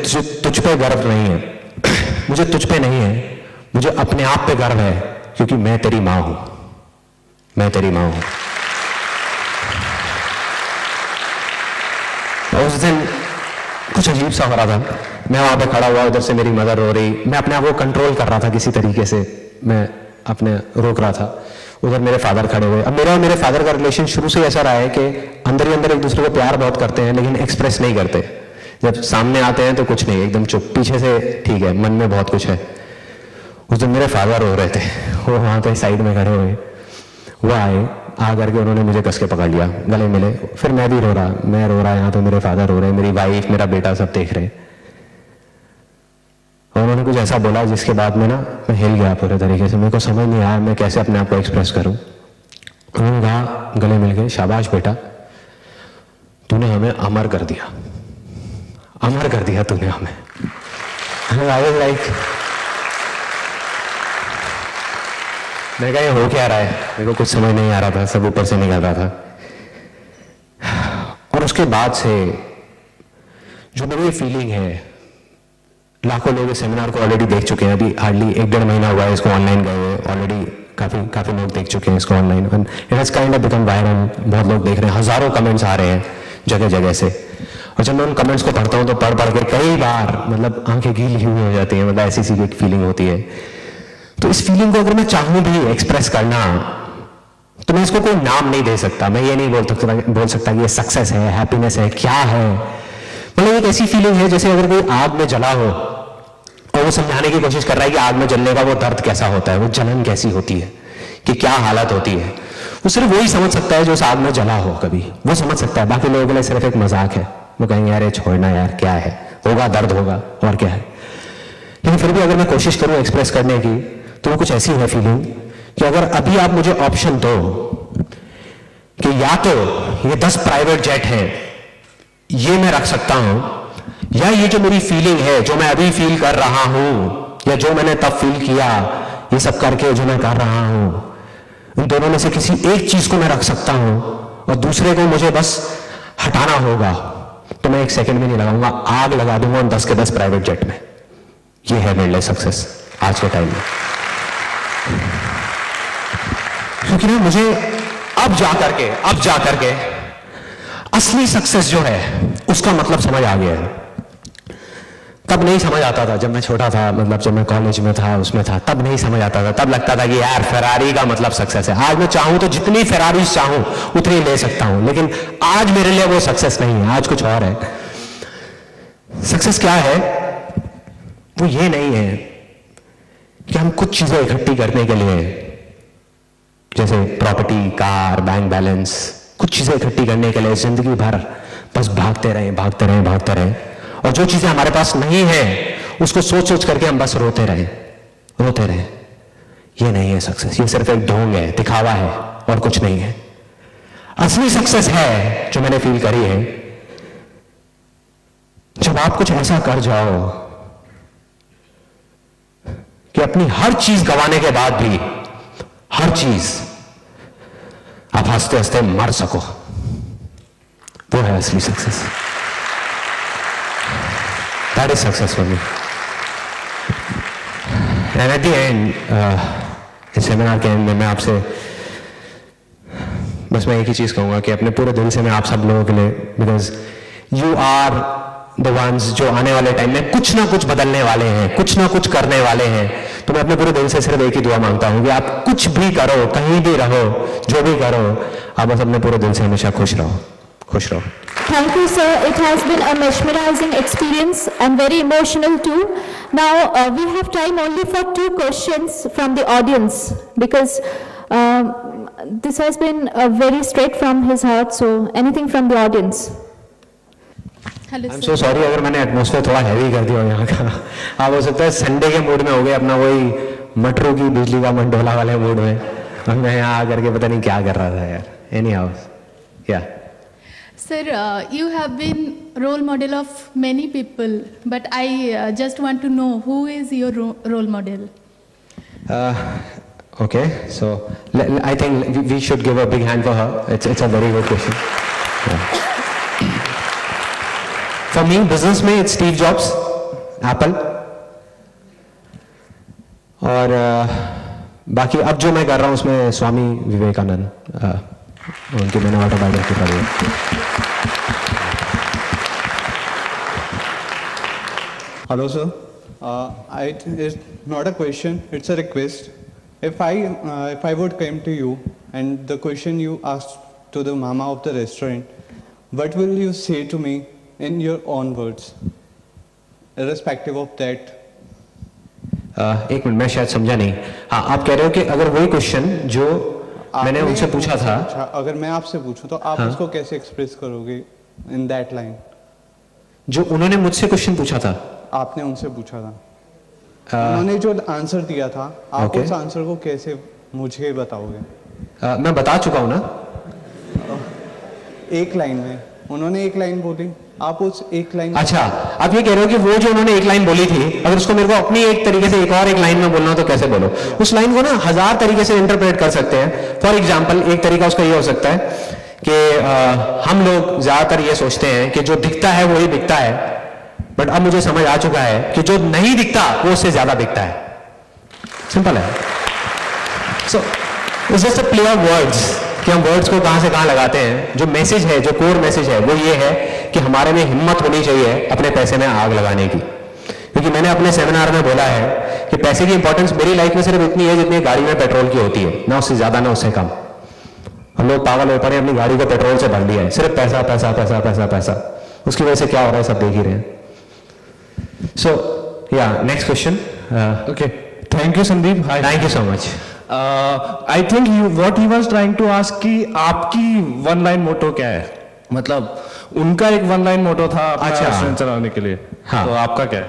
तुझ पे गर्व नहीं है, मुझे तुझ पे नहीं है, मुझे अपने आप पे गर्व है, क्योंकि मैं तेरी माँ हूं, मैं तेरी माँ हूं। उस दिन कुछ अजीब सा हो रहा था। मैं वहां पे खड़ा हुआ, उधर से मेरी मदर रो रही, मैं अपने आप को कंट्रोल कर रहा था किसी तरीके से, मैं अपने रोक रहा था। उधर मेरे फादर खड़े हुए। अब मेरा और मेरे फादर का रिलेशन शुरू से ऐसा रहा है कि अंदर ही अंदर एक दूसरे को प्यार बहुत करते हैं, लेकिन एक्सप्रेस नहीं करते। जब सामने आते हैं तो कुछ नहीं, एकदम चुप, पीछे से ठीक है, मन में बहुत कुछ है। उस दिन मेरे फादर रो रहे थे, वो वहां पे साइड में खड़े हुए। वो आए, आ करके उन्होंने मुझे कस के पकड़ लिया, गले मिले। फिर मैं भी रो रहा, मैं रो रहा, यहाँ पे मेरे फादर रो रहे, मेरी वाइफ, मेरा बेटा, सब देख रहे। और उन्होंने कुछ ऐसा बोला जिसके बाद में ना मैं हिल गया पूरे तरीके से। मेरे को समझ नहीं आया मैं कैसे अपने आप को एक्सप्रेस करूं। उन्होंने कहा, गले मिल गए, शाबाश बेटा, तूने हमें अमर कर दिया, अमर कर दिया तूने हमें। आई वाज लाइक, मैं कहा ये हो क्या रहा है, मेरे को कुछ समझ नहीं आ रहा था, सब ऊपर से निकल रहा था। और उसके बाद से जो मेरी फीलिंग है, लाखों लोग इस सेमिनार को ऑलरेडी देख चुके हैं, अभी हार्डली 1-1.5 महीना हुआ है इसको ऑनलाइन गए हुए, ऑलरेडी काफी लोग देख चुके हैं इसको online. It has kind of become viral, बहुत लोग देख रहे हैं, हजारों कमेंट्स आ रहे हैं जगह जगह से। और जब मैं उन कमेंट्स को पढ़ता हूँ तो पढ़ कर कई बार मतलब आंखें गीली हुई हो जाती हैं, मतलब ऐसी सी एक फीलिंग होती है। तो इस फीलिंग को अगर मैं चाहूँ भी एक्सप्रेस करना, तो मैं इसको कोई नाम नहीं दे सकता। मैं ये नहीं बोल सकता कि ये सक्सेस है, हैप्पीनेस है, क्या है। मतलब एक ऐसी फीलिंग है जैसे अगर कोई आग में जला हो और वो समझाने की कोशिश कर रहा है कि आग में जलने का वो दर्द कैसा होता है, वो जलन कैसी होती है, कि क्या हालत होती है। वो सिर्फ वही समझ सकता है जो उस आग में जला हो, कभी वो समझ सकता है। बाकी लोगों के लिए सिर्फ एक मजाक है, वो कहेंगे यार ये छोड़ना यार, क्या है, होगा दर्द होगा और क्या है। लेकिन फिर भी अगर मैं कोशिश करूं एक्सप्रेस करने की, तो वो कुछ ऐसी है फीलिंग कि अगर अभी आप मुझे ऑप्शन दो कि या तो ये 10 प्राइवेट जेट है, ये मैं रख सकता हूं, या ये जो मेरी फीलिंग है, जो मैं अभी फील कर रहा हूं, या जो मैंने तब फील किया, ये सब करके जो मैं कर रहा हूं, इन दोनों में से किसी एक चीज को मैं रख सकता हूं और दूसरे को मुझे बस हटाना होगा, तो मैं 1 सेकंड भी नहीं लगाऊंगा, आग लगा दूंगा उन 10 के 10 प्राइवेट जेट में। ये है मेरे लिए सक्सेस आज के टाइम में। क्योंकि ना मुझे अब जा करके असली सक्सेस जो है उसका मतलब समझ आ गया है। तब नहीं समझ आता था, जब मैं छोटा था, मतलब जब मैं कॉलेज में था, उसमें था, तब नहीं समझ आता था। तब लगता था कि यार फेरारी का मतलब सक्सेस है। आज मैं चाहूं तो जितनी फेरारी चाहूं उतनी ले सकता हूं, लेकिन आज मेरे लिए वो सक्सेस नहीं है, आज कुछ और है। सक्सेस क्या है? वो ये नहीं है कि हम कुछ चीजें इकट्ठी करने के लिए, जैसे प्रॉपर्टी, कार, बैंक बैलेंस, कुछ चीजें इकट्ठी करने के लिए जिंदगी भर बस भागते रहें, और जो चीजें हमारे पास नहीं है उसको सोच करके हम बस रोते रहें। ये नहीं है सक्सेस, ये सिर्फ एक ढोंग है, दिखावा है और कुछ नहीं है। असली सक्सेस है जो मैंने फील करी है, जब आप कुछ ऐसा कर जाओ कि अपनी हर चीज गंवाने के बाद भी, हर चीज, आप हंसते हंसते मर सको, वो है असली success. That is success for me. And at the end, इस सेमिनार के एंड में मैं आपसे बस मैं एक ही चीज कहूंगा कि अपने पूरे दिल से मैं आप सब लोगों के लिए, because you are the ones जो आने वाले टाइम में कुछ ना कुछ बदलने वाले हैं, कुछ ना कुछ करने वाले हैं। तो मैं अपने पूरे दिल से सिर्फ एक ही दुआ मांगता हूं कि आप कुछ भी करो, कहीं भी रहो, जो भी करो, आप बस अपने पूरे दिल से हमेशा खुश रहो। Thank you, sir. It has been a mesmerizing experience and very emotional too. Now we have time only for 2 questions from the audience, because this has been very straight from his heart. So anything from the audience? I'm so sorry अगर मैंने एटमॉस्फेयर थोड़ा हैवी कर दिया यहाँ का। आप हो सकता है संडे के मूड में हो गए, अपना वही मटरू की बिजली का मंडोला वाले मूड में, और मैं यहाँ आकर के पता नहीं क्या कर रहा था यार। एनी हाउस, या Sir, you have been role model of many people, but I just want to know who is your role model? Okay, so I think we should give a big hand for her. It's a very good question. Yeah. For me, business में it's Steve Jobs, Apple, और बाकी अब जो मैं कर रहा हूँ उसमें स्वामी विवेकानंद, उनकी मैंने ऑटोबायोग्राफी पढ़ी है। Hello, sir. It's not a question; it's a request. If I would come to you and the question you asked to the mama of the restaurant, what will you say to me in your own words, irrespective of that? एक मिनट, मैं शायद समझा नहीं। हाँ, आप कह रहे हो कि अगर वही क्वेश्चन जो मैंने उनसे पूछा था, अगर मैं आपसे पूछूं तो आप उसको कैसे एक्सप्रेस करोगे इन दैट लाइन? जो उन्होंने मुझसे क्वेश्चन पूछा था, आपने उनसे पूछा था, उन्होंने जो आंसर दिया था, आप उस आंसर को कैसे मुझे बताओगे? मैं बता चुका हूं ना। एक लाइन में उन्होंने एक लाइन बोली, आप उस एक लाइन। अच्छा, आप ये कह रहे हो कि वो जो उन्होंने एक लाइन बोली थी, अगर उसको मेरे को अपनी एक तरीके से एक और एक लाइन में बोलना तो कैसे बोलो? उस लाइन को ना 1000 तरीके से इंटरप्रेट कर सकते हैं। फॉर एग्जाम्पल, एक तरीका उसका ये हो सकता है कि हम लोग ज्यादातर ये सोचते हैं कि जो दिखता है वही बिकता है, बट अब मुझे समझ आ चुका है कि जो नहीं दिखता वो उससे ज्यादा बिकता है। सिंपल है। So it's just a play of words कि हम वर्ड्स को कहां से कहां लगाते हैं। जो मैसेज है, जो कोर मैसेज है, वो ये है कि हमारे में हिम्मत होनी चाहिए अपने पैसे में आग लगाने की। क्योंकि मैंने अपने सेमिनार में बोला है कि पैसे की इंपॉर्टेंस मेरी लाइफ में सिर्फ इतनी है जितनी गाड़ी में पेट्रोल की होती है, ना उससे ज्यादा ना उससे कम। हम लोग पागल हो पड़े, अपनी गाड़ी को पेट्रोल से भर दिया है, सिर्फ पैसा पैसा पैसा पैसा पैसा। उसकी वजह से क्या हो रहा है सब देख ही रहे हैं। So yeah next question. Okay, thank you Sandeep. Hi, thank you so much. I think what he was trying to ask कि आपकी वन लाइन मोटो क्या है? मतलब उनका एक वन लाइन मोटो था अपना रेस्टोरेंट चलाने के लिए। हाँ, तो आपका क्या है?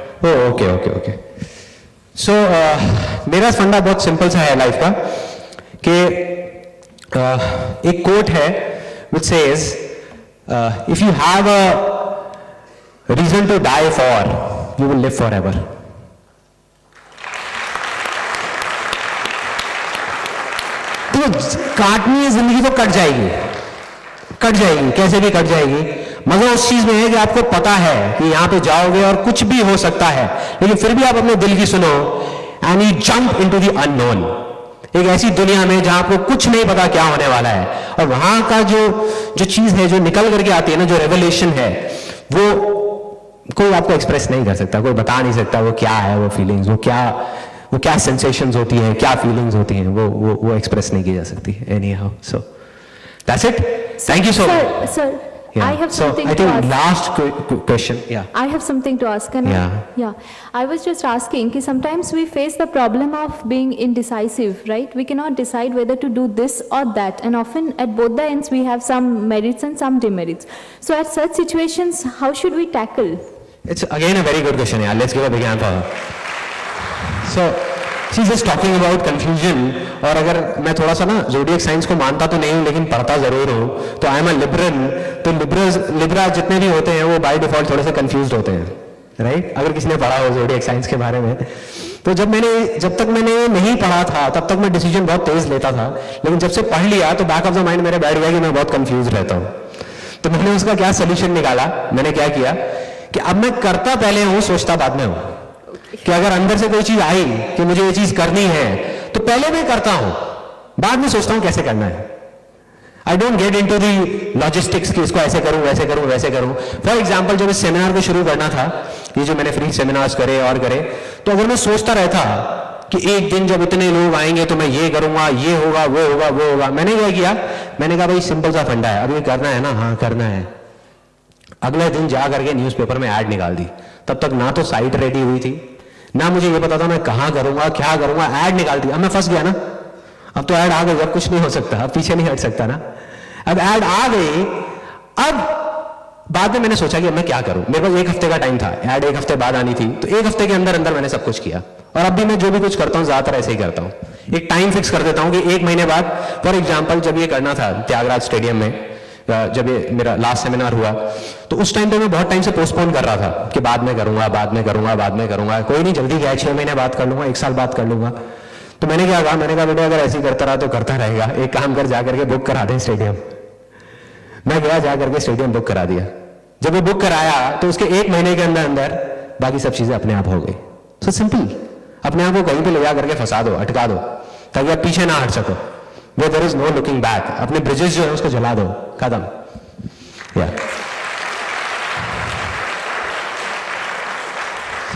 Okay okay okay. सो मेरा फंडा बहुत सिंपल सा है लाइफ का कि एक कोट है which says if you have a reason to die for, you will live forever. तो काटनी है जिंदगी तो कट जाएगी, कट जाएगी, कैसे भी कट जाएगी। मजा उस चीज में है कि आपको पता है कि यहां पे जाओगे और कुछ भी हो सकता है, लेकिन फिर भी आप अपने दिल की सुनो and you jump into the unknown. एक ऐसी दुनिया में जहां आपको कुछ नहीं पता क्या होने वाला है, और वहां का जो चीज है जो निकल करके आती है ना, जो रेवलेशन है, वो कोई आपको एक्सप्रेस नहीं कर सकता, कोई बता नहीं सकता वो क्या है, वो फीलिंग्स, वो क्या सेंसेशंस होती हैं, क्या फीलिंग्स होती हैं, वो एक्सप्रेस नहीं की जा सकती। Any how, so that's it. Thank you so much. Sir, Yeah. I have So something I to think ask. last question. Yeah. I have something to ask. Can Yeah. Yeah. I was just asking कि sometimes we face the problem of being indecisive, right? We cannot decide whether to do this or that, and often at both the ends we have some merits and some demerits. So at such situations, how should we tackle? It's again a very good question. Yeah. Let's give a big hand for her. So she's just talking about confusion. और अगर मैं थोड़ा सा ना ज़ोडिएक साइंस को मानता तो नहीं हूँ लेकिन पढ़ता जरूर हूँ, तो आई एम अ लिबरल। तो लिब्रा जितने भी होते हैं वो बाय डिफॉल्ट थोड़े से कंफ्यूज्ड होते हैं, राइट? अगर किसी ने पढ़ा हो ज़ोडिएक साइंस के बारे में, तो जब तक मैंने नहीं पढ़ा था तब तक मैं डिसीजन बहुत तेज लेता था, लेकिन जब से पढ़ लिया तो बैक ऑफ द माइंड मेरे बैठ गया कि मैं बहुत कंफ्यूज रहता हूँ। तो मैंने उसका क्या सोल्यूशन निकाला, मैंने क्या किया कि अब मैं करता पहले हूँ, सोचता बाद में हूँ। कि अगर अंदर से कोई चीज आई कि मुझे ये चीज करनी है, तो पहले मैं करता हूं, बाद में सोचता हूं कैसे करना है। I don't get into the logistics कि इसको ऐसे करूं, वैसे करूं, वैसे करूं। फॉर एग्जांपल, जब इस सेमिनार को शुरू करना था, ये जो मैंने फ्री सेमिनार्स करे और करे, तो अगर मैं सोचता रहता कि एक दिन जब इतने लोग आएंगे तो मैं ये करूंगा, ये होगा, वो होगा, वो होगा, मैंने क्या किया, मैंने कहा भाई सिंपल सा फंडा है, अब ये करना है ना, हाँ करना है। अगले दिन जा करके न्यूज़पेपर में ऐड निकाल दी। तब तक ना तो साइट रेडी हुई थी, ना मुझे ये पता था मैं कहां करूंगा, क्या करूंगा, ऐड निकाल दी। अब मैं फंस गया ना, अब तो ऐड आ गई, अब कुछ नहीं हो सकता, अब पीछे नहीं हट सकता ना। अब ऐड आ गई, अब बाद में मैंने सोचा कि अब मैं क्या करूं। मेरे पास 1 हफ्ते का टाइम था, ऐड 1 हफ्ते बाद आनी थी, तो 1 हफ्ते के अंदर अंदर मैंने सब कुछ किया। और अब भी मैं जो भी कुछ करता हूं ज्यादातर ऐसे ही करता हूं, एक टाइम फिक्स कर देता हूं कि 1 महीने बाद, फॉर एग्जाम्पल जब ये करना था त्यागराज स्टेडियम में, जब ये मेरा लास्ट सेमिनार हुआ, तो उस टाइम पे मैं बहुत टाइम से पोस्टपोन कर रहा था कि बाद में करूंगा, बाद में करूंगा, बाद में करूंगा, कोई नहीं जल्दी क्या 6 महीने बाद कर लूंगा, 1 साल बाद कर लूंगा। तो मैंने क्या कहा, मैंने कहा बेटा अगर ऐसे ही करता रहा तो करता रहेगा, एक काम कर, जाकर के बुक करा दे स्टेडियम। मैं गया, जाकर के स्टेडियम बुक करा दिया। जब वो बुक कराया तो उसके 1 महीने के अंदर अंदर बाकी सब चीजें अपने आप हो गई। सो सिंपल, अपने आप को कहीं पे ले जा करके फंसा दो, अटका दो, ताकि आप पीछे ना हट सको। Where there is no looking back, अपने ब्रिजेस जो है उसको जला दो, खत्म।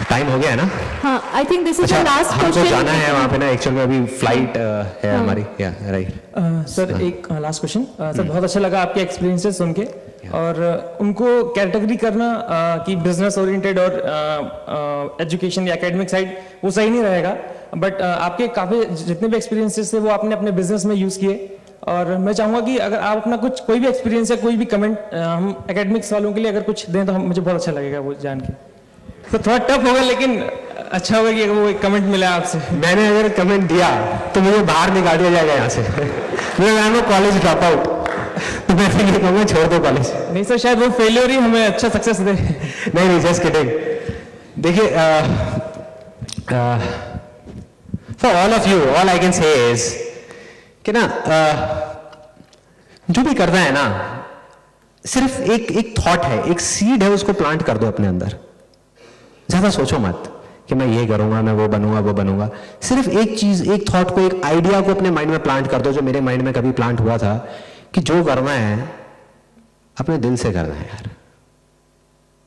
टाइम हो गया है ना? हाँ, I think this is the last हमको question. जाना है वहाँ पे ना, एक्चुअल में अभी फ्लाइट है हमारी। या राइट सर, एक लास्ट क्वेश्चन। सर बहुत अच्छा लगा आपके एक्सपीरियंसेस सुन के, और उनको कैटेगरी करना कि बिजनेस ओरिएंटेड और एजुकेशन या एकेडमिक साइड वो सही नहीं रहेगा, बट आपके काफ़ी जितने भी एक्सपीरियंसेस थे वो आपने अपने बिजनेस में यूज़ किए। और मैं चाहूँगा कि अगर आप अपना कोई भी एक्सपीरियंस या कोई भी कमेंट हम एकेडमिक्स वालों के लिए अगर कुछ दें तो मुझे बहुत अच्छा लगेगा वो जान के। तो थोड़ा टफ होगा, लेकिन अच्छा होगा कि वो एक कमेंट मिला आपसे। मैंने अगर कमेंट दिया तो मुझे बाहर निकाल दिया जाएगा यहाँ से। मैं कॉलेज ड्रॉप आउट, तो मैं फिर ये कहूँगा छोड़ दो कॉलेज। नहीं सर, शायद वो फेलियर ही हमें अच्छा सक्सेस दे। नहीं, जस्ट किडिंग। देखिए, for all of you, all I can say is कि ना, जो भी करना है ना, सिर्फ एक थॉट है, एक सीड है, उसको प्लांट कर दो अपने अंदर। ज्यादा सोचो मत कि मैं ये करूंगा, मैं वो बनूंगा। सिर्फ एक चीज, एक थॉट को, एक आइडिया को अपने माइंड में प्लांट कर दो, जो मेरे माइंड में कभी प्लांट हुआ था, कि जो करना है अपने दिल से करना है यार,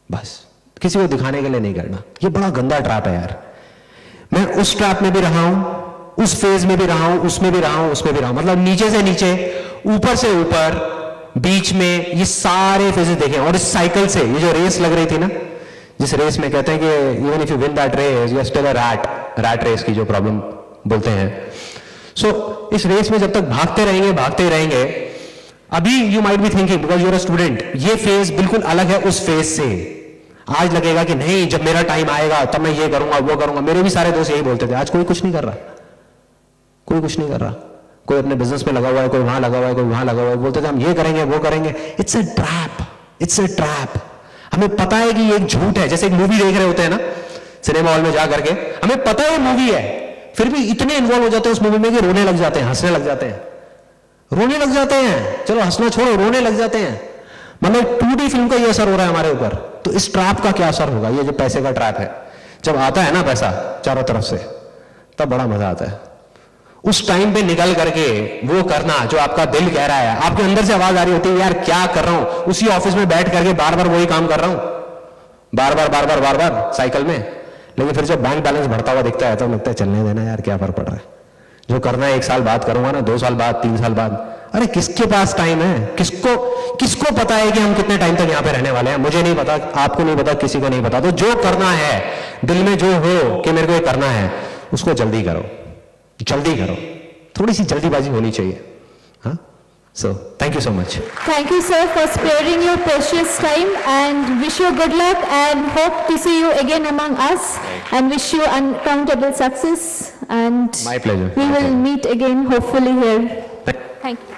बस किसी को दिखाने के लिए नहीं करना। ये बड़ा गंदा ट्रैप है यार। मैं उस ट्रैप में भी रहा हूं, उस फेज में भी रहा हूं, उसमें भी रहा हूं, उसमें भी रहा हूं। मतलब नीचे से नीचे, ऊपर से ऊपर, बीच में, ये सारे फेजेस देखे। और इस साइकिल से, ये जो रेस लग रही थी ना, जिस रेस में कहते हैं कि even if you win that race you are still a rat race की जो प्रॉब्लम बोलते हैं। सो इस रेस में जब तक भागते रहेंगे, अभी you might be thinking because you are a student, ये फेज बिल्कुल अलग है उस फेज से। आज लगेगा कि नहीं, जब मेरा टाइम आएगा तब मैं ये करूंगा, वो करूंगा। मेरे भी सारे दोस्त यही बोलते थे। आज कोई कुछ नहीं कर रहा, कोई कुछ नहीं कर रहा। कोई अपने बिजनेस में लगा हुआ है, कोई वहां लगा हुआ है, कोई वहां लगा हुआ है। बोलते थे हम ये करेंगे, वो करेंगे। It's a trap, it's a trap. हमें पता है कि ये एक झूठ है। जैसे एक मूवी देख रहे होते हैं ना सिनेमा हॉल में जा करके, हमें पता है मूवी है, फिर भी इतने इन्वॉल्व हो जाते हैं उस मूवी में कि रोने लग जाते हैं, हंसने लग जाते हैं, रोने लग जाते हैं। चलो हंसना छोड़ो, रोने लग जाते हैं। मतलब 2D फिल्म का ये असर हो रहा है हमारे ऊपर। तो इस ट्रैप का क्या असर होगा? ये जो पैसे का ट्रैप है, जब आता है ना पैसा चारों तरफ से, तब बड़ा मजा आता है। उस टाइम पे निकल करके वो करना जो आपका दिल कह रहा है। आपके अंदर से आवाज आ रही होती है, यार क्या कर रहा हूं। उसी ऑफिस में बैठ करके बार बार वही काम कर रहा हूं, बार बार साइकिल में। लेकिन फिर जब बैंक बैलेंस बढ़ता हुआ दिखता है तो लगता है चलने देना यार, क्या फर्क पड़ रहा है। जो करना है 1 साल बाद करूंगा ना, 2 साल बाद, 3 साल बाद। अरे किसके पास टाइम है? किसको पता है कि हम कितने टाइम तक यहां पे रहने वाले हैं? मुझे नहीं पता, आपको नहीं पता, किसी को नहीं पता। तो जो करना है, दिल में जो हो कि मेरे को ये करना है, उसको जल्दी करो, जल्दी करो। थोड़ी सी जल्दीबाजी होनी चाहिए। हाँ, so thank you so much. Thank you, sir, for sparing your precious time, and wish you good luck and hope to see you again among us, and wish you uncountable success, and my pleasure. We will meet again hopefully here. Thank you.